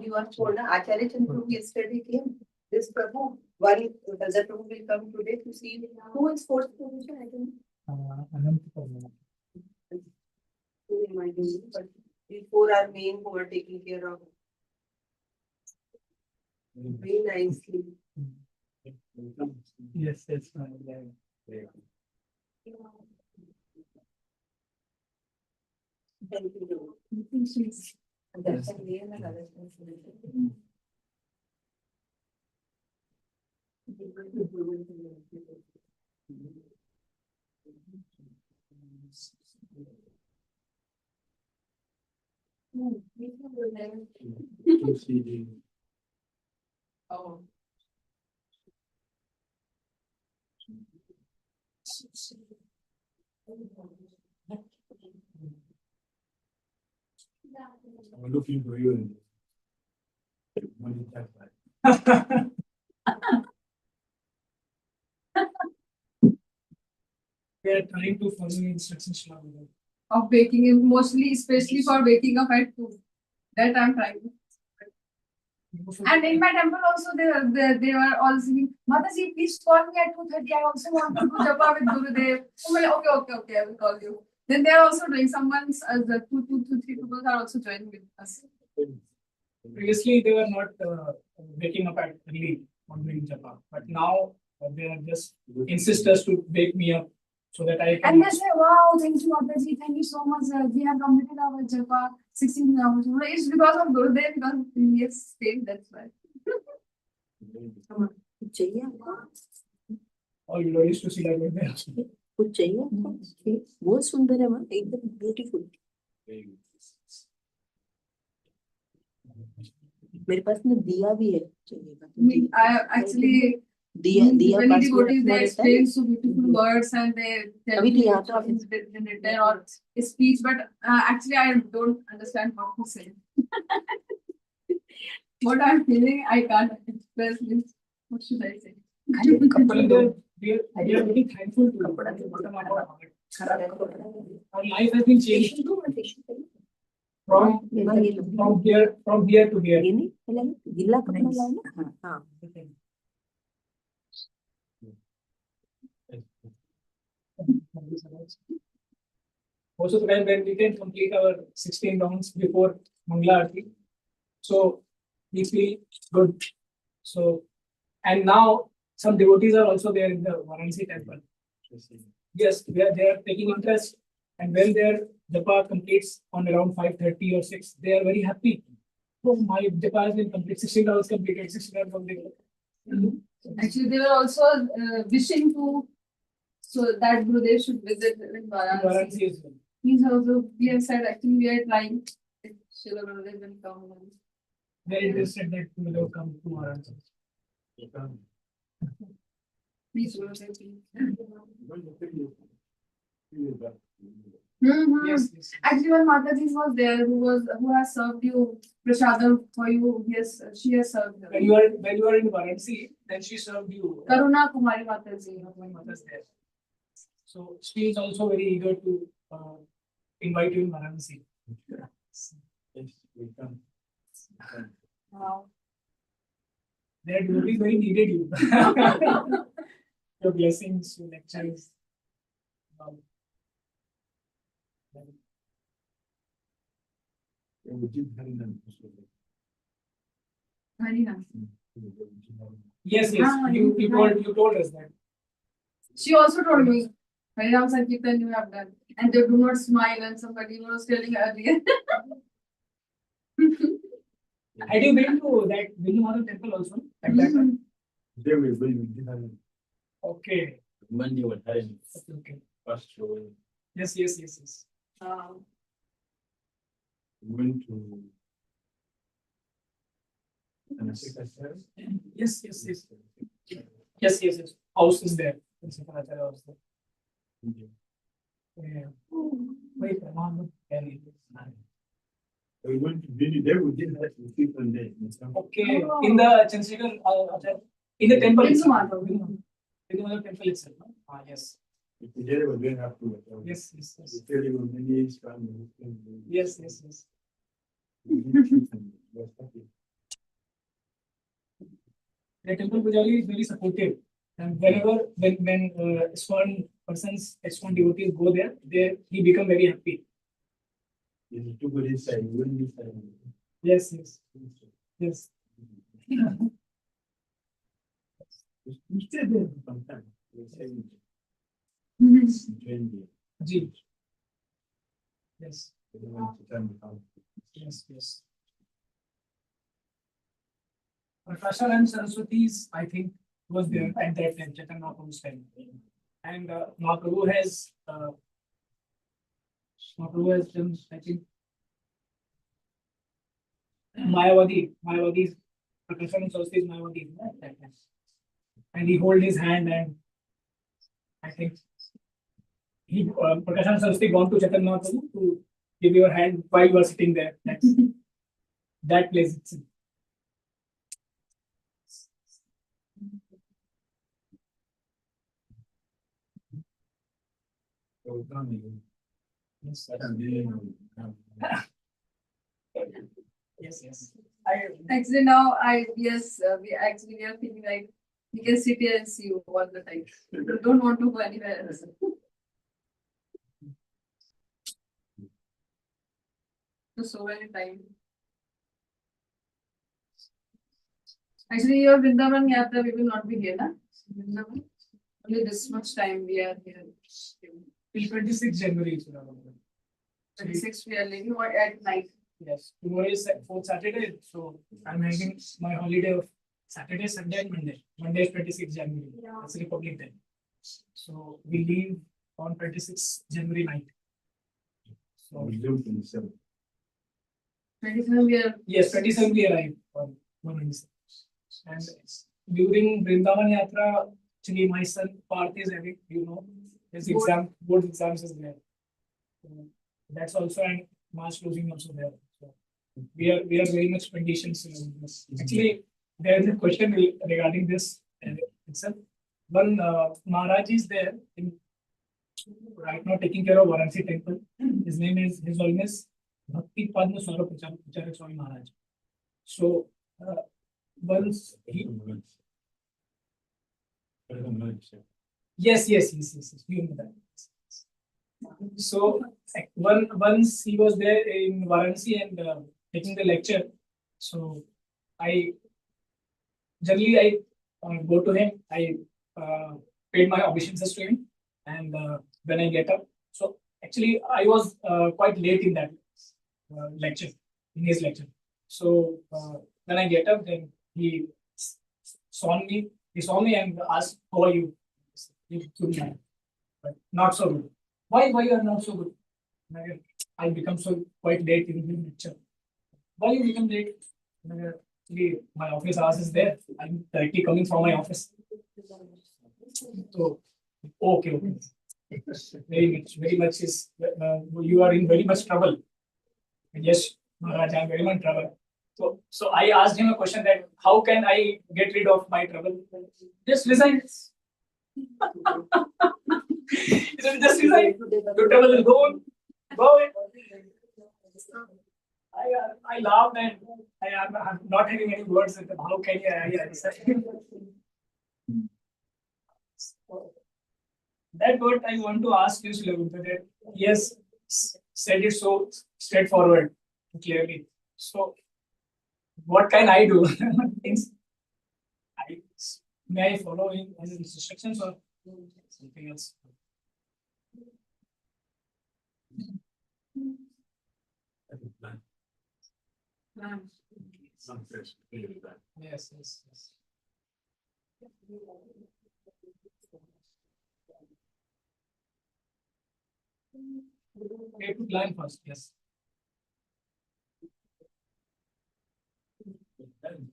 H: you are told. Acharya Chandra yesterday came. This Prabhu, one Raja Prabhu will come today to see who is fourth position. I don't know. Who reminding me, but these four are main who are taking care of very nicely.
G: Yes, yes.
H: Thank you. And that's a real another responsibility. Oh.
F: I'm looking for you in money type.
G: We are trying to follow instructions now.
E: Of waking up, mostly, especially for waking up at 2. That I'm trying. And in my temple also, they were all singing, Mataji, please call me at 2:30. I also want to do japa with Gurudev. I'm like, okay, I will call you. Then they are also doing, someone's, the 3 people are also joining with us.
G: Previously, they were not waking up at early on doing japa, but now they are just insist us to wake me up so that I can.
E: And they say, wow, thank you, Mataji, thank you so much. We have completed our japa 16 hours. It's because of Gurudev, because of previous state, that's why.
H: चाहिए आपको
G: All glories to Srila Gurudev.
H: कुछ चाहिए आपको बहुत सुंदर है माँ एकदम ब्यूटीफुल मेरे पास में दिया भी है चाहिए
E: I actually,
H: दिया
E: many devotees, they explain so beautiful words and they tell
H: अभी तो
E: me
H: यहाँ तो
E: what is written or speech, but actually I don't understand what to say. What I'm feeling, I can't express this. What should I say?
G: We are very thankful to you. Bottom of our heart. Our life has been changed from here to here.
H: ये नहीं गीला कपड़ा लाओ ना हाँ
G: Most of the time when we can complete our 16 rounds before Mangala Aarti, so we feel good. So, and now some devotees are also there in the Varanasi temple. Yes, they are taking interest, and when their japa completes on around 5:30 or 6, they are very happy. Oh, my japa has been complete, 16 hours completed, 16 hours completed.
E: Actually, they were also wishing to, so that Gurudev should visit in Varanasi.
G: Varanasi as well.
E: He's also, we have said, actually, we are trying. If Srila Gurudev will come.
G: They are interested that we will come to Varanasi.
E: Please, Gurudev, please.
G: Yes, yes.
E: Actually, when Mataji was there, who has served you prasadam for you, yes, she has served you.
G: When you are in Varanasi, then she served you.
E: Karuna Kumari Mataji.
G: When mother's there. So she is also very eager to invite you in Varanasi.
F: Yes, we come.
E: Wow.
G: Their devotees very needed you. Your blessings, your lectures.
F: And we did Harinam also.
E: Very nice.
G: Yes,
E: Ah,
G: you told us that.
E: She also told me. Harinam Sankirtan you have done. And they do not smile and somebody was telling earlier.
G: Had you been to that Vindhamata temple also at that time?
F: There we will.
G: Okay.
F: When you were having
G: Okay.
F: first show,
G: Yes, yes, yes, yes.
F: we went to. And I think I said.
G: Yes, yes, yes. Yes, yes, yes. House is there. Principal house there. Yeah. Wait, Mom, can you?
F: We went to Delhi, there we did that with people there.
G: Okay, in the Chandigarh, in the temple itself.
E: Vindhamata.
G: In the temple itself. No? Yes.
F: If we did it, we didn't have to.
G: Yes, yes, yes.
F: We tell you many years from.
G: Yes, yes, yes. The temple pujari is very supportive, and whenever when ISKCON persons, ISKCON devotees go there, he become very happy.
F: It's too good inside, we wouldn't be inside.
G: Yes, yes, yes.
F: We stayed there for some time. We stayed in India.
G: Ji. Yes,
F: We went to Tamil.
G: yes, yes. Prakasha and Saraswati's, I think, was there at that time, Chaitanya Mahaprabhu's time. And Mahaprabhu has done, I think, Mayavadi, Prakasha and Saraswati's Mayavadi at that time. And he hold his hand and I think Prakasha and Saraswati gone to Chaitanya Mahaprabhu to give your hand while you are sitting there. That's that place itself.
F: So we come in.
G: Yes,
F: And then,
G: yes, yes.
E: Actually now we are feeling like we can sit here and see you all the time. We don't want to go anywhere else. So many time. Actually, your Vrindavan Yatra, we will not be here, na? Vrindavan. Only this much time we are here.
G: Till 26 January.
E: 26 we are leaving or at night.
G: Yes, tomorrow is 4th Saturday, so I'm having my holiday of Saturday, Sunday, and Monday. Monday is 26 January. That's Republic Day. So we leave on 26 January night. So
F: we lived in the cell.
E: 27 we are.
G: yes, 27 we arrive on 126. And during Vrindavan Yatra, actually my son Parth is having, his board exams is there. So that's also, and March closing also there. So we are very much conditions. Actually, there is a question regarding this itself. One Maharaj is there in right now taking care of Varanasi temple. His name is His Holiness Bhakti Dhira Swami Maharaj. So once he yes, you know that. So once he was there in Varanasi and taking the lecture. So I generally go to him. I paid my obeisances to him, and when I get up, so actually I was quite late in that lecture, in his lecture. So when I get up, then he saw me. He saw me and asked, "How are you?" Good man, but not so good. Why you are not so good? I become so quite late in the lecture. Why you become late? Actually, my office hours is there. I'm directly coming from my office. So okay. Very much is you are in very much trouble. Yes, Maharaj, I'm very much in trouble. So I asked him a question that how can I get rid of my trouble? Just resign. He said, just resign. Your trouble will go on. Go away. I laughed and I'm not having any words. How can you? That word I want to ask you, Shilabhutta, that he has said it so straightforward, clearly. So, what can I do? May I follow his instructions or something else?
F: Some fish, maybe that.
G: Yes, yes, yes. Okay, to plan first, yes.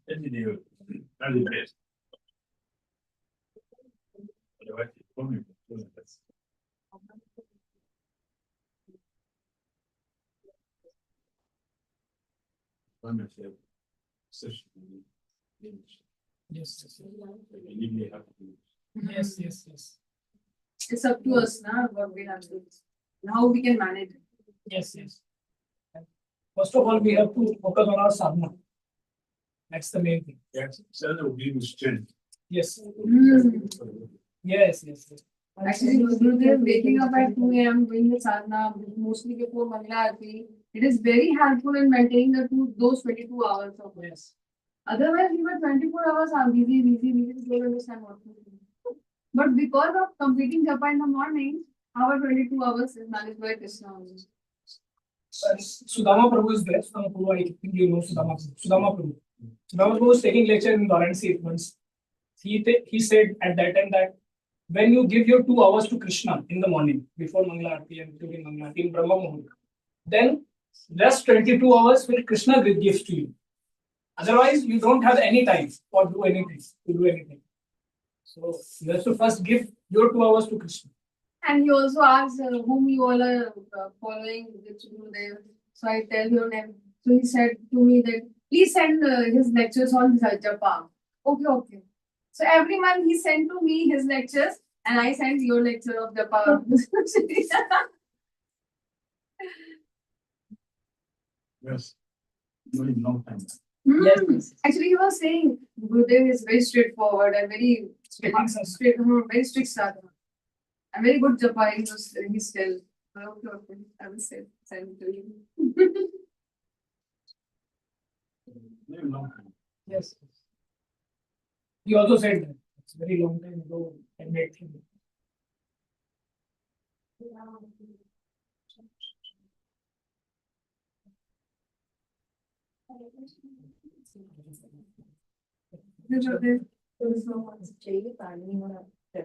F: Then you do, that's the best. Otherwise, it's only doing this. One of the session.
G: Yes, yes,
F: You may have to.
G: yes, yes, yes.
E: It's up to us now what we have to do. How we can manage it.
G: Yes, yes. First of all, we have to focus on our sadhana. That's the main thing.
F: Yes, so that will be the strength.
G: Yes,
E: Mm.
G: yes, yes, yes.
E: Actually, Gurudev waking up at 2 a.m. doing the sadhana, mostly before Mangala Aarti, it is very helpful in maintaining those 22 hours of rest.
G: Yes.
E: Otherwise, we were 24 hours are busy, don't understand what to do. But because of completing japa in the morning, our 22 hours is managed by Krishna only.
G: Sudama Prabhu is there. Sudama Prabhu, I think you know Sudama Prabhu. Sudama Prabhu. Sudama Prabhu was taking lecture in Varanasi once. He said at that time that when you give your 2 hours to Krishna in the morning, before Mangala Aarti and during Mangala Aarti in Brahma Muhurta, then rest 22 hours will Krishna gives to you. Otherwise, you don't have any time for do anything, to do anything. So you have to first give your 2 hours to Krishna.
E: And he also asks whom you all are following, which Gurudev. So I tell your name. So he said to me that please send his lectures on japa. Okay, okay. So every month he sent to me his lectures and I sent your lecture of japa.
F: Yes. Very long time.
G: Yes, yes.
E: Actually, he was saying Gurudev is very straightforward and very very strict sadhana. And very good japa. He still. Okay, okay. I will send to you.
F: Very long time.
G: Yes. He also said that it's a very long time ago I met him.
H: चाहिए पानी और
G: हाँ,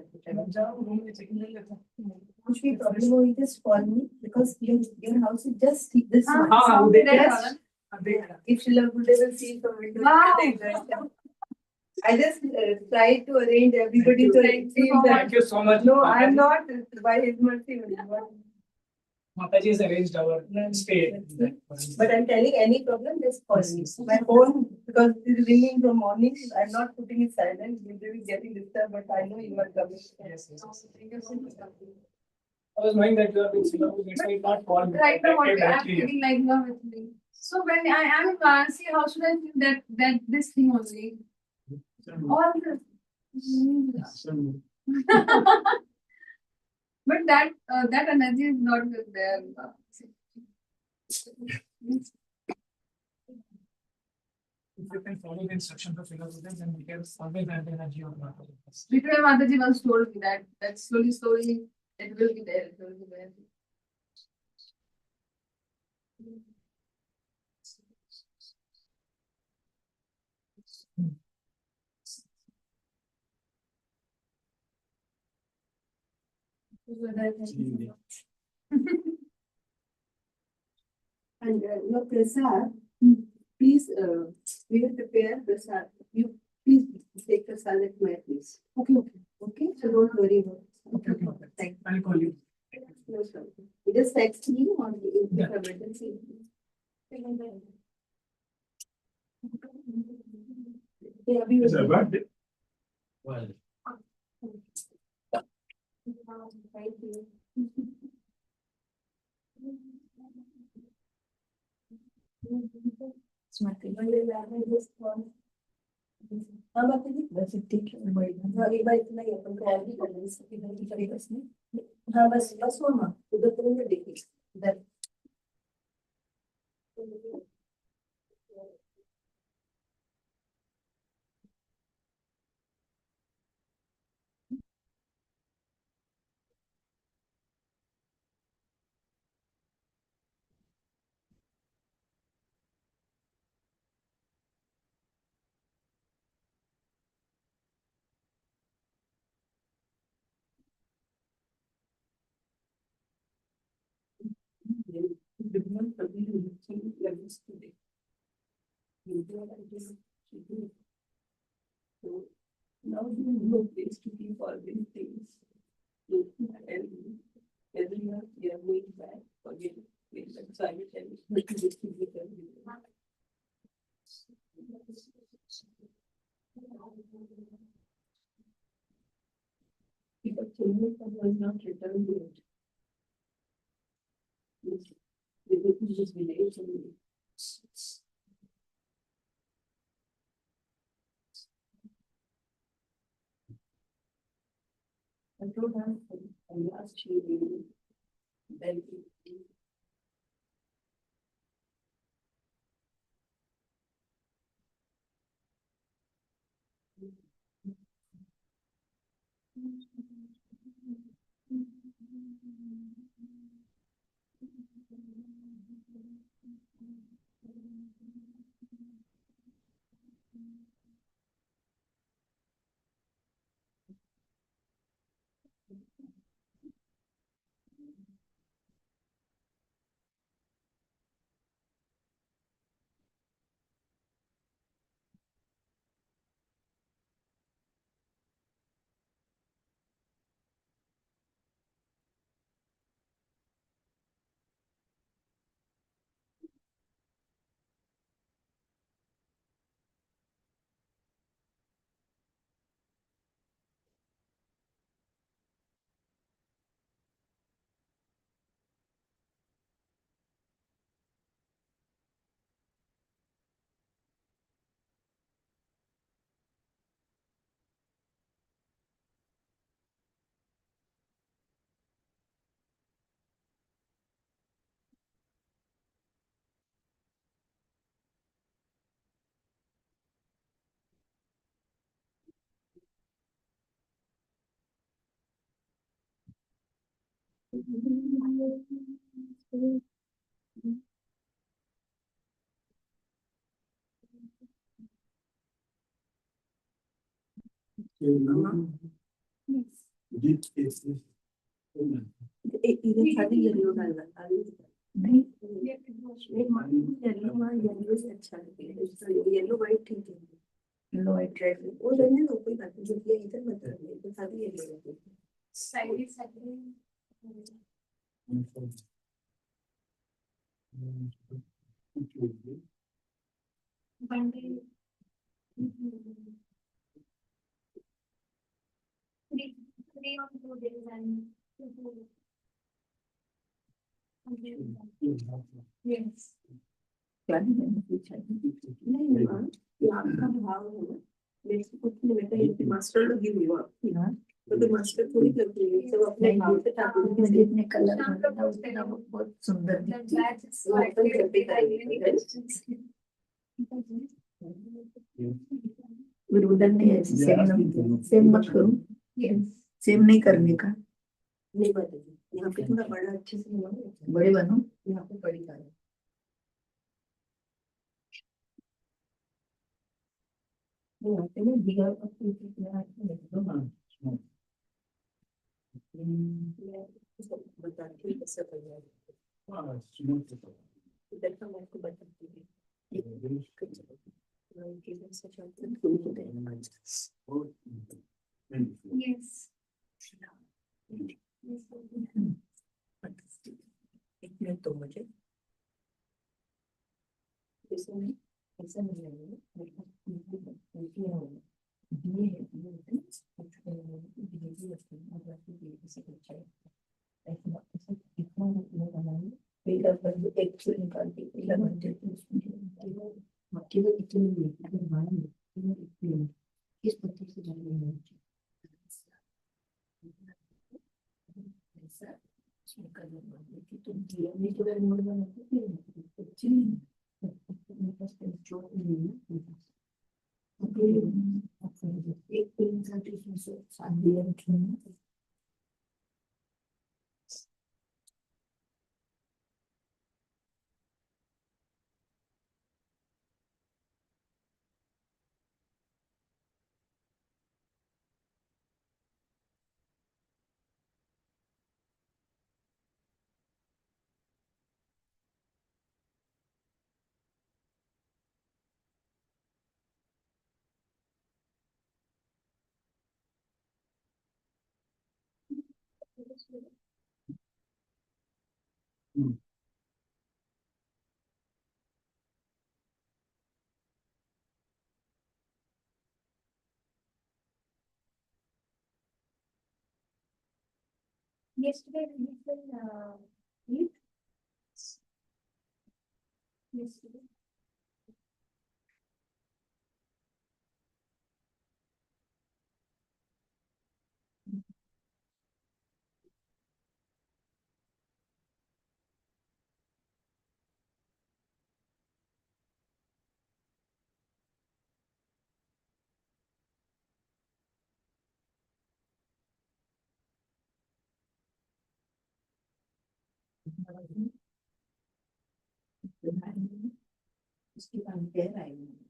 H: कुछ भी problem हो, you just call me because your house is just this one.
G: वो देख रहे
H: Yes.
G: हैं।
H: If Shila Gurudev will see from window,
E: Wow.
H: I just try to arrange everybody to see that.
G: Thank you so much.
H: No, I'm not by his mercy.
G: Mataji has arranged our stay.
H: But I'm telling any problem, just call me. My phone, because it's ringing from morning, I'm not putting it silent. Gurudev is getting disturbed, but I know you are coming.
G: Yes, yes, yes. I was knowing that you are with Sila, that's why I not called me.
E: Right now, I'm
G: Directly.
E: feeling like you are with me. So when I am in Varanasi, how should I feel that this thing only? All the but that energy is not with there.
G: If you can follow the instructions of Sila Gurudev, then we can always have the energy of Mataji.
E: Vikram Mataji once told me that slowly it will be there. It will be there.
H: And your prasad, please, we will prepare prasad. You please take prasad at my place.
E: Okay, okay.
H: Okay, so don't worry about it.
G: Okay, okay, okay.
H: Thank
G: I'll call you.
H: you. No problem. You just text me on the
G: Yeah.
H: emergency. Yeah, we
F: Is that
H: will.
F: birthday? Well.
H: Thank you. हाँ बात है बस ठीक है हाँ एक बार इतना ही अपन को और भी करना है इसके इधर भी करेगा इसमें हाँ बस वो माँ उधर तुरंत देखिए इधर Because children was not returned yet. They could just village and I told her last year, then इधर शादी येलो डालना नहीं येलो से अच्छा लगेगा येलो व्हाइट ठीक है येलो व्हाइट रेड वो रहने दो कोई बात नहीं जब ये इधर मत करना तो शादी येलो लगेगी साइड साइड बंडे three or 4 days and yes. नहीं माँ ये आपका भाव है ना मेरे से कुछ नहीं बेटा ये मास्टर लोग गिव यू आप तो फिर मास्टर थोड़ी करती है सब अपने भाव से ठाकुर के जितने कलर बनाना उतना बहुत सुंदर दिखता है गुरुदल ने ऐसे सेम मत करो सेम नहीं करने का नहीं बताइए यहाँ पे थोड़ा बड़ा अच्छे से बड़े बनो यहाँ पे बड़ी करो यहाँ पे ना दिया बताती हूँ कैसे करना है इधर का मैं आपको बताती हूँ yes इतने तो मुझे ऐसा नहीं किस पत्ते से जाने तुम धीरे में थोड़ा मोड़ बनाते एक पेन साठी शादी रखना
I: Yesterday we did eat. Yesterday. उसके बाद कह रहा है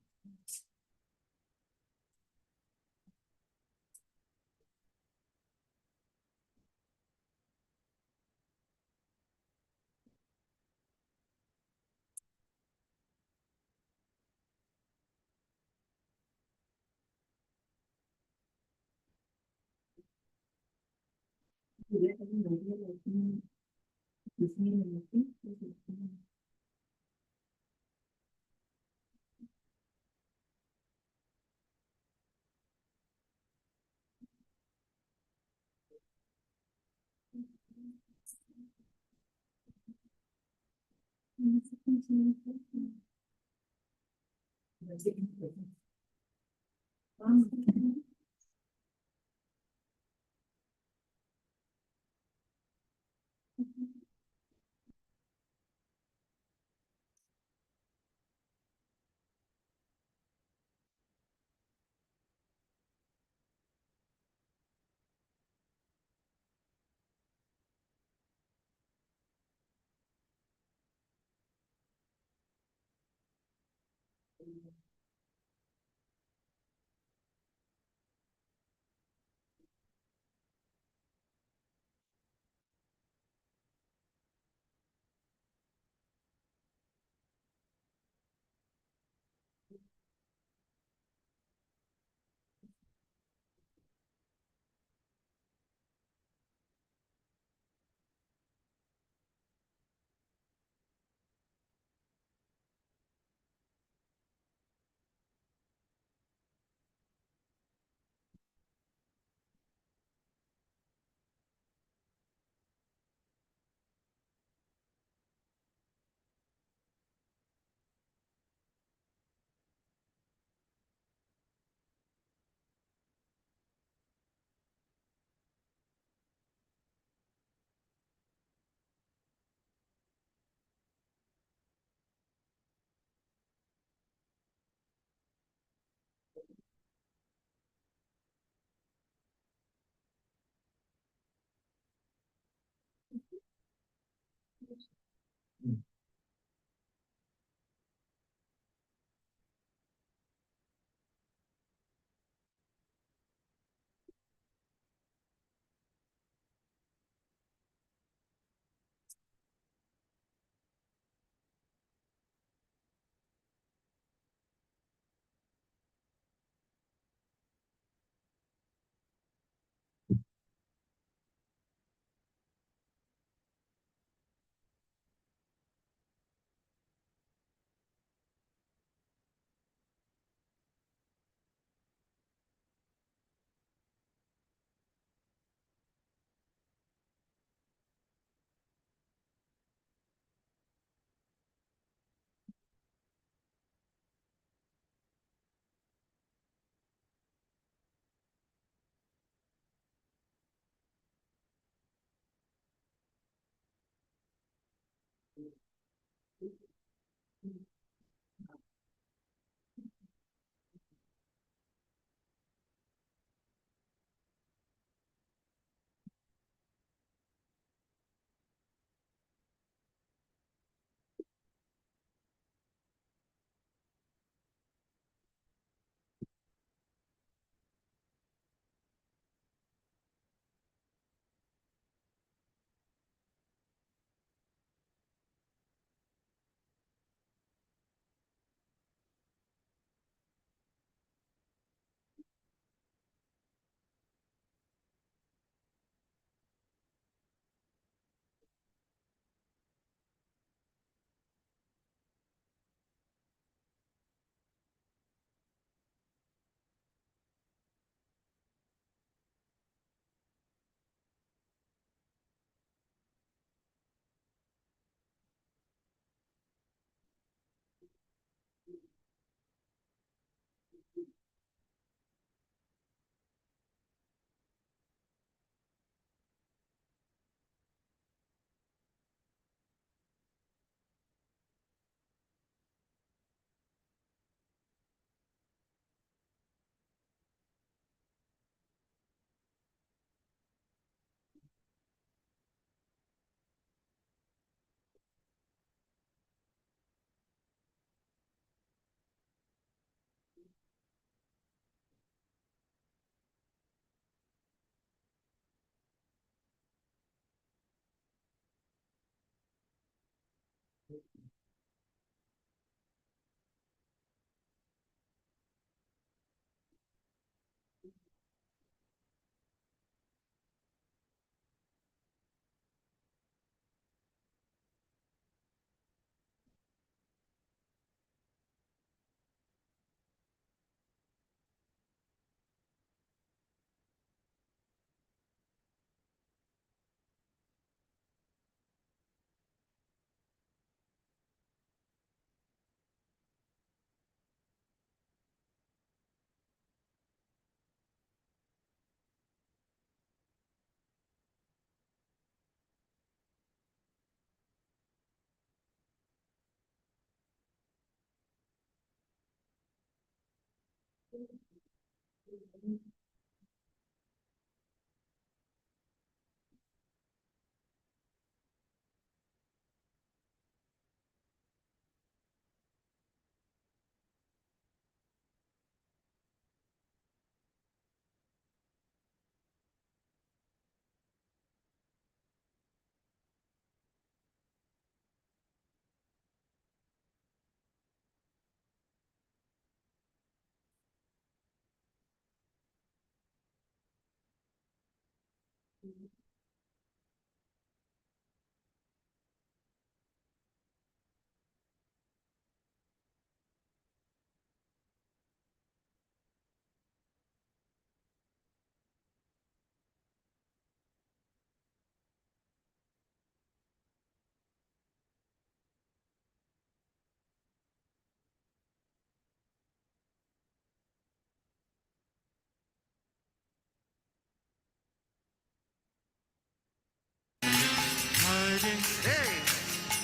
D: Hare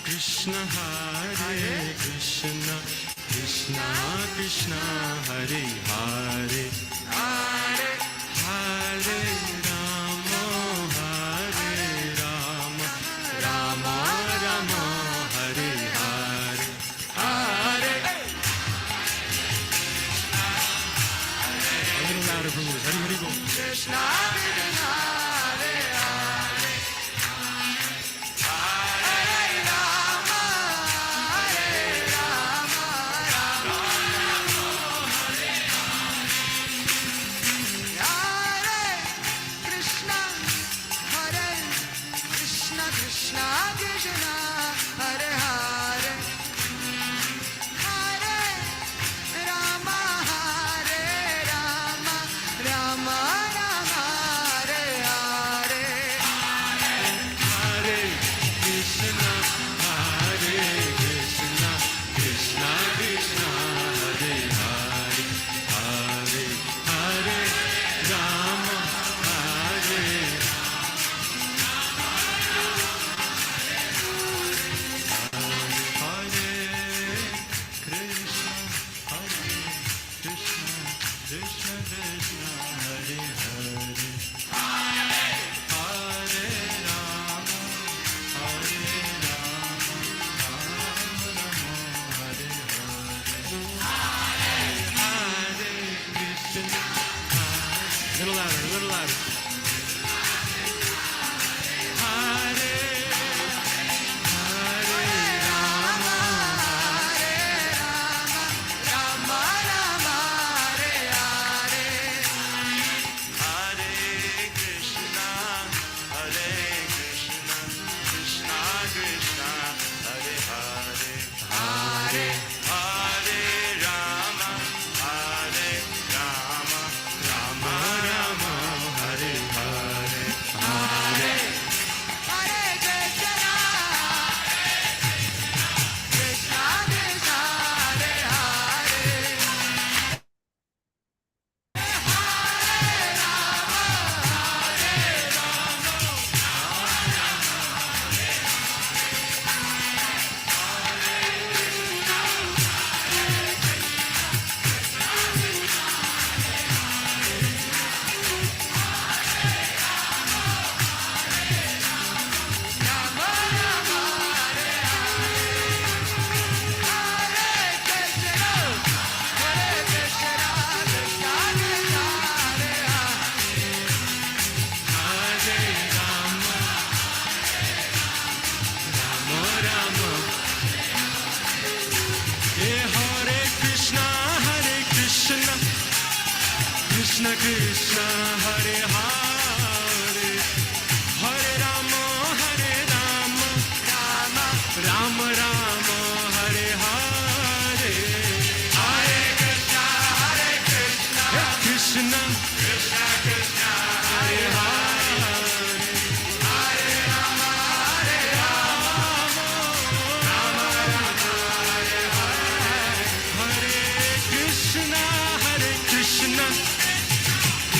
D: Krishna Hare Krishna Krishna Krishna Hare Hare Hare Hare Rama Hare Rama Rama Rama Hare Hare Hare A little louder for Moose. Hare Hare Bol. Krishna Krishna Hare Hare Krishna Krishna Hare Hare Hare Rama Rama Rama Hare Hare Hare Krishna Krishna Krishna Hare Hare Hare Rama Rama Hare Hare Hare Krishna Krishna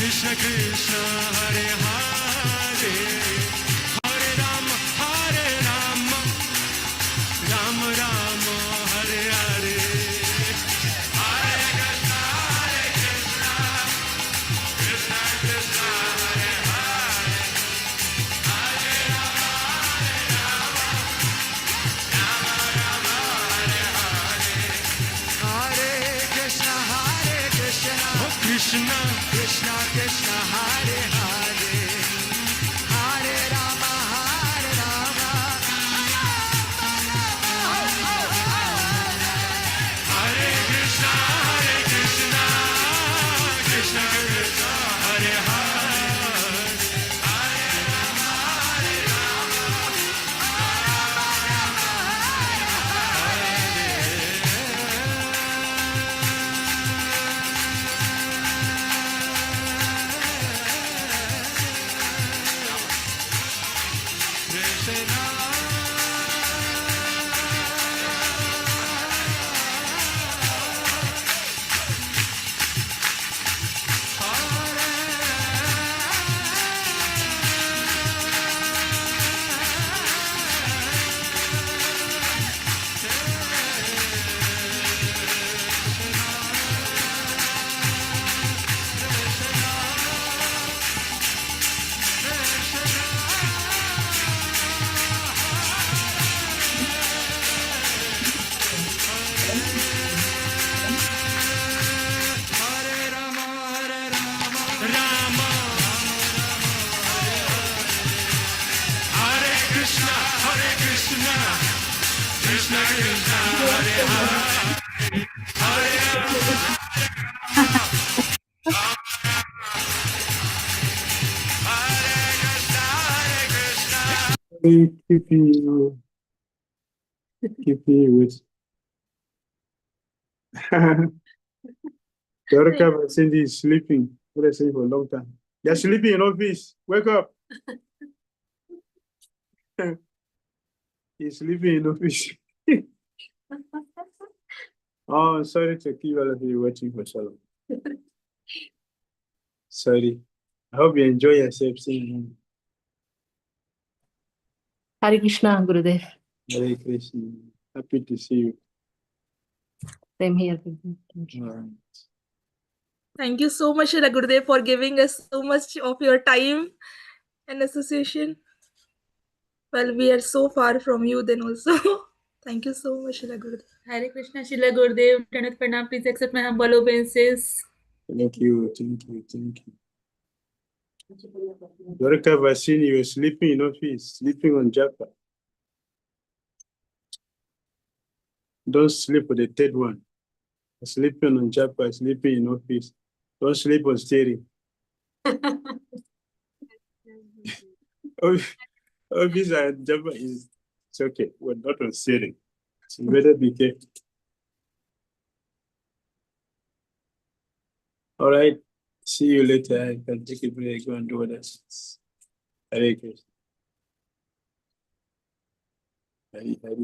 D: Krishna Krishna Hare Hare Hare Rama Rama Rama Hare Hare Hare Krishna Krishna Krishna Hare Hare Hare Rama Rama Hare Hare Hare Krishna oh Krishna Krishna Krishna Hare Hare Hare Rama Hare Krishna Krishna Krishna Hare Hare Hare Rama Krishna Krishna Hare Hare Hare
F: Keeping you with. Dorka Cindy is sleeping. What I say for a long time. You're sleeping in office. Wake up. He's sleeping in office. Oh, sorry to keep all of you waiting for so long. Sorry. I hope you enjoy yourself singing.
J: Hare Krishna, Gurudev.
F: Hare Krishna. Happy to see you.
J: Same here. Thank you.
F: All right.
K: Thank you so much, Shri Gurudev, for giving us so much of your time and association. Well, we are so far from you then also. Thank you so much, Shri Gurudev.
C: Hare Krishna, Shila Gurudev. Tanat Pranam, please accept my humble obeisances.
F: Thank you. Thank you. Thank you. Dorka Vasini, you were sleeping in office, sleeping on Japa. Don't sleep with the third one. Sleeping on Japa, sleeping in office. Don't sleep on steering. Office and Japa is it's okay. We're not on steering. So you better be careful. All right. See you later. I can take a break, go and do what else. Hare Krishna. Hare Hare.